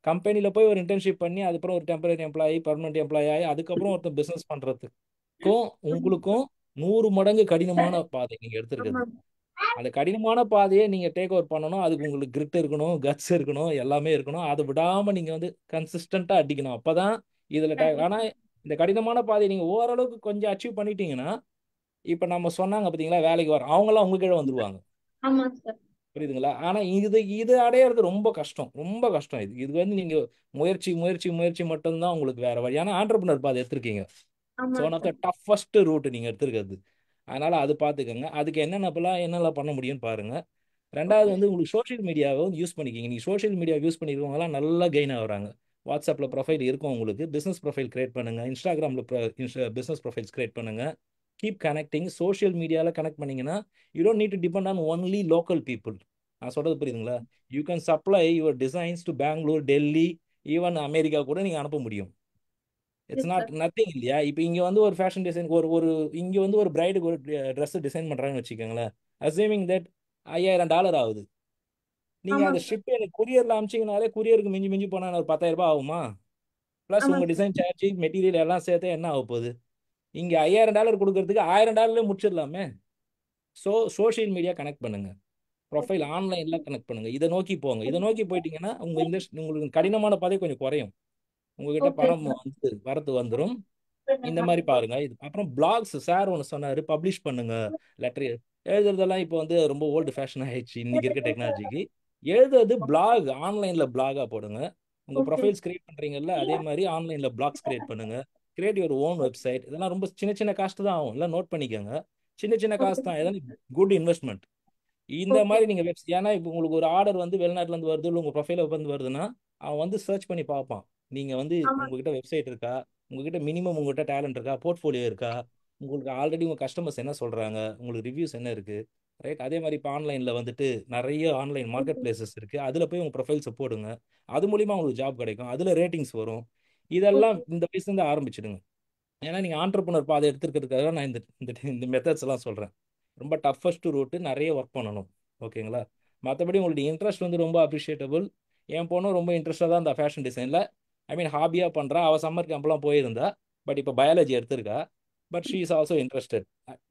கம்பெனியில் போய் ஒரு இன்டர்ன்ஷிப் பண்ணி அதுக்கப்புறம் ஒரு டெம்பரரி எம்ப்ளாயி பர்மனெண்ட் எம்ப்ளாயி ஆகி அதுக்கப்புறம் ஒருத்தர் பிஸ்னஸ் பண்ணுறதுக்கும் உங்களுக்கும் 100 மடங்கு கடினமான பாதை நீங்கள் எடுத்துருக்குது. அந்த கடினமான பாதையை நீங்கள் டேக் ஓவர் பண்ணணும். அதுக்கு உங்களுக்கு கிரிட் இருக்கணும், கட்ஸ் இருக்கணும், எல்லாமே இருக்கணும். அதை விடாமல் நீங்கள் வந்து கன்சிஸ்டண்ட்டாக அடிக்கணும். அப்போ தான் இதில் ஆனால் இந்த கடினமான பாதையை நீங்கள் ஓரளவுக்கு கொஞ்சம் அச்சீவ் பண்ணிட்டீங்கன்னா இப்போ நம்ம சொன்னாங்க பார்த்தீங்களா வேலைக்கு வர அவங்களாம் உங்க கீழே வந்துருவாங்க. புரியுதுங்களா? ஆனா இது அடையிறது ரொம்ப கஷ்டம், ரொம்ப கஷ்டம். இது வந்து நீங்க முயற்சி முயற்சி முயற்சி மட்டும்தான் உங்களுக்கு வேற வழி. ஆனா ஆண்டர்பிரினர் பாதை எடுத்திருக்கீங்க. So one of the toughest route நீங்க எடுத்திருக்கிறது. அதனால அது பார்த்துக்கோங்க. அதுக்கு என்னென்னலாம் பண்ண முடியும்னு பாருங்க. ரெண்டாவது வந்து உங்களுக்கு சோஷியல் மீடியாவை வந்து யூஸ் பண்ணிக்கிங்க. நீங்கள் சோஷியல் மீடியா யூஸ் பண்ணிருக்கவங்கலாம் நல்லா கெயின் ஆகுறாங்க. வாட்ஸ்அப்பில் ப்ரொஃபைல் இருக்கும் உங்களுக்கு, பிஸ்னஸ் ப்ரொஃபைல் கிரியேட் பண்ணுங்க. இன்ஸ்டாகிராமில் பிஸ்னஸ் ப்ரொஃபைல்ஸ் கிரியேட் பண்ணுங்க. Keep connecting. சோஷியல் மீடியாவில் கனெக்ட் பண்ணீங்கன்னா you don't need to depend on only local people. நான் சொல்றது புரியுதுங்களா? You can supply your designs to Bangalore, Delhi, even America கூட நீங்கள் அனுப்ப முடியும். இட்ஸ் நாட் நத்திங் இல்லையா? இப்போ இங்கே வந்து ஒரு ஃபேஷன் டிசைன் ஒரு இங்கே வந்து ஒரு பிரைடுக்கு ஒரு ட்ரெஸ் டிசைன் பண்ணுறாங்கன்னு வச்சுக்கோங்களேன். அசூமிங் தட் $5000 ஆகுது. நீங்கள் அந்த ஷிப் எனக்கு குரியரில் அனுப்பிச்சிங்கனாலே குரியருக்கு மிஞ்சி மிஞ்சி போனால் ஒரு $10,000 ஆகுமா? ப்ளஸ் உங்கள் டிசைன் சார்ஜ் மெட்டீரியல் எல்லாம் சேர்த்து என்ன ஆக போகுது? இங்கே $5000 கொடுக்கறதுக்கு $1000 முடிச்சிடலாமே. ஸோ சோஷியல் மீடியா கனெக்ட் பண்ணுங்க, ப்ரொஃபைல் ஆன்லைனில் கனெக்ட் பண்ணுங்க. இதை நோக்கி போங்க. இதை நோக்கி போயிட்டீங்கன்னா உங்களுக்கு கடினமான பாதை கொஞ்சம் குறையும். உங்ககிட்ட பணம் வந்து வரத்து வந்துடும். இந்த மாதிரி பாருங்க. இது அப்புறம் பிளாக்ஸ் சார் ஒன்று சொன்னார், பப்ளிஷ் பண்ணுங்க. லெட்டர் எழுதுறதெல்லாம் இப்போ வந்து ரொம்ப ஓல்டு ஃபேஷன் ஆயிடுச்சு இன்னைக்கு இருக்க டெக்னாலஜிக்கு. எழுதுறது பிளாக், ஆன்லைனில் பிளாகாக போடுங்க. உங்கள் ப்ரொஃபைல்ஸ் கிரியேட் பண்ணுறீங்கல்ல அதே மாதிரி ஆன்லைனில் பிளாக்ஸ் கிரியேட் பண்ணுங்க. Create your own website. இதெல்லாம் ரொம்ப சின்ன சின்ன காஸ்ட் தான் ஆகும், எல்லாம் நோட் பண்ணிக்கோங்க. சின்ன சின்ன காஸ்ட் தான், இதெல்லாம் குட் இன்வெஸ்ட்மெண்ட். இந்த ஓகே மாதிரி நீங்க ஏன்னா இப்போ உங்களுக்கு ஒரு ஆர்டர் வந்து வெளிநாட்டுல இருந்து வருது இல்லை உங்க ப்ரொஃபைல வந்து வருதுன்னா அவன் வந்து சர்ச் பண்ணி பார்ப்பான். நீங்க வந்து ஆமா உங்ககிட்ட வெப்சைட் இருக்கா, உங்ககிட்ட மினிமம் உங்ககிட்ட டேலண்ட் இருக்கா, போர்ட்ஃபோலியோ இருக்கா, உங்களுக்கு ஆல்ரெடி உங்க கஸ்டமர்ஸ் என்ன சொல்றாங்க, உங்களுக்கு ரிவ்யூஸ் என்ன இருக்கு, ரைட்? அதே மாதிரி இப்போ ஆன்லைன்ல வந்துட்டு நிறைய ஆன்லைன் மார்க்கெட் பிளேசஸ் இருக்கு, அதுல போய் உங்க ப்ரொஃபைல்ஸை போடுங்க. அது மூலியமா உங்களுக்கு ஜாப் கிடைக்கும், அதுல ரேட்டிங்ஸ் வரும். இதெல்லாம் ஓகே இந்த வயசுல இருந்து ஆரம்பிச்சிடுங்க. ஏன்னா நீங்கள் ஆண்டர்பனர் பாதை எடுத்துக்கிறதுக்காக நான் இந்த இந்த இந்த மெத்தட்ஸ் எல்லாம் சொல்கிறேன். ரொம்ப டஃபஸ்ட் ரூட்டு, நிறைய ஒர்க் பண்ணணும். ஓகேங்களா? மற்றபடி உங்களுடைய இன்ட்ரெஸ்ட் வந்து ரொம்ப அப்ரிஷியேட்டபிள். என் பொண்ணும் ரொம்ப இன்ட்ரெஸ்டாக தான் இந்த ஃபேஷன் டிசைனில் ஹாபியாக பண்ணுறா. அவள் சம்மர் கேம்ப்லாம் போயிருந்தா, பட் இப்போ பயாலஜி எடுத்திருக்கா. But she is also interested.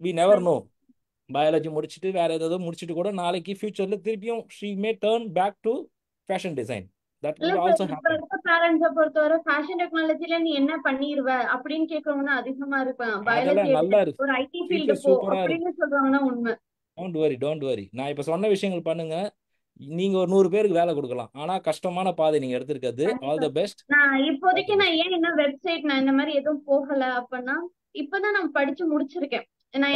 We never know, biology முடிச்சுட்டு வேற ஏதாவது முடிச்சுட்டு கூட நாளைக்கு ஃபியூச்சரில் திருப்பியும் she may turn back to fashion design. That இல்ல வுட் சார், ஆல்சோ இப்ப ஹேப்பன். இருக்க பேரண்ட்ஸை பொறுத்தவரை ஃபேஷன் டெக்னாலஜில நீ என்ன பண்ணிருவ அப்படின்னு கேட்கறவங்க தான் அதிகமா இருப்பாங்க. பயாலஜி அதெல்லாம் எடுத்து நல்லா இருக்கு, ஒரு ஐடி ஃபீல்டு ஃபியூச்சர் போ சூப்பராக இருக்கு. அப்படின்னு சொல்றவங்க தான் உண்மை. Don't worry. நான் இப்போ சொன்ன விஷயங்கள் பண்ணுங்க, நீங்க ஒரு 100 பேருக்கு வேலை கொடுக்கலாம். ஆனா கஷ்டமான பாதை நீங்க எடுத்திருக்கிறது. ஆல் கண்டிப்பா த பெஸ்ட். நான் ஆல் இப்போதைக்கு த நான் பெஸ்ட். ஏன் இன்னும் வெப்சைட் நான் இந்த மாதிரி எதுவும் போகல அப்படின்னா, இப்பதான் நான் படிச்சு முடிச்சிருக்கேன்.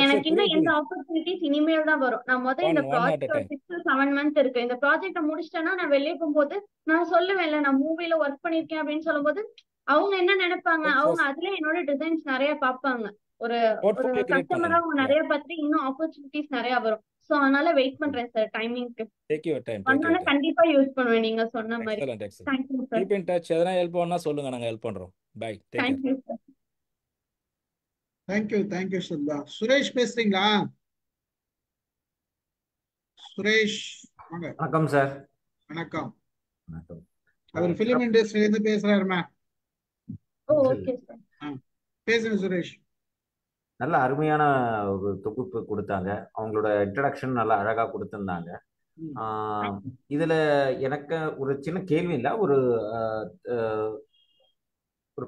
எனக்கு இன்னும் எந்த புரியுது. ஆப்பர்ச்சுனிட்டிஸ் இனிமேல் தான் வரும். நான் இந்த ஒன் அட் ப்ராஜெக்ட் அ ஒரு டைம். 6 to 7 மந்த் இருக்கு. இந்த ப்ராஜெக்ட முடிச்சிட்டேன்னா நான் வெளியே போகும்போது நான் சொல்லுவேன்ல நான் மூவில ஒர்க் பண்ணிருக்கேன் அப்படின்னு சொல்லும்போது அவங்க என்ன நினைப்பாங்க, அவங்க அதுல என்னோட டிசைன்ஸ் நிறைய பார்ப்பாங்க. ஒரு ஒரு போர்ட்ஃபோலியோ கிரியேட் கஸ்டமரா பண்ணுங்க. அவங்க நிறைய பார்த்துட்டு இன்னும் ஆப்பர்ச்சுனிட்டிஸ் நிறைய வரும். சோ அதனால வெயிட் பண்றேன் சார் டைமிங்க்கு. Take your time. வந்தோடனே கண்டிப்பா யூஸ் பண்ணுவேன் நீங்க சொன்ன மாதிரி. Excellent. Thank you sir. Keep in touch. எதனா ஹெல்ப் பண்ணா சொல்லுங்க, நாங்க ஹெல்ப் பண்றோம். Bye, take care. Thank you sir. Thank you சுல்லா. சுரேஷ் பேசுறீங்களா? சுரேஷ் வாங்க. வணக்கம் சார். வணக்கம். வணக்கம். அவர் பிலிம் இண்டஸ்ட்ரியில இருந்து பேசுறாருமா. Okay sir. பேசுங்க சுரேஷ். நல்ல அருமையான ஒரு தொகுப்பு கொடுத்தாங்க. அவங்களோட இன்ட்ரடக்ஷன் நல்லா அழகா கொடுத்திருந்தாங்க. இதுல எனக்கு ஒரு சின்ன கேள்வி இல்லை, ஒரு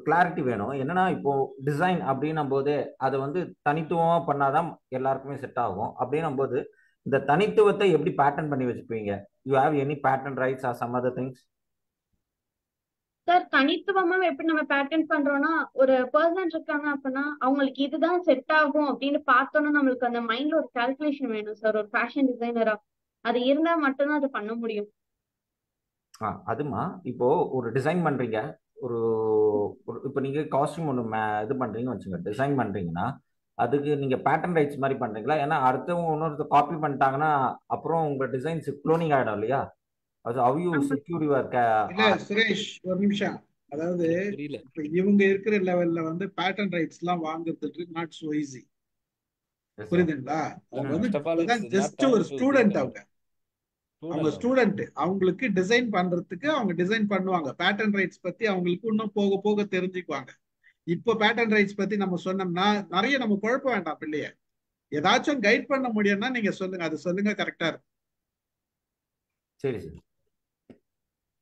கிளாரிட்டி வேணும். என்னன்னா இப்போ டிசைன் அப்படின்னும் போது அதை வந்து தனித்துவமா பண்ணாதான் எல்லாருக்குமே செட் ஆகும். அப்படின்னும் போது இந்த தனித்துவத்தை எப்படி பேட்டர்ன் பண்ணி வச்சுப்பீங்க? You have any pattern rights or some other things? Sir தனித்துவமா எப்படி நம்ம பேட்டர்ன் பண்றோம்னா, ஒரு பர்சன் இருக்காங்க அப்படின்னா அவங்களுக்கு இதுதான் செட் ஆகும் அப்படின்னு பார்த்தோம்னா நம்மளுக்கு அந்த மைண்ட்ல ஒரு கால்குலேஷன் வேணும் சார். ஒரு ஃபேஷன் டிசைனரா அது இருந்தா மட்டும்தான் அது பண்ண முடியும். அதுமா இப்போ ஒரு டிசைன் பண்றீங்க, ஒரு இப்போ நீங்க காஸ்டியூம் ஒன்று இது பண்றீங்கன்னு வச்சுங்க, டிசைன் பண்றீங்கன்னா அதுக்கு நீங்க பேட்டர்ன் ரைட்ஸ் மாதிரி பண்றீங்களா? ஏன்னா அடுத்தவங்க இன்னொருத்தர் காப்பி பண்ணிட்டாங்கன்னா அப்புறம் உங்க டிசைன்ஸ் குளோனிங் ஆயிடும் இல்லையா? அது how you secure your இல்ல சுரேஷ் ஒரு நிமிஷம். அதாவது இப்ப இவங்க இருக்கிற லெவல்ல வந்து பேட்டர்ன் ரைட்ஸ் எல்லாம் வாங்குறது நாட் சோ ஈஸி. புரியுதுங்களா? அவங்க வந்து ஜஸ்ட் ஒரு ஸ்டூடெண்ட். அவங்க ஸ்டூடெண்ட். அவங்களுக்கு டிசைன் பண்றதுக்கு அவங்க டிசைன் பண்ணுவாங்க. பேட்டர்ன் ரைட்ஸ் பத்தி அவங்களுக்கு இன்னும் போக போக தெரிஞ்சுக்குவாங்க. இப்போ பேட்டர்ன் ரைட்ஸ் பத்தி நம்ம சொன்னோம்னா நிறைய நம்ம குழப்ப வேண்டாம் பிள்ளைய. ஏதாச்சும் கைட் பண்ண முடியும்னா நீங்க சொல்லுங்க, அது சொல்லுங்க, கரெக்டா இருக்கும். சரி சரி.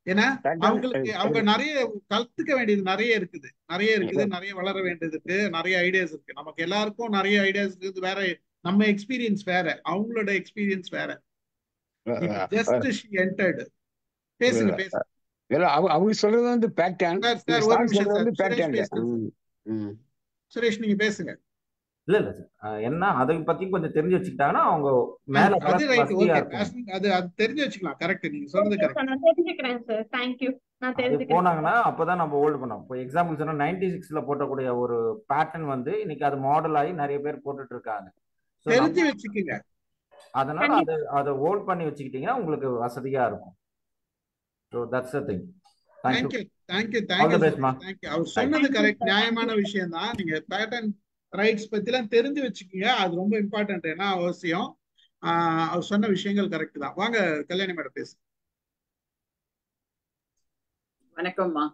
ஏன்னா அவங்களுக்கு அவங்க நிறைய கத்துக்க வேண்டியது நிறைய இருக்குது, நிறைய வளர வேண்டியது இருக்கு, நிறைய ஐடியாஸ் இருக்கு. நமக்கு எல்லாருக்கும் நிறைய ஐடியாஸ் இருக்குது. வேற நம்ம எக்ஸ்பீரியன்ஸ் வேற, அவங்களோட எக்ஸ்பீரியன்ஸ் வேற. Just she entered. பேசுங்க பேசுங்க. அவங்க சொல்றது வந்து பேட்டர்ன். சார் ஒரு நிமிஷம் சார். சுரேஷ் நீங்க பேசுங்க. இல்ல சார், என்ன அதை பத்தி கொஞ்சம் தெரிஞ்சு வச்சுக்கிட்டாங்கன்னா அவங்க மேல அது ரைட். ஓகே, அது தெரிஞ்சு வச்சுக்கலாம். கரெக்ட், நீங்க சொல்றது கரெக்ட். நான் தெரிஞ்சுக்கிறேன் சார். Thank you. நான் தெரிஞ்சுக்கிறேன். போனாங்கன்னா அப்பதான் நம்ம ஹோல்ட் பண்ணோம். இப்போ எக்ஸாம்பிள் சொன்னா 96ல போட்டக்கூடிய ஒரு பேட்டர்ன் வந்து இன்னைக்கு அது மாடல் ஆகி நிறைய பேர் போட்டுட்டு இருக்காங்க. தெரிஞ்சு வச்சுக்கீங்க. அதனால அதை ஹோல்ட் பண்ணி வச்சுக்கிட்டீங்கன்னா உங்களுக்கு வசதியா இருக்கும். So that's the thing. Thank you. அவர் சொன்னது கரெக்ட், நியாயமான விஷயம் தான். நீங்க பேட்டர்ன் ரைட்ஸ் பத்திலாம் தெரிஞ்சு வச்சுக்கீங்க, அது ரொம்ப இம்பார்ட்டன்ட். ஏன்னா அவசியம். அவர் சொன்ன விஷயங்கள் கரெக்ட் தான். வாங்க கல்யாணி மேடம் பேசு. வணக்கம்மா.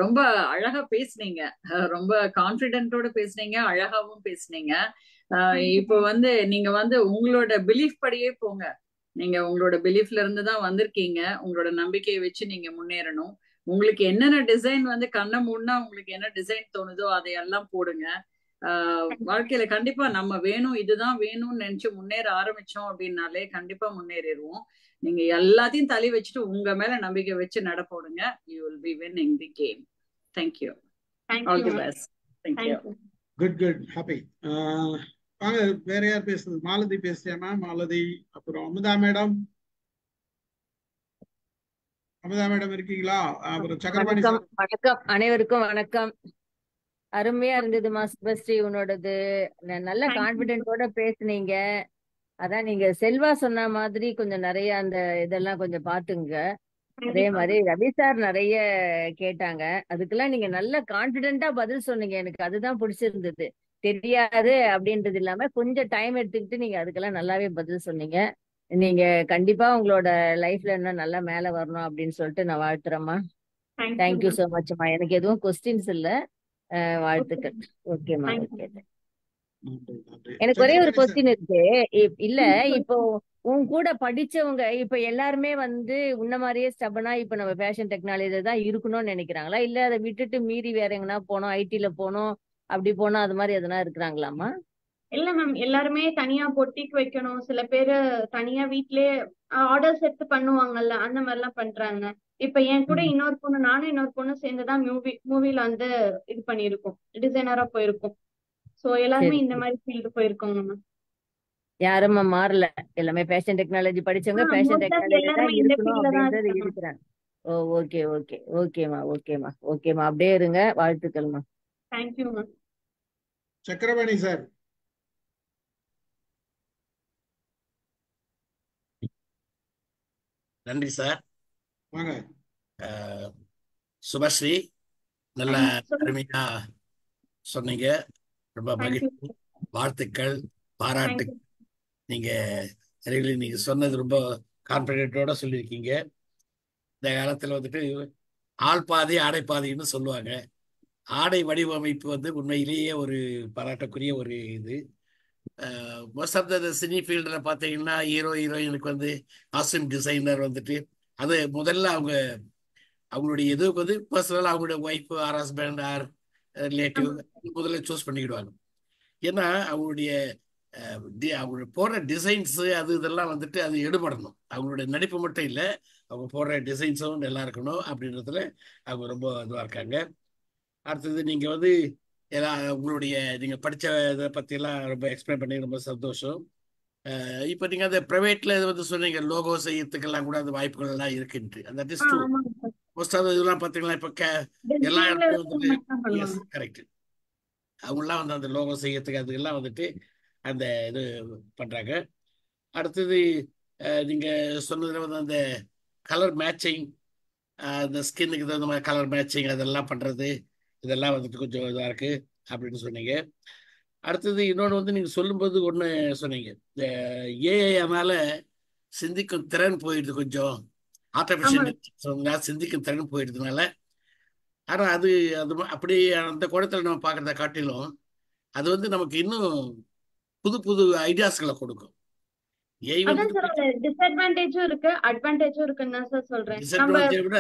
ரொம்ப அழகா பேசுனீங்க, ரொம்ப கான்பிடென்ட்டோட பேசுனீங்க, அழகாவும் பேசுனீங்க. இப்போ நீங்க உங்களோட பிலீஃப் படியே போங்க. நீங்க உங்களோட பிலீஃப்ல இருந்து தான் வந்திருக்கீங்க. உங்களோட நம்பிக்கையை வச்சு நீங்க முன்னேறணும். உங்களுக்கு என்னென்ன டிசைன் கண்ணை மூடனா உங்களுக்கு என்ன டிசைன் தோணுதோ அதையெல்லாம் போடுங்க. வாழ்க்கையில கண்டிப்பா நம்ம வேணும், இதுதான் வேணும்னு நினைச்சு முன்னேற ஆரம்பிச்சோம் அப்படின்னாலே கண்டிப்பா முன்னேறிடுவோம். நீங்க எல்லாத்தையும் தள்ளி வச்சுட்டு உங்க மேல நம்பிக்கை வச்சு நடப்போடுங்க. You will be winning the game. Thank you. All the best. Thank you. Good. Happy. வாங்க, வேற யார் பேசுறது? மாலதி பேசுறியா மேம்? மாலதி, அப்புறம் அமுதா மேடம். அமுதா மேடம் இருக்கீங்களா? அப்புறம் சக்கரபாணி வணக்கம் சார். வணக்கம் அனைவருக்கும் வணக்கம். அருமையா இருந்ததுமா சுபஸ்ரீ, உன்னோடது நல்ல கான்பிடென்ட்டோட பேசுனீங்க. அதான் நீங்க செல்வா சொன்ன மாதிரி கொஞ்சம் நிறைய அந்த இதெல்லாம் கொஞ்சம் பாத்துங்க. அதே மாதிரி ரவி சார் நிறைய கேட்டாங்க, அதுக்கெல்லாம் நீங்க நல்ல கான்பிடென்ட்டா பதில் சொன்னீங்க. எனக்கு அதுதான் பிடிச்சிருந்தது. தெரியாது அப்படின்றது இல்லாம கொஞ்சம் டைம் எடுத்துக்கிட்டு நீங்க அதுக்கெல்லாம் நல்லாவே பதில் சொன்னீங்க. நீங்க கண்டிப்பா உங்களோட லைஃப்ல இன்னும் நல்லா மேல வரணும் அப்படின்னு சொல்லிட்டு நான் வாழ்த்துறேம்மா. Thank you so மச்மா. எனக்கு எதுவும் கொஸ்டின்ஸ் இல்ல. வாழ்த்துக்கள். ஓகேம்மா, ஓகே. எனக்கு ஒரே ஒரு சக்கரபாணி சார். கொஸ்டின் இருக்கு. இல்ல, இப்போ உன் கூட படிச்சவங்க இப்ப எல்லாருமே வந்து உன்ன மாதிரியே ஸ்டபனா இப்ப நம்ம ஃபேஷன் டெக்னாலஜி தான் இருக்கணும்னு நினைக்கிறாங்களா, இல்ல அதை விட்டுட்டு மீறி வேற எங்கன்னா போனோம், ஐடில போனோம், அப்படி போனோம், அது மாதிரி எதனா இருக்கிறாங்களாமா? இல்ல மேம், எல்லாருமே தனியா பொட்டிக் வைக்கணும், சில பேரு தனியா வீட்லயே ஆர்டர்ஸ் எடுத்து பண்ணுவாங்கல்ல, அந்த மாதிரி எல்லாம் பண்றாங்க. இப்ப என் கூட இன்னொரு பொண்ணு, நானும் இன்னொரு பொண்ணு சேர்ந்துதான் மூவில வந்து இது பண்ணிருக்கோம், டிசைனரா போயிருக்கோம். சோ எல்லாருமே சரி இந்த மாதிரி ஃபீல்டு போயிருக்கோங்க மேம். யாரும் மாறல, எல்லாமே ஃபேஷன் டெக்னாலஜி படிச்சவங்க ஃபேஷன் மோஸ்ட் ஆஃப் டெக்னாலஜி தான் எல்லாருமே இந்த இருக்கணும் ஃபீல்ட்ல தான் அப்படின்றது இருக்காங்க. இருக்கிறாங்க. ஓ, ஓகே ஓகே ஓகேம்மா, ஓகேம்மா, ஓகேம்மா. அப்படியே இருங்க. வாழ்த்துக்கள்மா. Thank you ma'am. சக்கரபாணி சார். நன்றி சார். வாங்க. சுபஸ்ரீ, நல்ல அருமையா சொன்னீங்க. ரொம்ப மகிழ்ச்சி, வாழ்த்துக்கள், பாராட்டு. நீங்க நீங்க சொன்னது ரொம்ப கான்பிடென்ட்டோட சொல்லியிருக்கீங்க. இந்த காலத்துல வந்துட்டு ஆள் பாதி ஆடை பாதின்னு சொல்லுவாங்க. ஆடை வடிவமைப்பு வந்து உண்மையிலேயே ஒரு பாராட்டக்குரிய ஒரு இது. மோஸ்ட் ஆஃப் த சினி ஃபீல்டில் பார்த்தீங்கன்னா ஹீரோ ஹீரோயினுக்கு வந்து காஸ்டியூம் டிசைனர் வந்துட்டு அது முதல்ல அவங்களுடைய இதுக்கு வந்து பர்சனலாக அவங்களுடைய wife or husband or relative முதல்ல சூஸ் பண்ணிக்கிடுவாங்க. ஏன்னா அவங்களுடைய அவங்க போடுற டிசைன்ஸு அது இதெல்லாம் வந்துட்டு அது எடுபடணும். அவங்களுடைய நடிப்பு மட்டும் இல்லை, அவங்க போடுற டிசைன்ஸும் நல்லா இருக்கணும் அப்படின்றதுல அவங்க ரொம்ப இதுவாக இருக்காங்க. அடுத்தது நீங்கள் வந்து எல்லாம் உங்களுடைய நீங்கள் படித்த இதை பற்றியெல்லாம் ரொம்ப எக்ஸ்பிளைன் பண்ணி ரொம்ப சந்தோஷம். இப்போ நீங்கள் அந்த ப்ரைவேட்டில் இது வந்து சொன்னீங்க, லோகோ செய்யறதுக்கெல்லாம் கூட அந்த வாய்ப்புகள் எல்லாம் இருக்குன்ட்டு. அந்த இஸ் ட்ரூ. மோஸ்ட் ஆஃப் இதெல்லாம் பார்த்தீங்கன்னா இப்போ எல்லா இடத்துலையும் வந்துட்டு எஸ் கரெக்ட், அவங்களாம் வந்து அந்த லோகோ செய்யறதுக்கு அதுக்கெல்லாம் வந்துட்டு அந்த இது பண்ணுறாங்க. அடுத்தது நீங்கள் சொன்னதில் வந்து அந்த கலர் மேட்சிங், அந்த ஸ்கின்னுக்கு தகுந்த மாதிரி கலர் மேட்சிங் அதெல்லாம் பண்ணுறது, இதெல்லாம் வந்துட்டு கொஞ்சம் இதாக இருக்குது அப்படின்னு சொன்னீங்க. அடுத்தது இன்னொன்று வந்து நீங்கள் சொல்லும்போது ஒன்று சொன்னீங்க, இந்த ஏஐனால சிந்திக்கும் திறன் போயிடுது, கொஞ்சம் ஆர்டிஃபிஷியல் சிந்திக்கும் திறன் போயிடுறதுனால. ஆனால் அது அப்படி அந்த கோணத்தில் நம்ம பார்க்குறத காட்டிலும் அது வந்து நமக்கு இன்னும் புது புது ஐடியாஸ்களை கொடுக்கும். டிஸ்அட்வான்டேஜும் இருக்கு, அட்வான்டேஜும் இருக்குன்னு தான் சார் சொல்றேன். டிஸ்அட்வான்டேஜை விட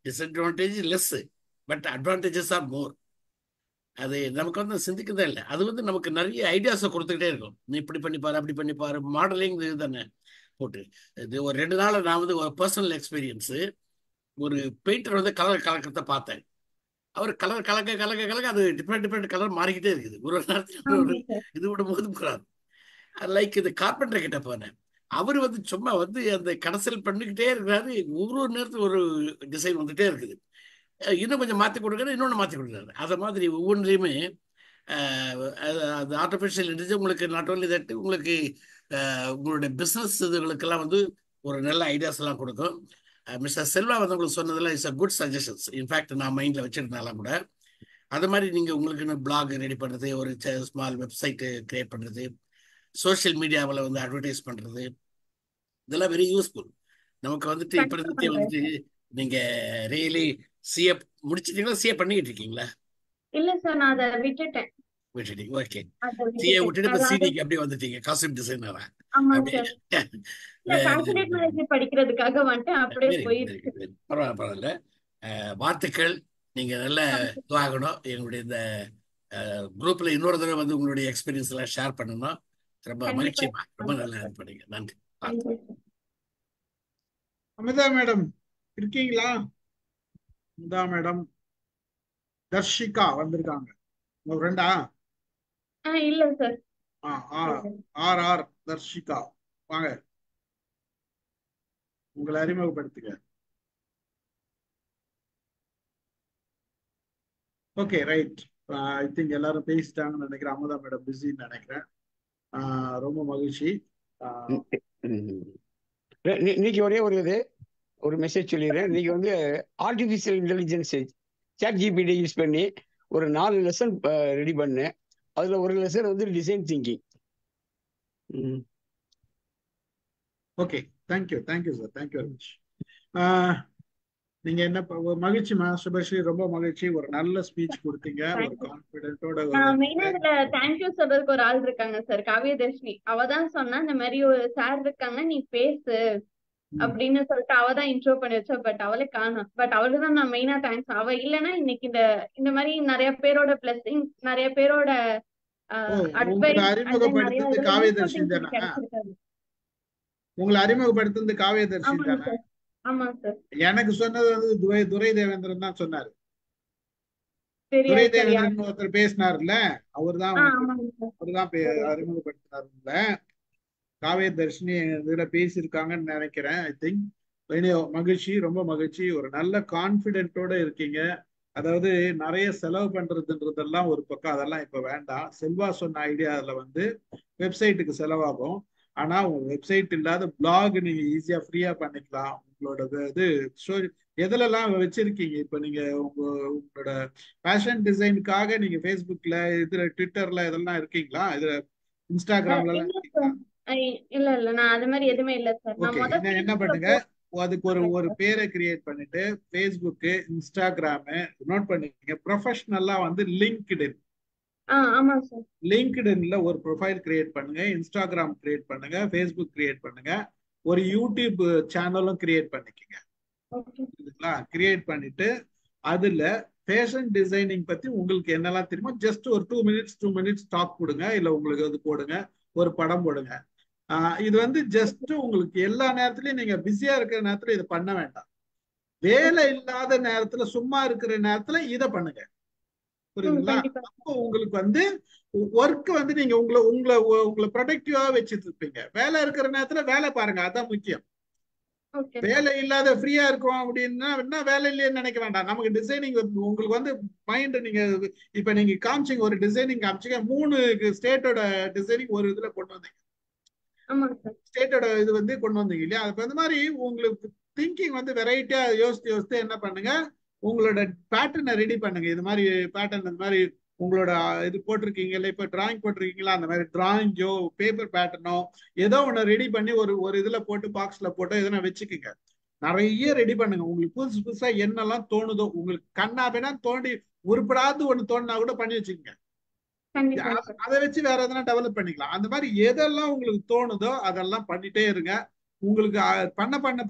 disadvantage less, but advantages are more. அது நமக்கு வந்து சிந்திக்கதே இல்லை, அது வந்து நமக்கு நிறைய ஐடியாஸை கொடுத்துக்கிட்டே இருக்கும். நீ இப்படி பண்ணிப்பாரு, அப்படி பண்ணிப்பாரு, மாடலிங் இது தானே போட்டு. இது ஒரு 2 நாள் நான் வந்து ஒரு பர்சனல் எக்ஸ்பீரியன்ஸு, ஒரு பெயிண்டர் வந்து கலர் கலக்கிறத பார்த்தேன். அவர் கலர் கலக்க கலக்க கலக்க அது டிஃப்ரெண்ட் கலர் மாறிக்கிட்டே இருக்குது. ஒரு நேரத்தில் ஒரு இது விடும் போது போகிறார். லைக் இது கார்பெண்டர் கிட்ட போனேன், அவர் வந்து சும்மா வந்து அந்த கடைசல் பண்ணிக்கிட்டே இருக்கிறாரு. ஒவ்வொரு நேரத்தில் ஒரு டிசைன் வந்துட்டே இருக்குது, இன்னும் கொஞ்சம் மாற்றி கொடுக்குறது, இன்னொன்று மாற்றி கொடுக்குறாரு. அதை மாதிரி ஒவ்வொன்றிலையுமே அது ஆர்டிஃபிஷியல் இன்டெலிஜென்ஸ் உங்களுக்கு நாட் ஓன்லி தட், உங்களுக்கு உங்களுடைய பிஸ்னஸ் இதுகளுக்கெல்லாம் வந்து ஒரு நல்ல ஐடியாஸ் எல்லாம் கொடுக்கும். மிஸ்டர் செல்வா வந்து உங்களுக்கு சொன்னதெல்லாம் it's a good suggestions. In fact நான் மைண்டில் வச்சுருந்தாலும் கூட அது மாதிரி நீங்கள் உங்களுக்குன்னு பிளாக் ரெடி பண்ணுறது, ஒரு ஸ்மால் வெப்சைட்டு கிரியேட் பண்ணுறது, சோஷியல் மீடியாவில் வந்து அட்வர்டைஸ் பண்ணுறது, இதெல்லாம் வெரி யூஸ்ஃபுல். நமக்கு வந்துட்டு இப்போதைக்கு வந்துட்டு நீங்கள் ரியலி சிஏ முடிச்சிட்டீங்களா, சிஏ பண்ணிக்கிட்டு இருக்கீங்களா? இல்ல சார், நான் அதை விட்டுட்டேன். விட்டுட்டீங்க, ஓகே. சிஏ விட்டுட்டு இப்போ சிடிக்கு அப்படியே வந்துட்டீங்க, காஸ்டியூம் டிசைனரா? படிக்கிறதுக்காக வந்துட்டு அப்படியே போயிருக்கு. பரவாயில்ல. வாழ்த்துக்கள், நீங்க நல்ல இதுவாகணும். எங்களுடைய இந்த குரூப்ல இன்னொரு தடவை வந்து உங்களுடைய எக்ஸ்பீரியன்ஸ் எல்லாம் ஷேர் பண்ணணும். ரொம்ப மகிழ்ச்சிமா, ரொம்ப நல்லா பண்ணீங்க. நன்றி. அமிதா மேடம் இருக்கீங்களா? அமிதா மேடம், தர்ஷிகா வந்திருக்காங்க, உங்க ஃப்ரெண்டா? இல்ல சார். ஆர் தர்ஷிகா, வாங்க உங்களை அறிமுகப்படுத்துங்க. Okay, right. ஐ திங்க் எல்லாரும் பேசிட்டாங்கன்னு நினைக்கிறேன். அமுதா மேடம் பிஸின்னு நினைக்கிறேன். ரொம்ப மகிழ்ச்சி. இன்னைக்கு ஒரே ஒரு மெசேஜ் சொல்லிடுறேன். இன்னைக்கு வந்து ஆர்டிஃபிஷியல் இன்டெலிஜென்ஸ் ChatGPT யூஸ் பண்ணி ஒரு 4 லெசன் ரெடி பண்ணேன். அதுல ஒரு லெசன் வந்து design thinking. Okay, thank you sir, thank you very much. நீங்க என்ன மகிழ்ச்சி சுபஸ்ரீ, ரொம்ப மகிழ்ச்சி. ஒரு நல்ல ஸ்பீச் கொடுத்தீங்க, ஒரு கான்பிடென்ட்டோட. மெயினா இதுல தேங்க்யூ சொல்றதுக்கு ஒரு ஆள் இருக்காங்க சார், காவியதர்ஷினி. அவதான் சொன்னா இந்த மாதிரி ஒரு சார் இருக்காங்க, நீ பேசு அப்படின்னு சொல்லிட்டு அவதான் இன்ட்ரோ பண்ணி வச்சா. பட் அவளே காணும். பட் அவளுக்கு தான் நான் மெயினா தேங்க்ஸ். அவ இல்லைன்னா இன்னைக்கு இந்த மாதிரி நிறைய பேரோட பிளஸிங், நிறைய பேரோட அட்வைஸ், அறிமுகப்படுத்துறது காவியதர்ஷினி தானே? உங்களை அறிமுகப்படுத்துறது காவியதர்ஷினி தானே? ஆமா சார். எனக்கு சொன்னது வந்து துரை தேவேந்திரன் தான் சொன்னாரு. துரை தேவேந்திரன் ஒருத்தர் பேசினார்ல, அவர்தான் அறிமுகப்படுத்தினாருல. காவியதர்ஷினி இதுல பேசியிருக்காங்கன்னு நினைக்கிறேன். I think. மகிழ்ச்சி, ரொம்ப மகிழ்ச்சி. ஒரு நல்ல கான்பிடென்ட்டோட இருக்கீங்க. அதாவது நிறைய செலவு பண்றதுன்றதெல்லாம் ஒரு பக்கம், அதெல்லாம் இப்ப வேண்டாம். செல்வா சொன்ன ஐடியால வந்து வெப்சைட்டுக்கு செலவாகும். ஆனா உங்க வெப்சைட் இல்லாத பிளாக் நீங்க ஈஸியா ஃப்ரீயா பண்ணிக்கலாம். உங்களோட இது எதுலலாம் வச்சிருக்கீங்க? இப்ப நீங்க உங்களோட ஃபேஷன் டிசைனுக்காக நீங்க ஃபேஸ்புக்ல, இதுல ட்விட்டர்ல இதெல்லாம் இருக்கீங்களா? இதுல இன்ஸ்டாகிராம்ல எல்லாம் இருக்கீங்களா? இல்ல நான் அது மாதிரி எதுவுமே இல்ல சார். நான் என்ன பண்ணுங்க, அதுக்கு ஒரு பேரை கிரியேட் பண்ணிட்டு ஃபேஸ்புக், இன்ஸ்டாகிராம் நோட் பண்ணிக்கங்க. ப்ரொஃபஷனலா வந்து லிங்க்டின். ஆமா சார். லிங்க்டின்ல ஒரு ப்ரொஃபைல் கிரியேட் பண்ணுங்க, இன்ஸ்டாகிராம் கிரியேட் பண்ணுங்க, ஃபேஸ்புக் கிரியேட் பண்ணுங்க, ஒரு யூடியூப் சேனலும் கிரியேட் பண்ணிக்கங்க. கிரியேட் பண்ணிட்டு அதுல ஃபேஷன் டிசைனிங் பத்தி உங்களுக்கு என்னெல்லாம் தெரியுமோ ஜஸ்ட் ஒரு 2 மினிட்ஸ் டாக் கொடுங்க. இல்ல உங்களுக்கு அது போடுங்க, ஒரு படம் போடுங்க. இது வந்து ஜஸ்ட் உங்களுக்கு எல்லா நேரத்திலயும் நீங்க பிஸியா இருக்கிற நேரத்துல இதை பண்ண வேண்டாம். வேலை இல்லாத நேரத்துல, சும்மா இருக்கிற நேரத்துல இதை பண்ணுங்க. புரியுதுங்களா? அப்போ உங்களுக்கு வந்து ஒர்க் வந்து நீங்க உங்களை ப்ரொடக்டிவா வச்சுட்டு இருப்பீங்க. வேலை இருக்கிற நேரத்துல வேலை பாருங்க, அதான் முக்கியம். வேலை இல்லாத ஃப்ரீயா இருக்கும் அப்படின்னா என்ன வேலை இல்லைன்னு நினைக்க வேண்டாம். நமக்கு டிசைனிங் உங்களுக்கு வந்து மைண்ட், நீங்க இப்ப நீங்க காமிச்சிங்க, ஒரு டிசைனிங் காமிச்சிங்க, 3 ஸ்டேட்டோட டிசைனிங் ஒரு இதுல கொண்டு வந்தீங்க. ஸ்டேட்டோட இது வந்து கொண்டு வந்தீங்க இல்லையா? அது அந்த மாதிரி உங்களுக்கு திங்கிங் வந்து வெரைட்டியா யோசித்து என்ன பண்ணுங்க, உங்களோட பேட்டர்னை ரெடி பண்ணுங்க. இது மாதிரி பேட்டர்ன், இந்த மாதிரி உங்களோட இது போட்டிருக்கீங்கல்ல, இப்ப டிராயிங் போட்டிருக்கீங்களா, அந்த மாதிரி டிராயிங்கோ பேப்பர் பேட்டர்னோ ஏதோ ஒன்று ரெடி பண்ணி ஒரு இதுல போட்டு பாக்ஸ்ல போட்டு எதனா வச்சுக்கோங்க. நிறைய ரெடி பண்ணுங்க. உங்களுக்கு புதுசா என்னெல்லாம் தோணுதோ, உங்களுக்கு கண்ணாபின்னா தோண்டி உருப்படாது ஒண்ணு தோணுனா கூட பண்ணி வச்சுக்கோங்க. அதை வச்சு வேற எதனா டெவலப் பண்ணிக்கலாம். அந்த மாதிரி எதெல்லாம் உங்களுக்கு தோணுதோ அதெல்லாம் பண்ணிட்டே இருங்க. உங்களுக்கு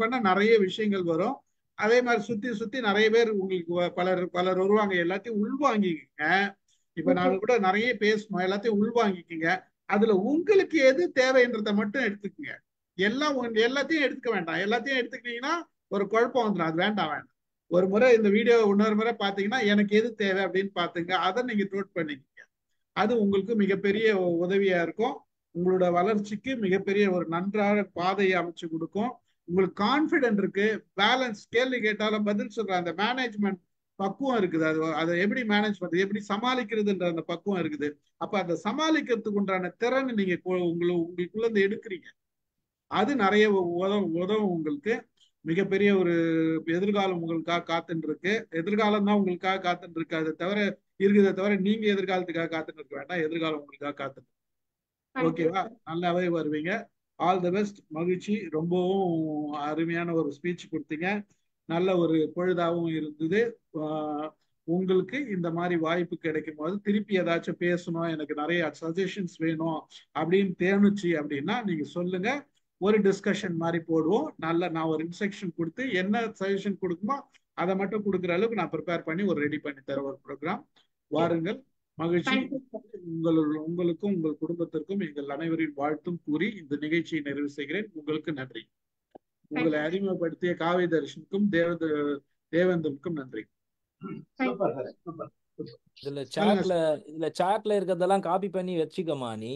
பண்ண நிறைய விஷயங்கள் வரும். அதே மாதிரி சுத்தி நிறைய பேர் உங்களுக்கு பலர் வருவாங்க. எல்லாத்தையும் உள்வாங்கிக்கங்க. இப்ப நாங்க கூட நிறைய பேசணும், எல்லாத்தையும் உள்வாங்கிக்கங்க. அதுல உங்களுக்கு எது தேவைன்றத மட்டும் எடுத்துக்கங்க. எல்லாத்தையும் எடுத்துக்க வேண்டாம். எல்லாத்தையும் எடுத்துக்கிட்டீங்கன்னா ஒரு குழப்பம் வந்துடும். அது வேண்டாம். ஒரு முறை இந்த வீடியோ இன்னொரு முறை பாத்தீங்கன்னா எனக்கு எது தேவை அப்படின்னு பாத்துங்க. அதை நீங்க நோட் பண்ணிக்கங்க. அது உங்களுக்கு மிகப்பெரிய உதவியா இருக்கும். உங்களோட வளர்ச்சிக்கு மிகப்பெரிய ஒரு நன்றாக பாதையை அமைச்சு கொடுக்கும். உங்களுக்கு கான்பிடென்ட் இருக்கு, பேலன்ஸ், கேள்வி கேட்டாலும் பதில் சொல்ற அந்த மேனேஜ்மெண்ட் பக்குவம் இருக்குது. அதை எப்படி மேனேஜ் பண்றது, எப்படி சமாளிக்கிறதுன்ற அந்த பக்குவம் இருக்குது. அப்ப அந்த சமாளிக்கிறதுக்கு உண்டான திறன் நீங்க உங்களுக்குள்ள இருந்து எடுக்கிறீங்க. அது நிறைய உதவும். உங்களுக்கு மிகப்பெரிய ஒரு எதிர்காலம் உங்களுக்காக காத்துட்டு இருக்கு. எதிர்காலம் தான் உங்களுக்காக காத்துட்டு இருக்கு. அதை தவிர நீங்க எதிர்காலத்துக்காக காத்துட்டு இருக்க வேண்டாம். எதிர்காலம் உங்களுக்காக காத்துட்டு. ஓகேவா? நல்லாவே வருவீங்க. All the best. மகிழ்ச்சி. ரொம்பவும் அருமையான ஒரு ஸ்பீச் கொடுத்தீங்க. நல்ல ஒரு பொழுதாகவும் இருந்தது. உங்களுக்கு இந்த மாதிரி வாய்ப்பு கிடைக்கும் போது திருப்பி ஏதாச்சும் பேசணும், எனக்கு நிறைய சஜஷன்ஸ் வேணும் அப்படின்னு தேணுச்சு அப்படின்னா நீங்க சொல்லுங்க. ஒரு டிஸ்கஷன் மாதிரி போடுவோம். நான் ஒரு இன்ஸ்ட்ரக்ஷன் கொடுத்து என்ன சஜஷன் கொடுக்குமோ அதை மட்டும் கொடுக்குற அளவுக்கு நான் ப்ரிப்பேர் பண்ணி ரெடி பண்ணி தர ஒரு ப்ரோக்ராம். வாருங்கள். மகிழ்ச்சி. உங்களுக்கும் உங்கள் குடும்பத்திற்கும் எங்கள் அனைவரின் வாழ்த்தும் கூறி இந்த நிகழ்ச்சியை நிறைவு செய்கிறேன். உங்களுக்கு நன்றி. உங்களை அறிமுகப்படுத்திய காவியதர்ஷனுக்கும் தேவேந்திரனுக்கும் நன்றி. இதுல சாட்ல இருக்கிறதெல்லாம் காப்பி பண்ணி வச்சுக்கமா நீ.